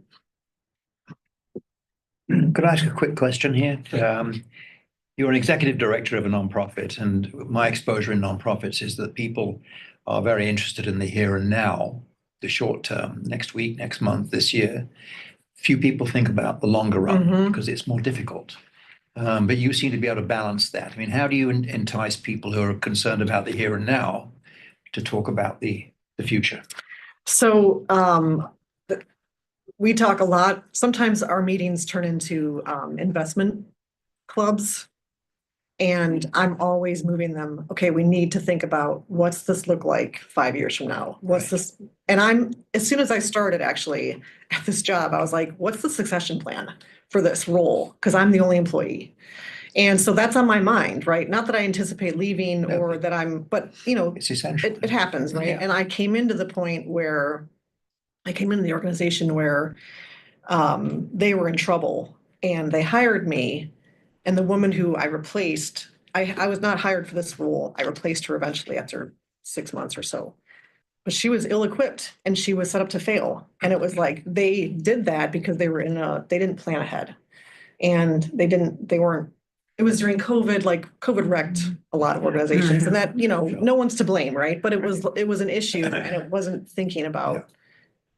Could I ask a quick question here? You're an executive director of a nonprofit, and my exposure in nonprofits is that people are very interested in the here and now, the short term, next week, next month, this year. Few people think about the longer run Mhm. because it's more difficult. But you seem to be able to balance that. I mean, how do you entice people who are concerned about the here and now to talk about the future? So, we talk a lot. Sometimes our meetings turn into, investment clubs. And I'm always moving them. Okay, we need to think about what's this look like 5 years from now? What's this? And as soon as I started actually at this job, I was like, what's the succession plan for this role? Because I'm the only employee. And so that's on my mind, right? Not that I anticipate leaving No. or that but you know, It's essential. it happens, right? Yeah. And I came into the point where I came into the organization where they were in trouble and they hired me. And the woman who I replaced, I was not hired for this role. I replaced her eventually after 6 months or so. But she was ill-equipped and she was set up to fail. And it was like, they did that because they didn't plan ahead. And it was during COVID, like COVID wrecked a lot of organizations and that, you know, no one's to blame, right? But it was an issue and it wasn't thinking about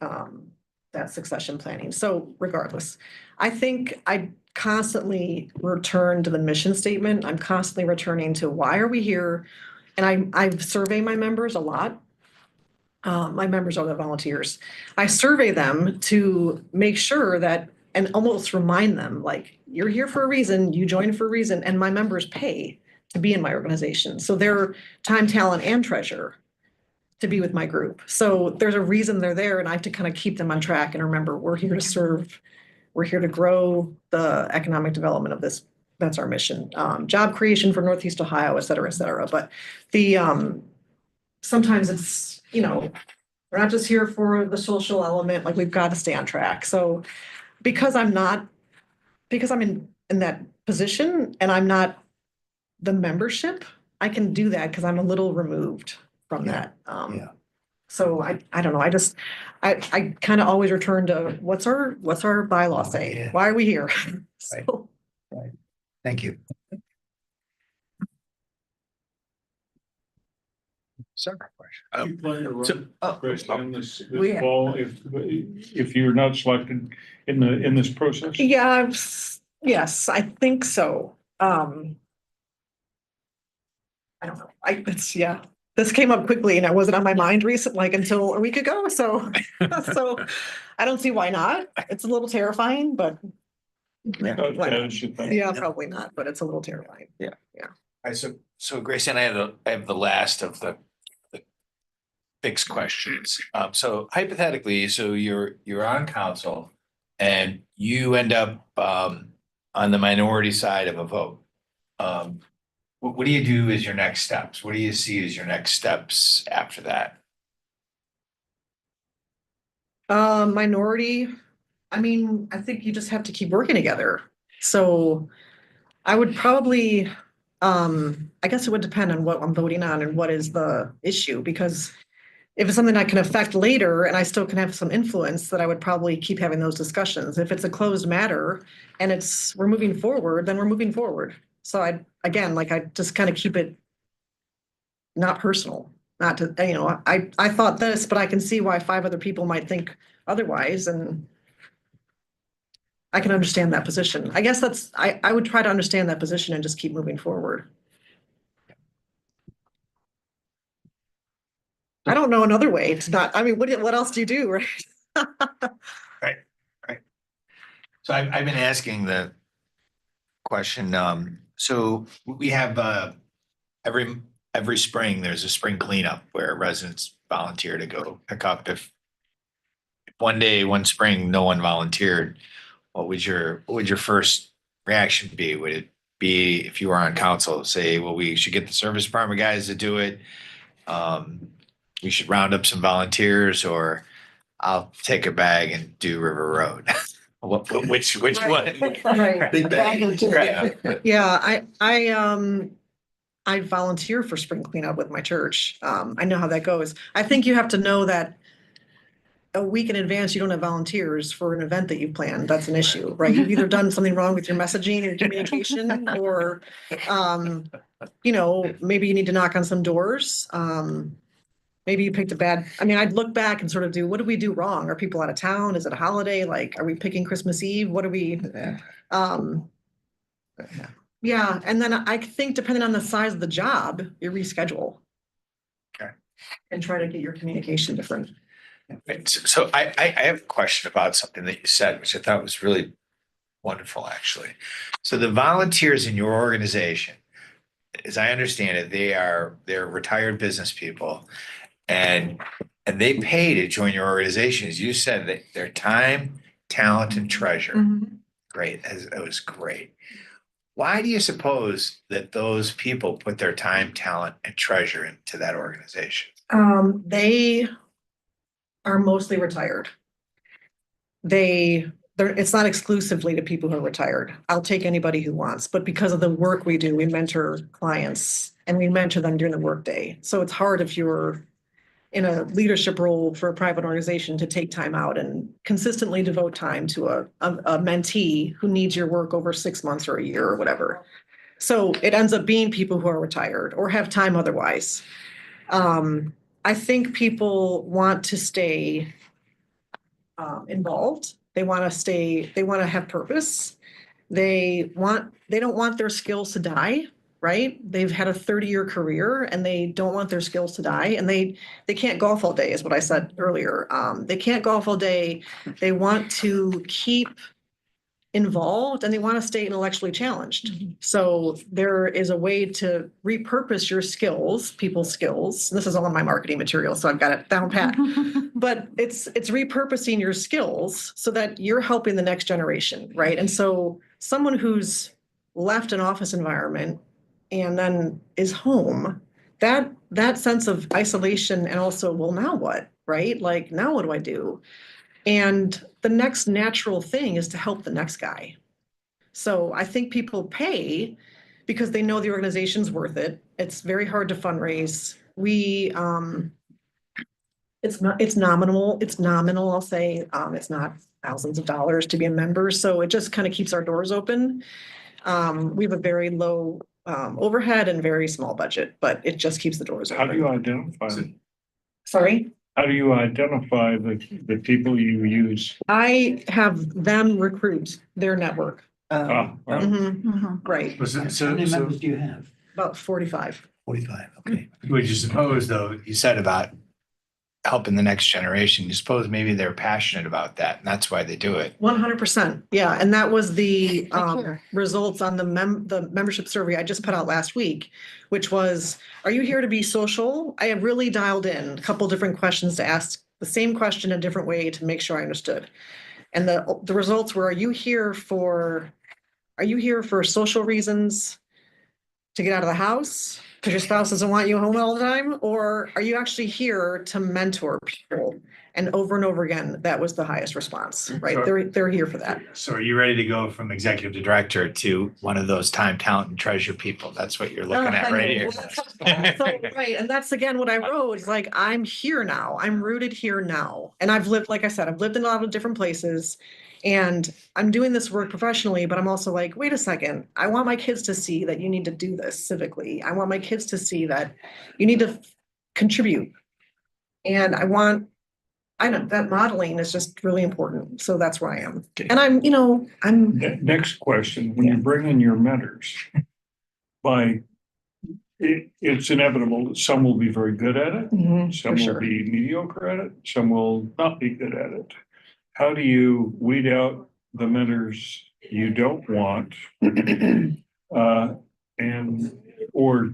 that succession planning. So regardless, I think I constantly return to the mission statement. I'm constantly returning to why are we here? And I survey my members a lot. My members are the volunteers. I survey them to make sure that, and almost remind them, like, you're here for a reason, you joined for a reason, and my members pay to be in my organization. So they're time, talent, and treasure to be with my group. So there's a reason they're there, and I have to kind of keep them on track and remember, we're here to serve. We're here to grow the economic development of this. That's our mission. Job creation for Northeast Ohio, et cetera, et cetera. But sometimes it's, you know, we're not just here for the social element, like we've got to stay on track. So because I'm in that position and I'm not the membership, I can do that because I'm a little removed from that. Yeah. So I don't know. I kind of always return to what's our bylaw say? Yeah. Why are we here? Right. So, Thank you. Separate You plan to run, So, Chris, in this We- fall, if you're not selected in this process? yeah, yes, I think so. I don't know. This came up quickly and it wasn't on my mind like until a week ago. So, so I don't see why not. It's a little terrifying, but why not? I should think. Yeah, probably not, but it's a little terrifying. Yeah. So Gracie, I have the last of the fixed questions. So hypothetically, so you're on council and you end up on the minority side of a vote. What do you do as your next steps? What do you see as your next steps after that? Minority, I mean, I think you just have to keep working together. So I would probably, I guess it would depend on what I'm voting on and what is the issue, because if it's something I can affect later and I still can have some influence, that I would probably keep having those discussions. If it's a closed matter and we're moving forward, then we're moving forward. So I just kind of keep it not personal, not to, you know, I thought this, but I can see why 5 other people might think otherwise, and I can understand that position. I guess I would try to understand that position and just keep moving forward. I don't know another way to not, I mean, what else do you do, right? So I've been asking the question, so we have, every spring, there's a spring cleanup where residents volunteer to go pick up. If one day, one spring, no one volunteered, what would your first reaction be? Would it be, if you were on council, say, well, we should get the service department guys to do it? We should round up some volunteers, or I'll take a bag and do River Road. Which one? Right. Big bag. Right. Yeah, I volunteer for spring cleanup with my church. I know how that goes. I think you have to know that a week in advance, you don't have volunteers for an event that you planned. That's an issue, right? You've either done something wrong with your messaging and communication, or, maybe you need to knock on some doors. Maybe you picked I'd look back and sort of do, what did we do wrong? Are people out of town? Is it a holiday? Like, are we picking Christmas Eve? What are we? Yeah, and then I think depending on the size of the job, you reschedule. Okay. And try to get your communication different. So I have a question about something that you said, which I thought was really wonderful, actually. So the volunteers in your organization, as I understand it, they're retired business people, and they pay to join your organization. As you said, that their time, talent, and treasure. Great, that was great. Why do you suppose that those people put their time, talent, and treasure into that organization? They are mostly retired. It's not exclusively to people who are retired. I'll take anybody who wants, but because of the work we do, we mentor clients and we mentor them during the workday. So it's hard if you're in a leadership role for a private organization to take time out and consistently devote time to a mentee who needs your work over 6 months or a year or whatever. So it ends up being people who are retired or have time otherwise. I think people want to stay involved. They want to have purpose. They don't want their skills to die, right? They've had a 30-year career and they don't want their skills to die, and they can't golf all day, is what I said earlier. They can't golf all day. They want to keep involved and they want to stay intellectually challenged. So there is a way to repurpose your skills, people's skills. This is all in my marketing material, so I've got it down pat. But it's repurposing your skills so that you're helping the next generation, right? And so someone who's left an office environment and then is home, that sense of isolation and also, well, now what, right? Like, now what do I do? And the next natural thing is to help the next guy. So I think people pay because they know the organization's worth it. It's very hard to fundraise. It's nominal, I'll say. It's not thousands of dollars to be a member. So it just kind of keeps our doors open. We have a very low overhead and very small budget, but it just keeps the doors open. How do you identify them? Sorry? How do you identify the people you use? I have them recruit their network. Right. Right, How many members do you have? about 45. 45, okay. Would you suppose, though, you said about helping the next generation, you suppose maybe they're passionate about that and that's why they do it? 100%, yeah, and that was the Thank results on the membership survey I just put out last week, which was, are you here to be social? I have really dialed in a couple different questions to ask the same question a different way to make sure I understood. And the results were, are you here for social reasons, to get out of the house because your spouse doesn't want you home all the time? Or are you actually here to mentor people? And over again, that was the highest response, right? They're here for that. So are you ready to go from executive to director to one of those time, talent, and treasure people? That's what you're looking at right here. So, right, and that's again what I wrote. It's like, I'm here now. I'm rooted here now. And I've lived, like I said, I've lived in a lot of different places. And I'm doing this work professionally, but I'm also like, wait a second, I want my kids to see that you need to do this civically. I want my kids to see that you need to contribute. And I know that modeling is just really important. So that's where I am. And I'm Next question, when you bring in your mentors, it's inevitable that some will be very good at it, some will be mediocre at it, some will not be good at it. How do you weed out the mentors you don't want? And, or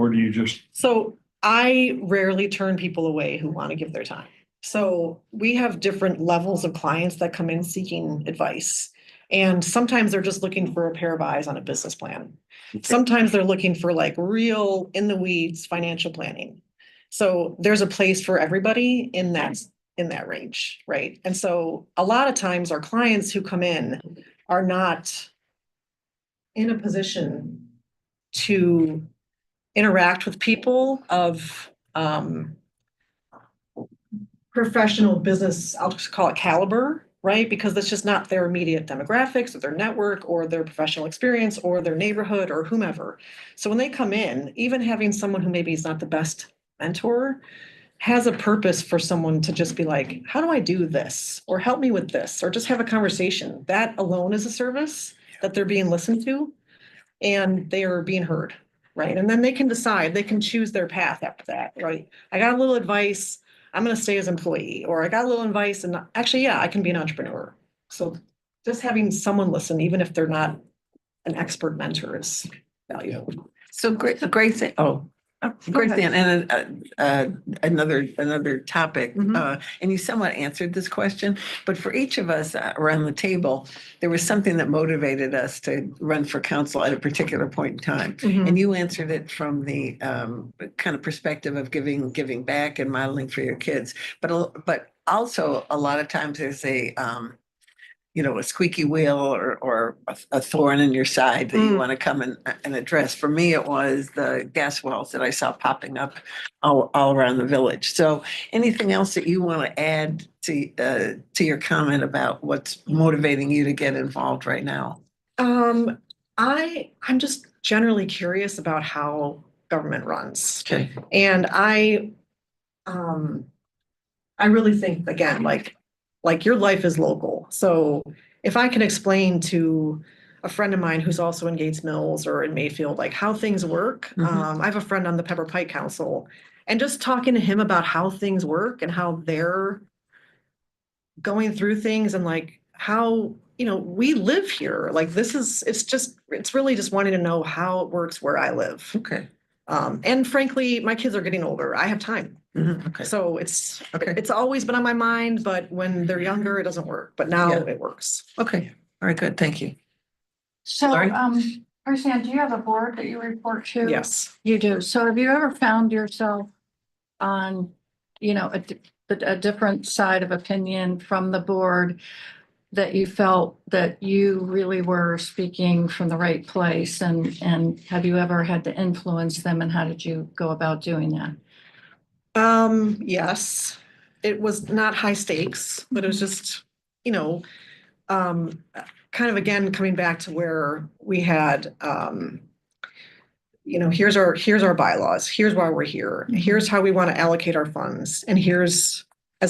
do you just, So I rarely turn people away who want to give their time. So we have different levels of clients that come in seeking advice. And sometimes they're just looking for a pair of eyes on a business plan. Sometimes they're looking for like real in the weeds financial planning. So there's a place for everybody in that range, right? And so a lot of times our clients who come in are not in a position to interact with people of professional business, I'll just call it caliber, right? Because that's just not their immediate demographics or their network or their professional experience or their neighborhood or whomever. So when they come in, even having someone who maybe is not the best mentor has a purpose for someone to just be like, how do I do this? Or help me with this, or just have a conversation. That alone is a service that they're being listened to and they are being heard, right? And then they can decide, they can choose their path after that, right? I got a little advice, I'm gonna stay as employee, or I got a little advice and actually, yeah, I can be an entrepreneur. So just having someone listen, even if they're not an expert mentor is valuable. So great thing. Oh, great thing. And another topic, Mhm. and you somewhat answered this question, but for each of us around the table, there was something that motivated us to run for council at a particular point in time. Mhm. And you answered it from the kind of perspective of giving back and modeling for your kids. But also a lot of times there's a squeaky wheel or a thorn in your side that you want to come and address. For me, it was the gas wells that I saw popping up all around the village. So anything else that you want to add to your comment about what's motivating you to get involved right now? I'm just generally curious about how government runs. Okay. And I really think, again, like your life is local. So if I can explain to a friend of mine who's also in Gates Mills or in Mayfield, like how things work. I have a friend on the Pepper Pike Council, and just talking to him about how things work and how they're going through things and like how, we live here. Like it's really just wanting to know how it works where I live. Okay. And frankly, my kids are getting older. I have time. Okay. So it's always been on my mind, but when they're younger, it doesn't work. But now Yeah. it works. Okay. All right. Good. Thank you. So, Lauren? Roseanne, do you have a board that you report to? Yes. You do. So have you ever found yourself on, a different side of opinion from the board that you felt that you really were speaking from the right place? And have you ever had to influence them, and how did you go about doing that? Yes, it was not high stakes, but it was just, kind of again, coming back to where we had, here's our bylaws, here's why we're here, here's how we want to allocate our funds, and here's, at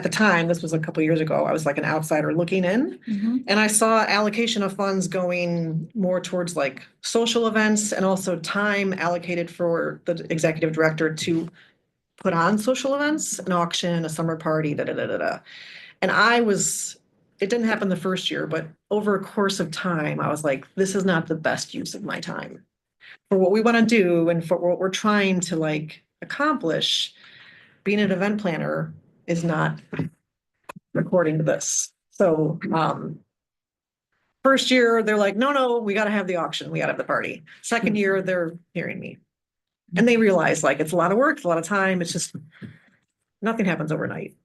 the time, this was a couple years ago, I was like an outsider looking in, and I saw allocation of funds going more towards like social events and also time allocated for the executive director to put on social events, an auction, a summer party, And it didn't happen the first year, but over a course of time, I was like, this is not the best use of my time for what we want to do and for what we're trying to like accomplish. Being an event planner is not according to this. So, first year, they're like, no, we got to have the auction. We got to have the party. Second year, they're hearing me. And they realize like it's a lot of work, it's a lot of time. It's just nothing happens overnight.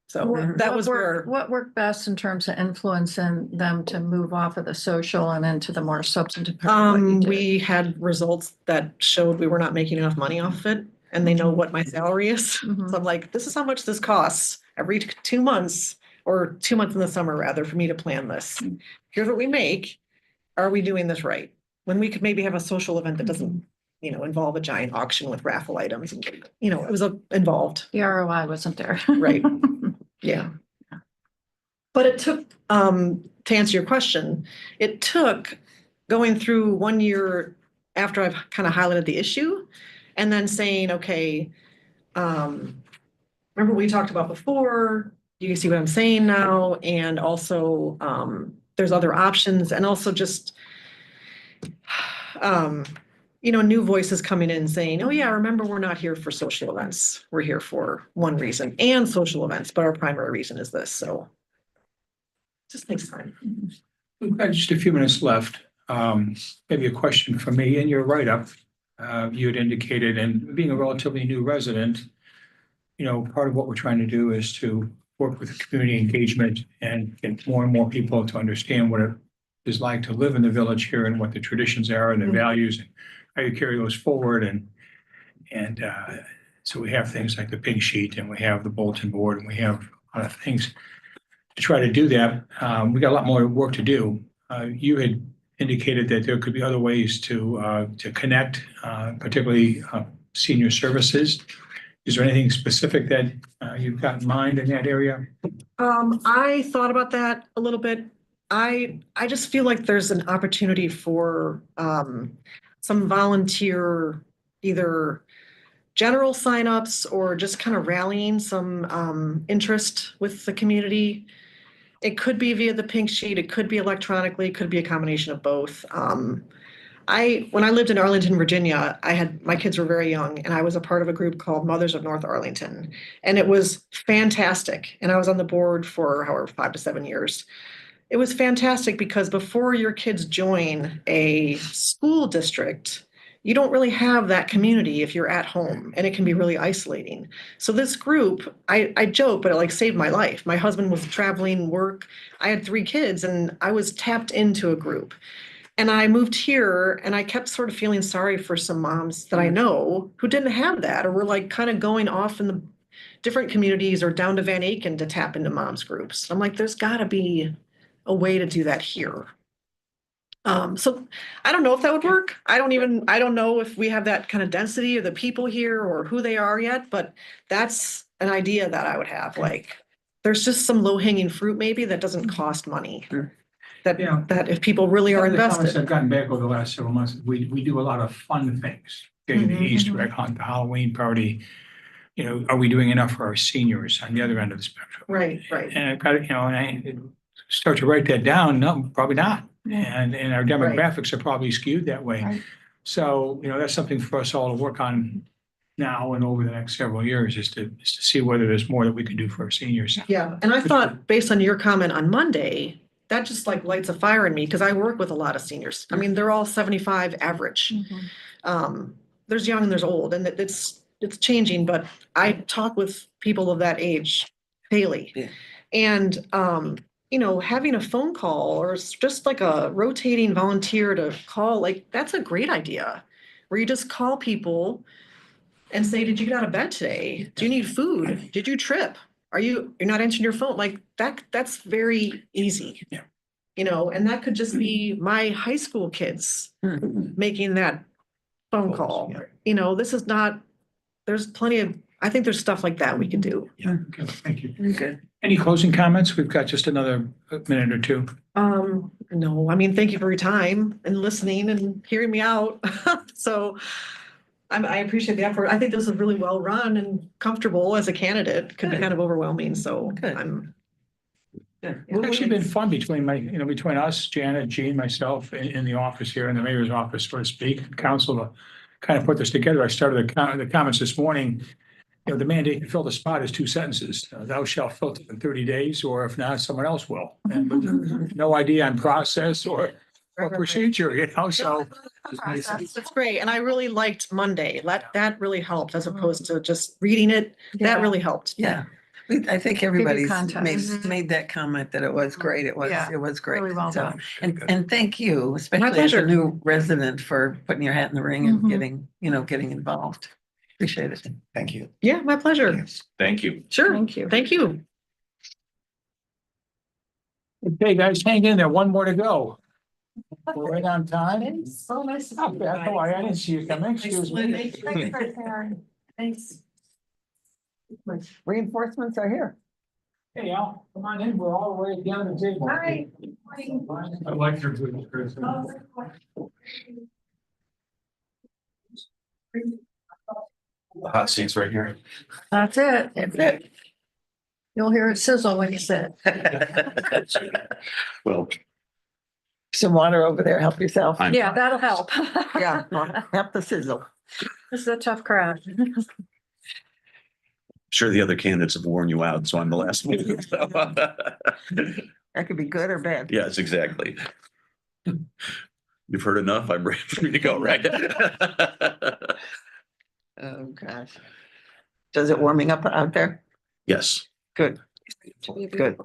So that was where. What worked best in terms of influencing them to move off of the social and into the more substantive part of what you did? We had results that showed we were not making enough money off of it, and they know what my salary is. Mhm. So I'm like, this is how much this costs every 2 months, or 2 months in the summer rather, for me to plan this. Here's what we make. Are we doing this right? When we could maybe have a social event that doesn't, involve a giant auction with raffle items and, it was involved. The ROI wasn't there. Right. Yeah. But it took, to answer your question, it took going through 1 year after I've kind of highlighted the issue and then saying, okay, remember what we talked about before? Do you see what I'm saying now? And also, there's other options and also just new voices coming in saying, oh yeah, remember, we're not here for social events. We're here for one reason and social events, but our primary reason is this. So just takes time. We've got just a few minutes left. Maybe a question for me in your write-up. You had indicated, and being a relatively new resident, part of what we're trying to do is to work with community engagement and get more and more people to understand what it is like to live in the village here and what the traditions are and the values and how you carry those forward. And so we have things like the pink sheet and we have the bulletin board and we have other things to try to do that. We got a lot more work to do. You had indicated that there could be other ways to connect, particularly senior services. Is there anything specific that you've got in mind in that area? I thought about that a little bit. I just feel like there's an opportunity for some volunteer, either general signups or just kind of rallying some interest with the community. It could be via the pink sheet, it could be electronically, it could be a combination of both. When I lived in Arlington, Virginia, my kids were very young and I was a part of a group called Mothers of North Arlington. And it was fantastic. And I was on the board for however 5 to 7 years. It was fantastic because before your kids join a school district, you don't really have that community if you're at home, and it can be really isolating. So this group, I joke, but it like saved my life. My husband was traveling work. I had 3 kids and I was tapped into a group. And I moved here and I kept sort of feeling sorry for some moms that I know who didn't have that or were like kind of going off in the different communities or down to Van Aken to tap into moms groups. I'm like, there's gotta be a way to do that here. So I don't know if that would work. I don't know if we have that kind of density of the people here or who they are yet, but that's an idea that I would have. Like, there's just some low hanging fruit maybe that doesn't cost money. Yeah. That if people really are The comments invested. I've gotten back over the last several months, we do a lot of fun things. Okay, the Mhm, Easter egg hunt, the Halloween party. Are we doing enough for our seniors on the other end of the spectrum? Right. And I've got, and I start to write that down. No, probably not. And our demographics are probably skewed that way. Right. So, that's something for us all to work on now and over the next several years is to see whether there's more that we can do for our seniors. Yeah, and I thought based on your comment on Monday, that just like lights a fire in me because I work with a lot of seniors. I mean, they're all 75 average. There's young and there's old, and it's changing, but I talk with people of that age daily. Yeah. And having a phone call or just like a rotating volunteer to call, like that's a great idea. Where you just call people and say, did you get out of bed today? Do you need food? Did you trip? You're not answering your phone? Like that's very easy. Yeah. And that could just be my high school kids making that phone call. This is not, there's plenty of, I think there's stuff like that we can do. Yeah, okay, thank you. Very good. Any closing comments? We've got just another minute or two. No, I mean, thank you for your time and listening and hearing me out. So I appreciate the effort. I think this is really well run and comfortable as a candidate. Could be kind of overwhelming, so Good. I'm. It's actually been fun between between us, Janet, Jean, myself in the office here in the mayor's office, so to speak, council to kind of put this together. I started the comments this morning. The mandate to fill the spot is 2 sentences. Thou shalt fill it in 30 days, or if not, someone else will. And with no idea on process or procedure, so. That's great. And I really liked Monday. That really helped as opposed to just reading it. That really helped. Yeah. I think everybody's context. made that comment that it was great. It was great. Really well So, done. and thank you, especially as a pleasure. new resident, for putting your hat in the ring and Mhm. getting involved. Appreciate it. Thank you. Yeah, my pleasure. Thank you. Sure. Thank you. Thank you. Okay, guys, hang in there. One more to go. We're right on time. So nice. to Not bad. How are you? I didn't see you coming. Excuse me. Thanks. Reinforcements are here. Hey, Al, come on in. We're all the way down the table. Hi. I like your good, Chris. The hot seats right here. That's it. You'll hear it sizzle when you sit. Well, Some water over there, help yourself. I'm Yeah, fine. that'll help. Yeah, help the sizzle. This is a tough crowd. Sure the other candidates have worn you out, so I'm the last one. That could be good or bad. Yes, exactly. You've heard enough. I'm ready for me to go, right? Oh, gosh. Does it warming up out there? Yes. Good. Good.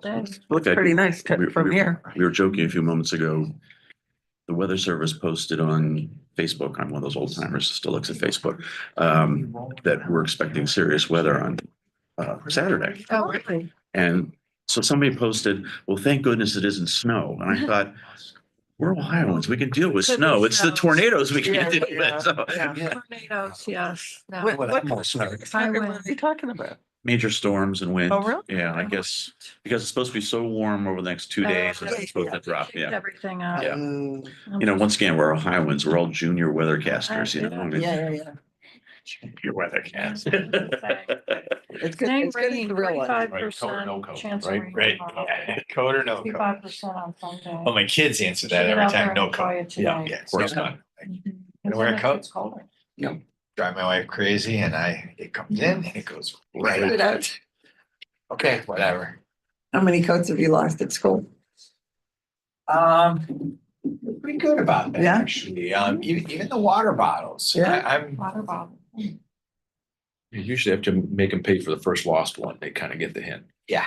Look, Pretty nice from here. We were joking a few moments ago. The Weather Service posted on Facebook, I'm one of those old timers who still looks at Facebook, that we're expecting serious weather on Saturday. Oh, really? And so somebody posted, well, thank goodness it isn't snow. And I thought, we're Ohioans, we can deal with Could be snow. It's the snow. tornadoes we Yeah, can't deal yeah, with. So, yeah. Tornadoes, yes. No. What are you talking about? major storms and wind. Oh, really? Yeah, I guess, because it's supposed to be so warm over the next 2 days, it's supposed to drop, Shake yeah. Everything up. Yeah. You know, once again, we're Ohioans, we're all junior weathercasters, you know? Yeah. Your weathercast. It's good. Staying It's good rain, in the real life. 45% chance of rain. Right, code or no code? 55% on Sunday. Oh, my kids answer that Get every out there time, and no enjoy code. it today. Yeah, Of course yeah. not. And wear a then it coat? gets colder. Drive my wife crazy and it comes in and it goes right Put it out. out. Okay, whatever. How many coats have you lost at school? Pretty good about that, Yeah? actually. Even the water bottles. Yeah. I'm, Water bottle. You usually have to make them pay for the first lost one. They kind of get the hint. yeah.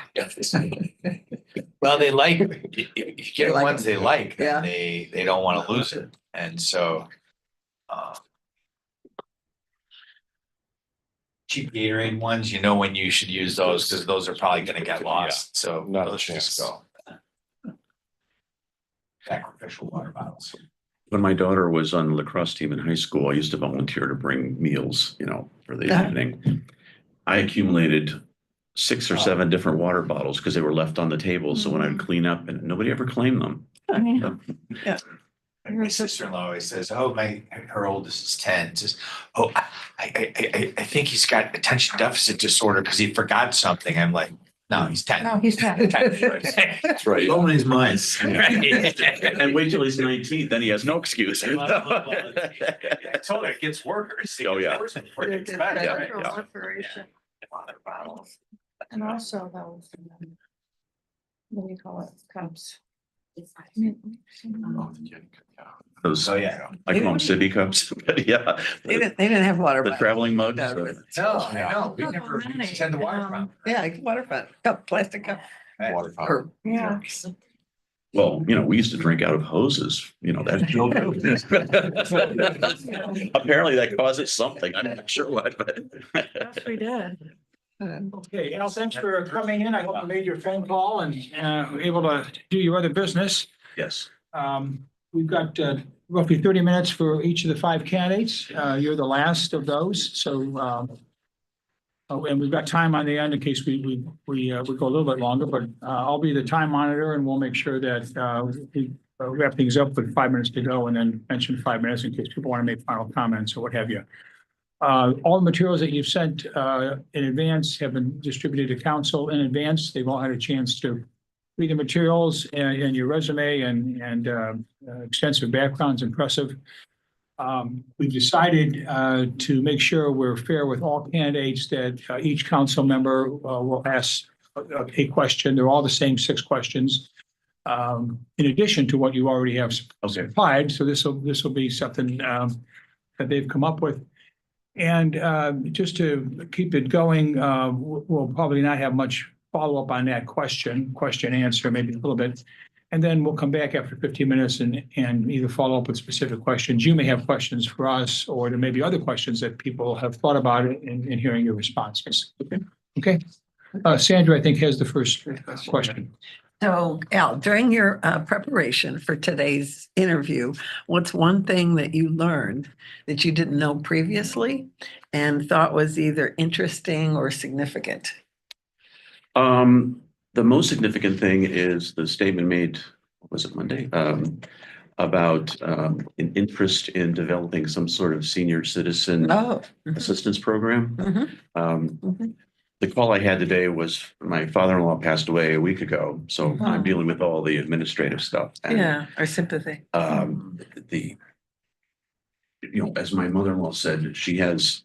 Well, they like, if you They get like ones they like, Yeah. then they don't want to lose it. And so, cheap Gatorade ones, you know when you should use those because those are probably gonna get lost. So Not a those should just chance. go. Sacrificial water bottles. When my daughter was on the lacrosse team in high school, I used to volunteer to bring meals, you know, for the Uh-huh. evening. I accumulated 6 or 7 different water bottles because they were left on the table. So when I'd clean up and nobody ever claimed them. My sister-in-law always says, "Oh, her oldest is 10, says, oh, I think he's got attention deficit disorder because he forgot something." I'm like, no, he's 10. No, he's 10. That's right. Blowing his mind. And wait till he's 19, then he has no excuse. I told her it gets worse. It Oh, gets yeah. worse before it gets Yeah, better, yeah, right? Proliferation. Water bottles. And also those, what do you call it, cups? Those, So, yeah. I call them sippy cups, but yeah. They didn't have water. The bottles. traveling mugs. No, No, I know. We never Many, send the water from. Yeah, like water fountain, cup, plastic cup. Water fountain. Or- Yeah. Well, you know, we used to drink out of hoses, you know, that. Apparently that causes something. I'm not sure what, but. Yes, we did. Okay, Al, thanks for coming in. I hope you made your phone call and were able to do your other business. Yes. We've got roughly 30 minutes for each of the 5 candidates. You're the last of those, so and we've got time on the end in case we go a little bit longer, but I'll be the time monitor and we'll make sure that we wrap things up with 5 minutes to go and then mention 5 minutes in case people want to make final comments or what have you. All the materials that you've sent in advance have been distributed to council in advance. They've all had a chance to read the materials and your resume and extensive background's impressive. We've decided to make sure we're fair with all candidates that each council member will ask a question. They're all the same 6 questions. In addition to what you already have supplied. So this will be something that they've come up with. And just to keep it going, we'll probably not have much follow-up on that question answer, maybe a little bit. And then we'll come back after 15 minutes and either follow up with specific questions. You may have questions for us, or there may be other questions that people have thought about it in hearing your responses. Okay. Sandra, I think, has the first question. So Al, during your preparation for today's interview, what's one thing that you learned that you didn't know previously and thought was either interesting or significant? The most significant thing is the statement made, was it Monday? About an interest in developing some sort of senior citizen Oh. assistance program. Mhm. Um, Mhm. the call I had today was my father-in-law passed away a week ago, so I'm dealing with all the administrative stuff. And, Yeah, our sympathy. the, as my mother-in-law said, she has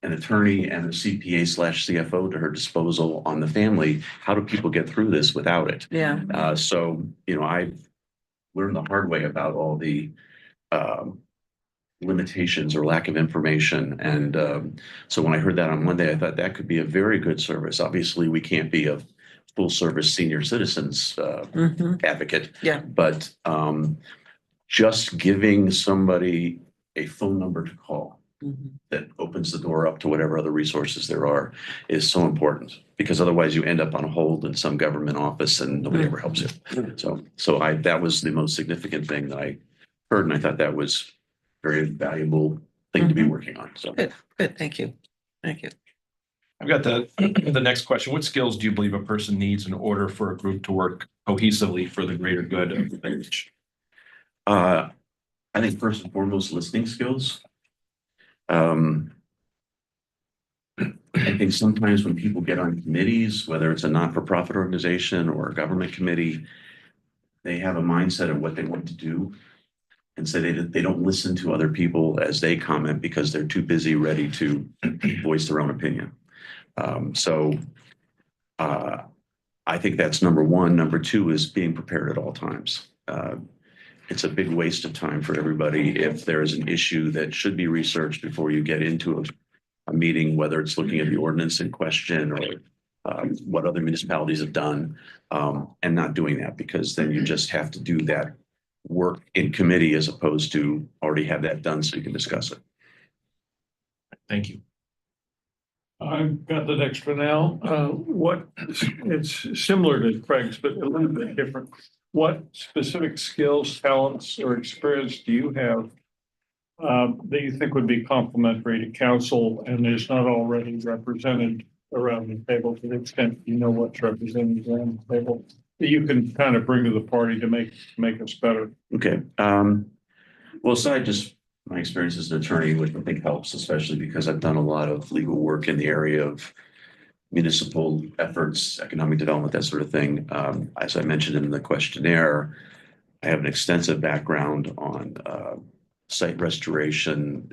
an attorney and a CPA / CFO to her disposal on the family. How do people get through this without it? Yeah. So, I've learned the hard way about all the limitations or lack of information. And so when I heard that on Monday, I thought that could be a very good service. Obviously, we can't be a full service senior citizens advocate. Yeah. But just giving somebody a phone number to call that opens the door up to whatever other resources there are is so important, because otherwise you end up on hold in some government office and nobody ever helps you. So that was the most significant thing that I heard, and I thought that was very valuable thing to be working on. So Good, thank you. Thank you. I've got the next question. What skills do you believe a person needs in order for a group to work cohesively for the greater good of the village? I think first and foremost, listening skills. I think sometimes when people get on committees, whether it's a not-for-profit organization or a government committee, they have a mindset of what they want to do. And so they don't listen to other people as they comment because they're too busy ready to voice their own opinion. I think that's number one. Number two is being prepared at all times. It's a big waste of time for everybody if there is an issue that should be researched before you get into a meeting, whether it's looking at the ordinance in question or what other municipalities have done, and not doing that, because then you just have to do that work in committee as opposed to already have that done so you can discuss it. Thank you. I've got the next one now. It's similar to Craig's, but a little bit different. What specific skills, talents, or experience do you have that you think would be complementary to council and is not already represented around the table, to the extent you know what's represented around the table, that you can kind of bring to the party to make us better? Okay. Well, aside just my experience as an attorney, which I think helps, especially because I've done a lot of legal work in the area of municipal efforts, economic development, that sort of thing. As I mentioned in the questionnaire, I have an extensive background on site restoration,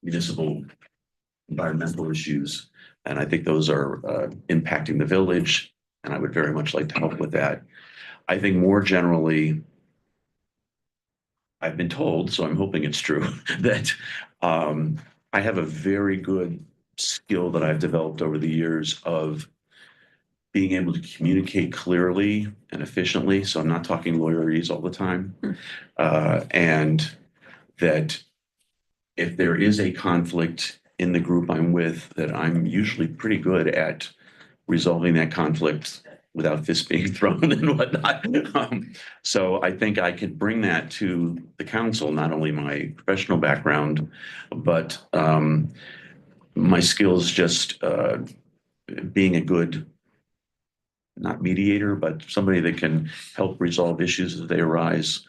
municipal environmental issues, and I think those are impacting the village, and I would very much like to help with that. I think more generally, I've been told, so I'm hoping it's true, that I have a very good skill that I've developed over the years of being able to communicate clearly and efficiently. So I'm not talking lawyerese all the time. And that if there is a conflict in the group I'm with, that I'm usually pretty good at resolving that conflict without fists being thrown and whatnot. So I think I could bring that to the council, not only my professional background, but my skills just being a good, not mediator, but somebody that can help resolve issues as they arise,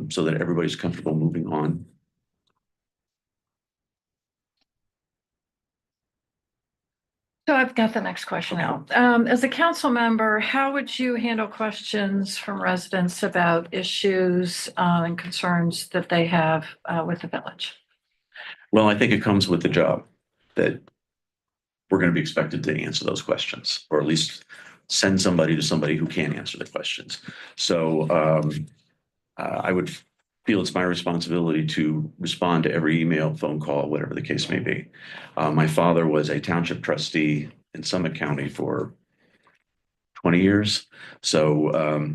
so that everybody's comfortable moving on. So I've got the next question now. As a council member, how would you handle questions from residents about issues and concerns that they have with the village? Well, I think it comes with the job that we're going to be expected to answer those questions, or at least send somebody to somebody who can answer the questions. So I would feel it's my responsibility to respond to every email, phone call, whatever the case may be. My father was a township trustee in Summit County for 20 years. So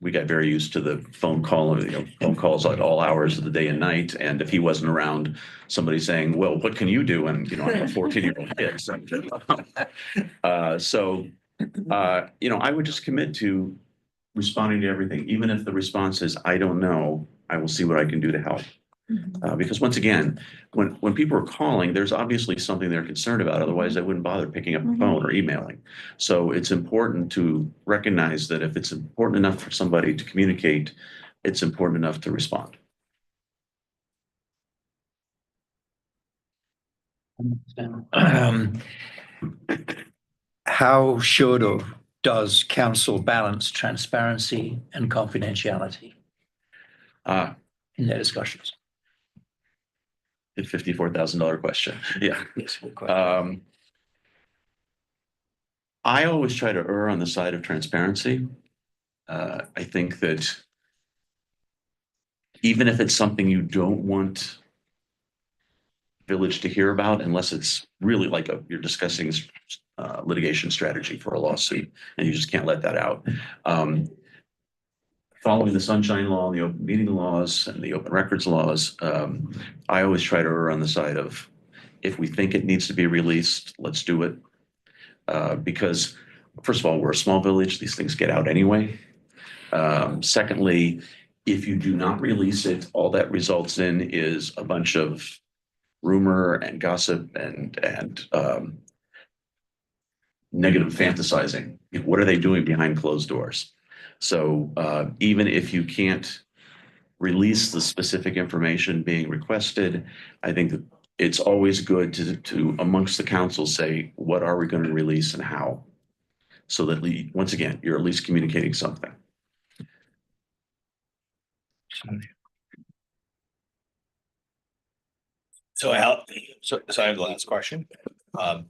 we got very used to the phone calls at all hours of the day and night. And if he wasn't around, somebody saying, well, what can you do? And, I have a 14-year-old kid. So, I would just commit to responding to everything, even if the response is, I don't know, I will see what I can do to help. Because once again, when people are calling, there's obviously something they're concerned about. Otherwise, they wouldn't bother picking up the phone or emailing. So it's important to recognize that if it's important enough for somebody to communicate, it's important enough to respond. Um, How should or does council balance transparency and confidentiality Ah, in their discussions? the $54,000 question. Yeah. Yes. good question. I always try to err on the side of transparency. I think that even if it's something you don't want village to hear about, unless it's really like you're discussing litigation strategy for a lawsuit, and you just can't let that out. Following the Sunshine Law, and the open meeting laws, and the open records laws, I always try to err on the side of, if we think it needs to be released, let's do it. Because first of all, we're a small village, these things get out anyway. Secondly, if you do not release it, all that results in is a bunch of rumor and gossip and negative fantasizing. What are they doing behind closed doors? So even if you can't release the specific information being requested, I think that it's always good to amongst the council say, what are we going to release and how? So that once again, you're at least communicating something. So I have the last question. So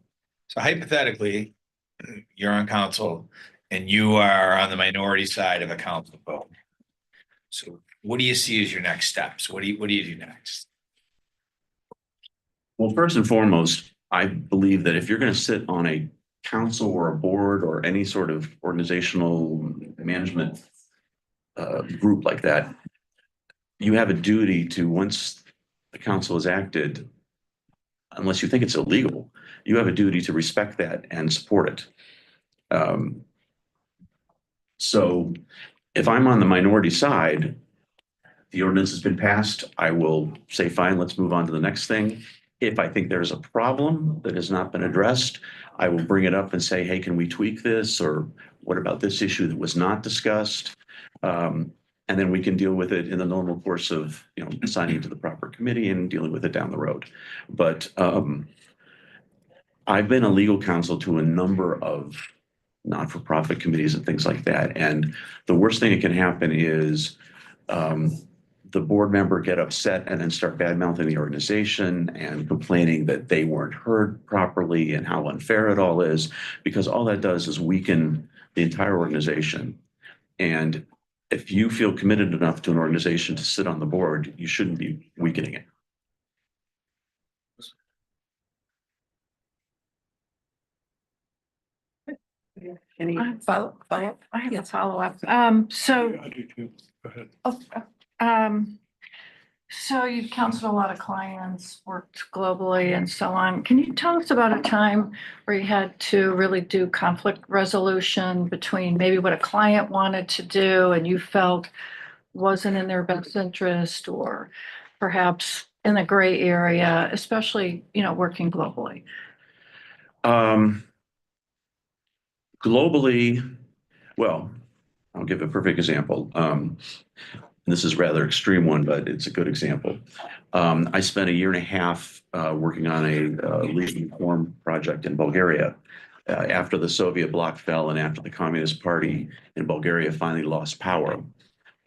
hypothetically, you're on council and you are on the minority side of a council vote. So what do you see as your next steps? What do you do next? Well, first and foremost, I believe that if you're going to sit on a council or a board or any sort of organizational management group like that, you have a duty to, once the council has acted, unless you think it's illegal, you have a duty to respect that and support it. So if I'm on the minority side, the ordinance has been passed, I will say, fine, let's move on to the next thing. If I think there's a problem that has not been addressed, I will bring it up and say, hey, can we tweak this? Or what about this issue that was not discussed? And then we can deal with it in the normal course of, assigning it to the proper committee and dealing with it down the road. But I've been a legal counsel to a number of not-for-profit committees and things like that. And the worst thing that can happen is the board member get upset and then start bad-mouthing the organization and complaining that they weren't heard properly and how unfair it all is, because all that does is weaken the entire organization. And if you feel committed enough to an organization to sit on the board, you shouldn't be weakening it. Any follow up? I have a follow up. So I do too. Go ahead. So you've counseled a lot of clients, worked globally and so on. Can you tell us about a time where you had to really do conflict resolution between maybe what a client wanted to do and you felt wasn't in their best interest, or perhaps in the gray area, especially, working globally? Globally, well, I'll give a perfect example. This is a rather extreme one, but it's a good example. I spent 1.5 years working on a legal reform project in Bulgaria after the Soviet bloc fell and after the Communist Party in Bulgaria finally lost power.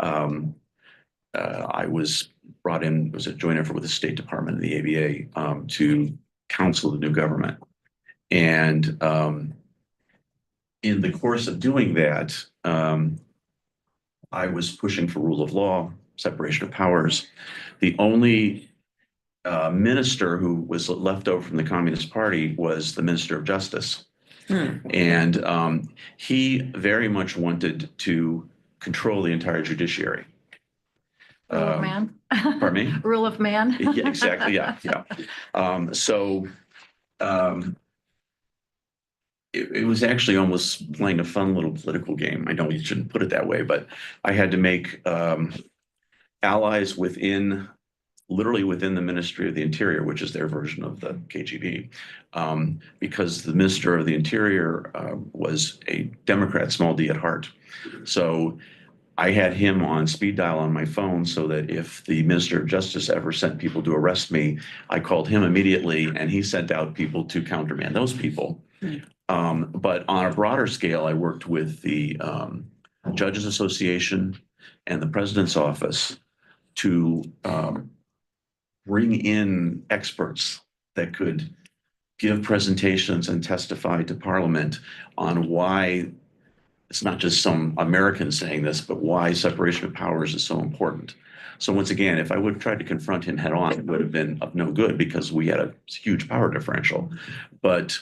I was brought in, was a joint effort with the State Department and the ABA to counsel the new government. And in the course of doing that, I was pushing for rule of law, separation of powers. The only minister who was left over from the Communist Party was the Minister of Justice. And he very much wanted to control the entire judiciary. Rule of man? Pardon me? Rule of man? Yeah, exactly. Yeah. It was actually almost playing a fun little political game. I know you shouldn't put it that way, but I had to make allies literally within the Ministry of the Interior, which is their version of the KGB, because the Minister of the Interior was a Democrat, small d at heart. So I had him on speed dial on my phone so that if the Minister of Justice ever sent people to arrest me, I called him immediately and he sent out people to countermand those people. But on a broader scale, I worked with the Judges Association and the President's Office to bring in experts that could give presentations and testify to Parliament on why it's not just some Americans saying this, but why separation of powers is so important. So once again, if I would have tried to confront him head on, it would have been of no good because we had a huge power differential. But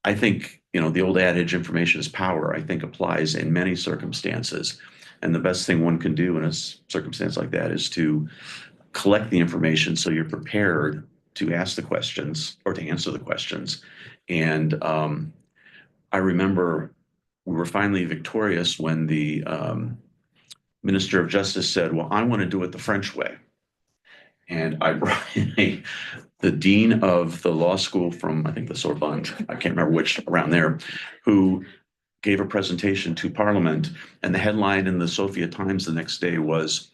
I think, you know, the old adage, information is power, I think applies in many circumstances. And the best thing one can do in a circumstance like that is to collect the information so you're prepared to ask the questions or to answer the questions. And I remember we were finally victorious when the Minister of Justice said, well, I want to do it the French way. And I brought in the dean of the law school from, I think, the Sorbonne, I can't remember which, around there, who gave a presentation to Parliament. And the headline in the Sophia Times the next day was,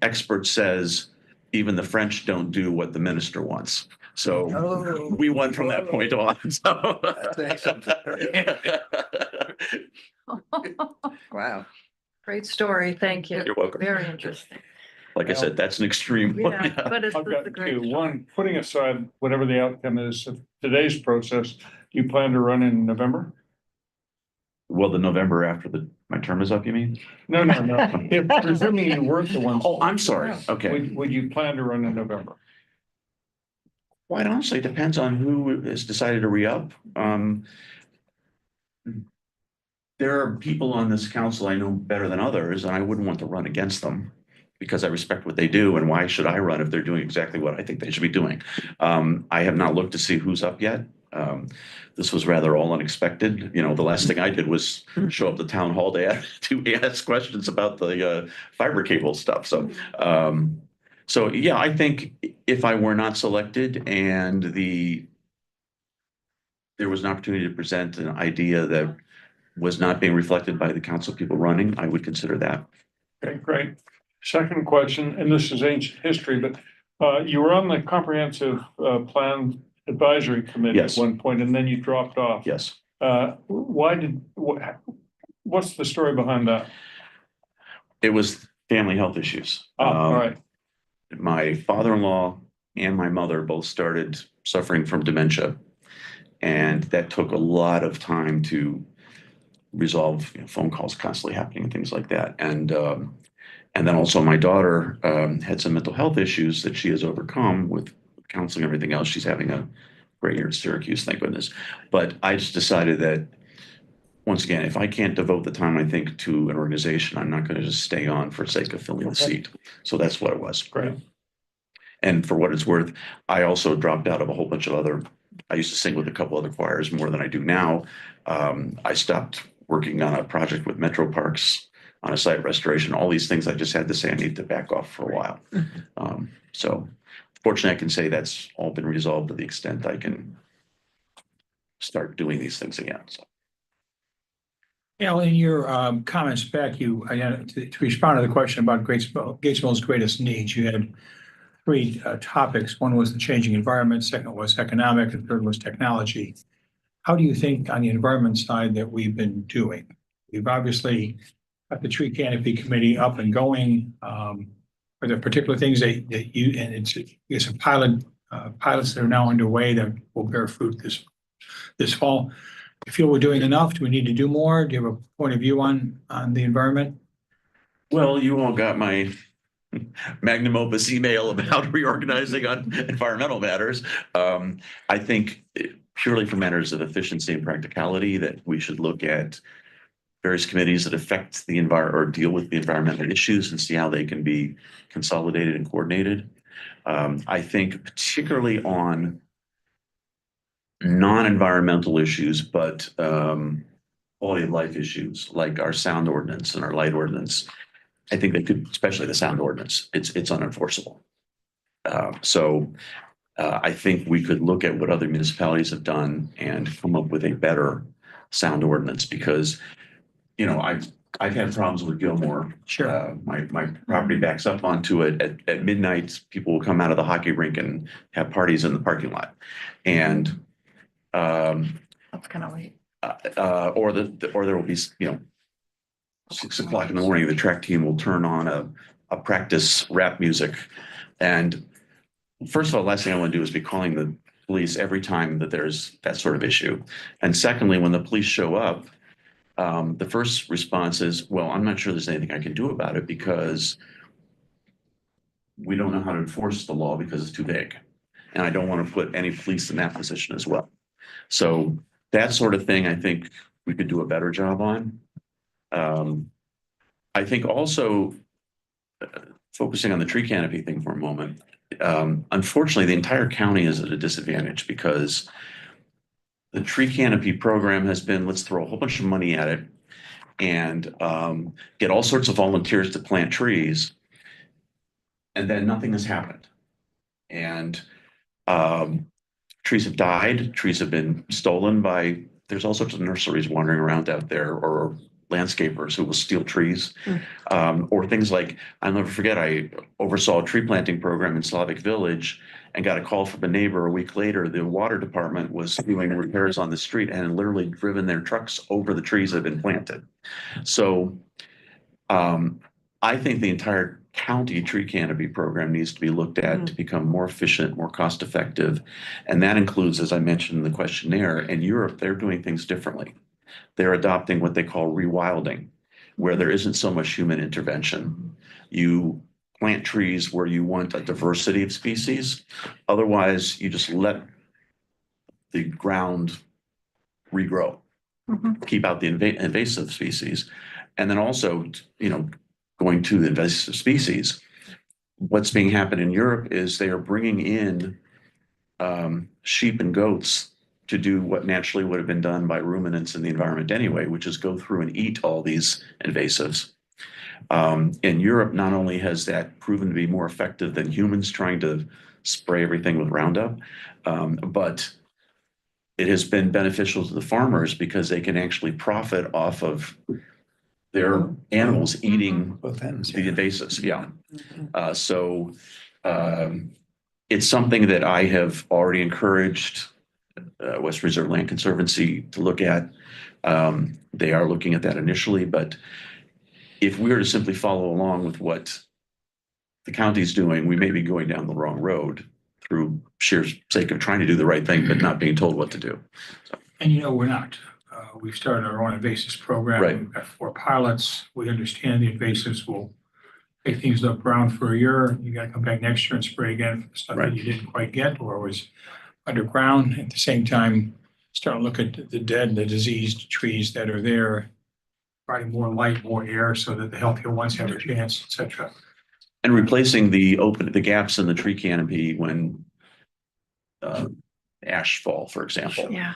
expert says even the French don't do what the minister wants. So we won from that point on. So. Wow. Great story. Thank you. You're welcome. Very interesting. Like I said, that's an extreme one. Yeah, but it's I've a got great two. story. One, putting aside whatever the outcome is of today's process, do you plan to run in November? Well, the November after my term is up, you mean? No. If presuming you weren't the ones. Oh, I'm sorry. Okay. Would you plan to run in November? Quite honestly, it depends on who has decided to re-up. There are people on this council I know better than others, and I wouldn't want to run against them because I respect what they do, and why should I run if they're doing exactly what I think they should be doing? I have not looked to see who's up yet. This was rather all unexpected. You know, the last thing I did was show up to town hall to ask questions about the fiber cable stuff. So, so yeah, I think if I were not selected and there was an opportunity to present an idea that was not being reflected by the council people running, I would consider that. Okay, great. Second question, and this is ancient history, but you were on the comprehensive plan advisory committee at Yes. one point, and then you dropped off. Yes. What's the story behind that? It was family health issues. All right. My father-in-law and my mother both started suffering from dementia. And that took a lot of time to resolve, phone calls constantly happening and things like that. And then also my daughter had some mental health issues that she has overcome with counseling and everything else. She's having a great year at Syracuse, thank goodness. But I just decided that, once again, if I can't devote the time, I think, to an organization, I'm not going to just stay on for sake of filling the seat. So that's what it was. Great. And for what it's worth, I also dropped out of a whole bunch of other, I used to sing with a couple other choirs more than I do now. I stopped working on a project with Metro Parks on a site restoration, all these things. I just had to say I need to back off for a while. So fortunately, I can say that's all been resolved to the extent I can start doing these things again. So. Al, in your comments back, to respond to the question about Gatesville's greatest needs, you had three topics. One was the changing environment, second was economic, and third was technology. How do you think on the environment side that we've been doing? We've obviously got the tree canopy committee up and going. Are there particular things that you, and it's a pilots that are now underway that will bear fruit this fall? You feel we're doing enough? Do we need to do more? Do you have a point of view on the environment? Well, you all got my magnum opus email about reorganizing on environmental matters. I think purely for matters of efficiency and practicality that we should look at various committees that affect the environment or deal with the environmental issues and see how they can be consolidated and coordinated. I think particularly on non-environmental issues, but quality of life issues like our sound ordinance and our light ordinance. I think they could, especially the sound ordinance, it's unenforceable. So I think we could look at what other municipalities have done and come up with a better sound ordinance because, I've I've had problems with Gilmore. Sure. My property backs up onto it. At midnight, people will come out of the hockey rink and have parties in the parking lot. And, That's kind of late. or there will be, 6 o'clock in the morning, the track team will turn on a practice rap music. And first of all, last thing I want to do is be calling the police every time that there's that sort of issue. And secondly, when the police show up, the first response is, well, I'm not sure there's anything I can do about it because we don't know how to enforce the law because it's too vague. And I don't want to put any police in that position as well. So that sort of thing, I think we could do a better job on. I think also focusing on the tree canopy thing for a moment. Unfortunately, the entire county is at a disadvantage because the tree canopy program has been, let's throw a whole bunch of money at it and get all sorts of volunteers to plant trees. And then nothing has happened. And trees have died, trees have been stolen by, there's all sorts of nurseries wandering around out there or landscapers who will steal trees. Or things like, I'll never forget, I oversaw a tree planting program in Slavic Village and got a call from a neighbor a week later. The water department was doing repairs on the street and had literally driven their trucks over the trees that had been planted. So I think the entire county tree canopy program needs to be looked at to become more efficient, more cost effective. And that includes, as I mentioned in the questionnaire, in Europe, they're doing things differently. They're adopting what they call rewilding, where there isn't so much human intervention. You plant trees where you want a diversity of species. Otherwise, you just let the ground regrow, keep out the invasive species. And then also, going to the invasive species, what's being happened in Europe is they are bringing in sheep and goats to do what naturally would have been done by ruminants in the environment anyway, which is go through and eat all these invasives. In Europe, not only has that proven to be more effective than humans trying to spray everything with Roundup, but it has been beneficial to the farmers because they can actually profit off of their animals eating the invasives. Yeah. So it's something that I have already encouraged West Reserve Land Conservancy to look at. They are looking at that initially, but if we were to simply follow along with what the county's doing, we may be going down the wrong road through sheer sake of trying to do the right thing, but not being told what to do. So. And we're not. We've started our own invasives program. Right. We've got 4 pilots. We understand the invasives will take things up ground for a year. You got to come back next year and spray again for stuff that you didn't quite get or was underground. At the same time, start to look at the dead, the diseased trees that are there, providing more light, more air so that the healthier ones have a chance, et cetera. And replacing the gaps in the tree canopy when ash fall, for example. Yeah.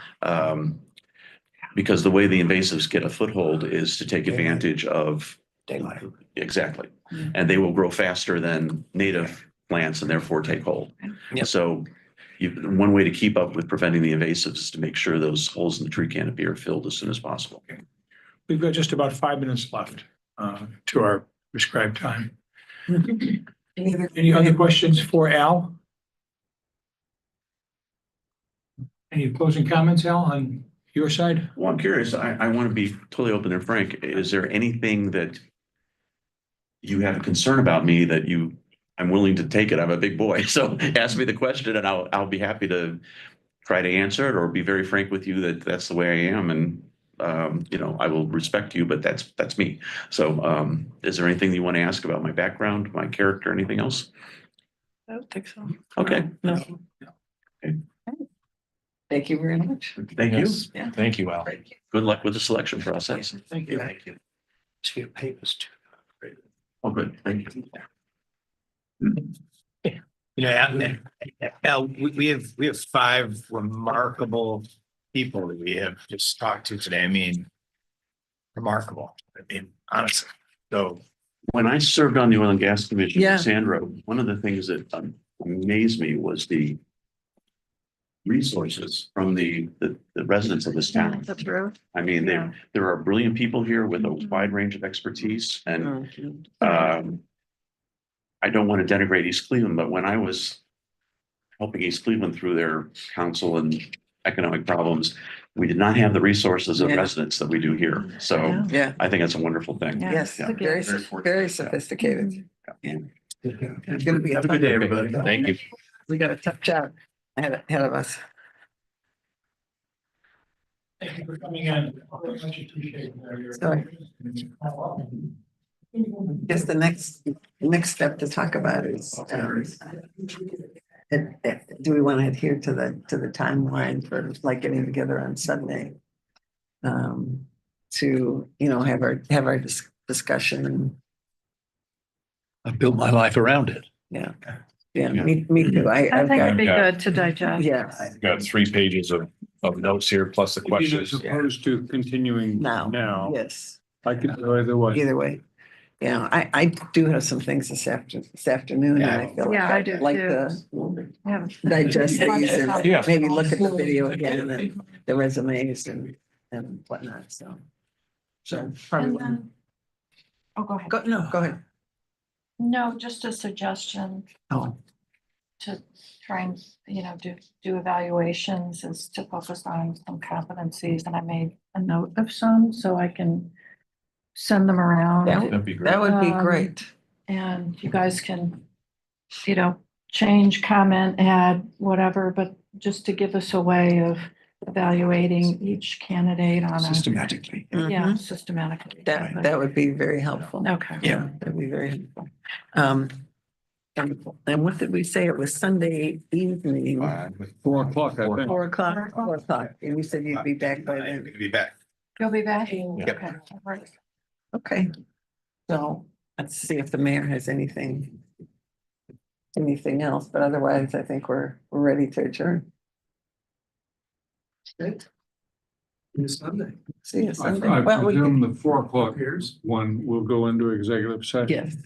Because the way the invasives get a foothold is to take advantage of daylight. Exactly. And they will grow faster than native plants and therefore take hold. Yep. So one way to keep up with preventing the invasives is to make sure those holes in the tree canopy are filled as soon as possible. Okay. We've got just about 5 minutes left to our prescribed time. Any other questions for Al? Any closing comments, Al, on your side? Well, I'm curious. I want to be totally open and frank. Is there anything that you have a concern about me that I'm willing to take it? I'm a big boy. So ask me the question and I'll be happy to try to answer it or be very frank with you that that's the way I am. And, I will respect you, but that's me. So is there anything you want to ask about my background, my character, anything else? I don't think so. Okay. No. Okay. Thank you very much. Thank you. Yeah. Thank you, Al. Good luck with the selection process. Thank you. Thank you. To your papers too. Oh, good. Thank you. Al, we have 5 remarkable people that we have just talked to today. I mean, remarkable. I mean, honestly. So When I served on the Oil and Gas Commission, Yeah. Sandro, one of the things that amazed me was the resources from the residents of this town. That's true. I mean, Yeah. there are brilliant people here with a wide range of expertise and Mhm. I don't want to denigrate East Cleveland, but when I was helping East Cleveland through their council and economic problems, we did not have the resources of Yeah. residents that we do here. So Yeah. Yeah, I think that's a wonderful thing. Yeah. yes, Yeah. very, very sophisticated. Yeah. It's gonna be a Have a good day, everybody. Thank you. We got a tough job ahead of us. Thank you for coming in. Much appreciated. Sorry. Guess the next step to talk about is, do we want to adhere to the timeline for like getting together on Sunday? To, have our discussion and, I've built my life around it. yeah, me too. I I've think it'd got, be good to digest. yes, Got 3 pages of notes here, plus the As questions. opposed to continuing now, yes, I could go either way. either way. Yeah, I do have some things this afternoon and I feel Yeah, I like do I'd like too. to Yeah. digest these and Yeah. maybe look at the video again and the resumes and whatnot, so. So probably, And then- Oh, go ahead. go ahead. No, just a suggestion Oh, to try and, do evaluations is to focus on some competencies, and I made a note of some, so I can send them around. That'd be great. that would be Um, great. And you guys can, change, comment, add, whatever, but just to give us a way of evaluating each candidate on a, Systematically. yeah, Mhm. systematically. That would be very helpful. Okay. Yeah, that'd be very helpful. And what did we say? It was Sunday evening, 4:00, I think. 4:00, 4:00. And you said you'd be back by then. Be back. You'll be back? Yep. Okay. All right. Okay. So let's see if the mayor has anything else, but otherwise I think we're ready to adjourn. Good. See you Sunday. I Well, we presume can- the 4:00 one will go into executive session. Yes,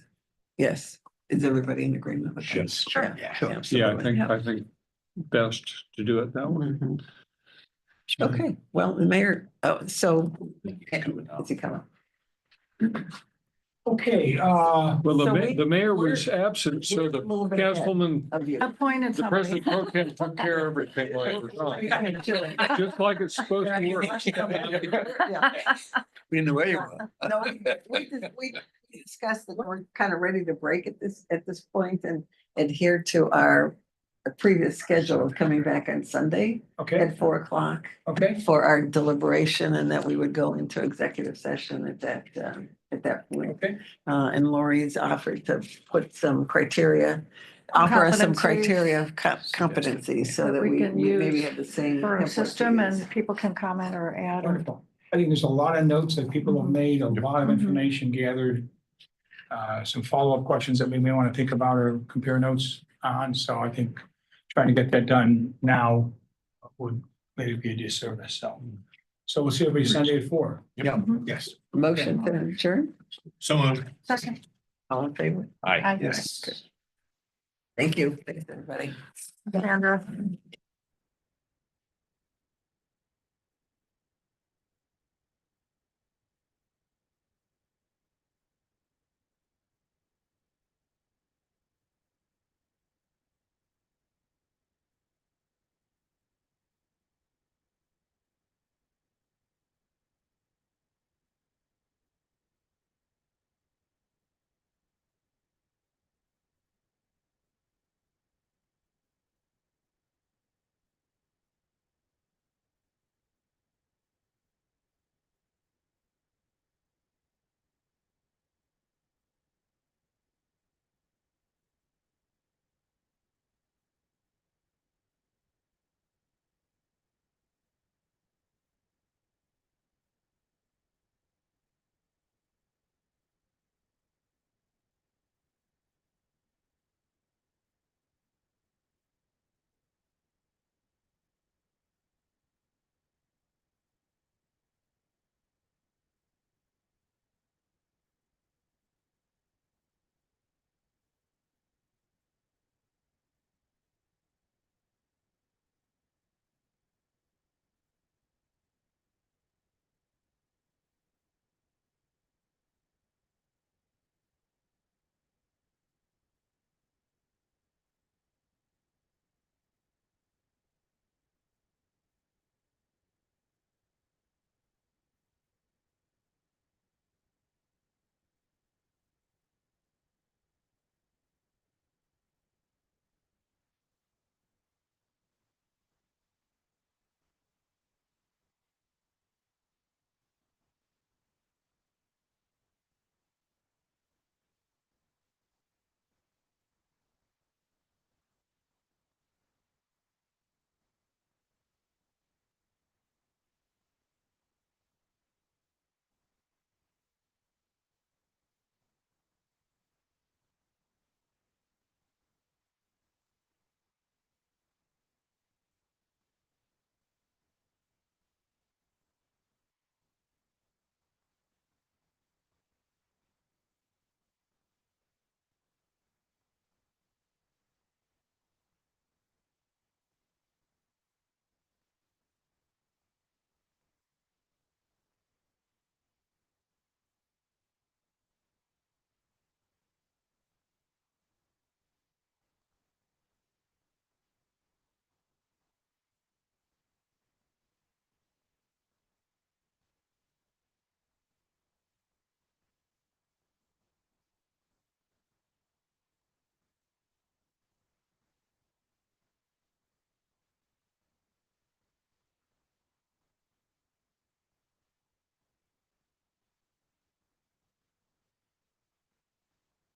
yes. Is everybody in agreement with that? Yes. Sure. Yeah. Yeah, I think best to do it that way. Mhm. Okay, well, the mayor, so. Is he coming? Okay, well, So we- the mayor was absent, so the Moving ahead. councilman, Of you. Appointed the somebody. president pro tem took care of everything like it was. Just like it's supposed to work. Yeah. We knew where you were. No, we discussed that we're kind of ready to break at this point and adhere to our previous schedule of coming back on Sunday Okay, at 4:00 okay. for our deliberation and that we would go into executive session at that point. Okay. And Lori's offered to put some criteria, offer us some Competencies. criteria of competencies so that we can maybe use have the same. For a template to system use. and people can comment or add. or- Wonderful. I think there's a lot of notes that people have made, a lot of Mhm. information gathered. Some follow-up questions that we may want to think about or compare notes on, so I think trying to get that done now would maybe be a disservice, so. So we'll see everybody Sunday at 4:00. Yes. Motion to adjourn, So moved. Second. all in favor? Aye. Aye. Yes. Thank you. Thanks, everybody. Sandra.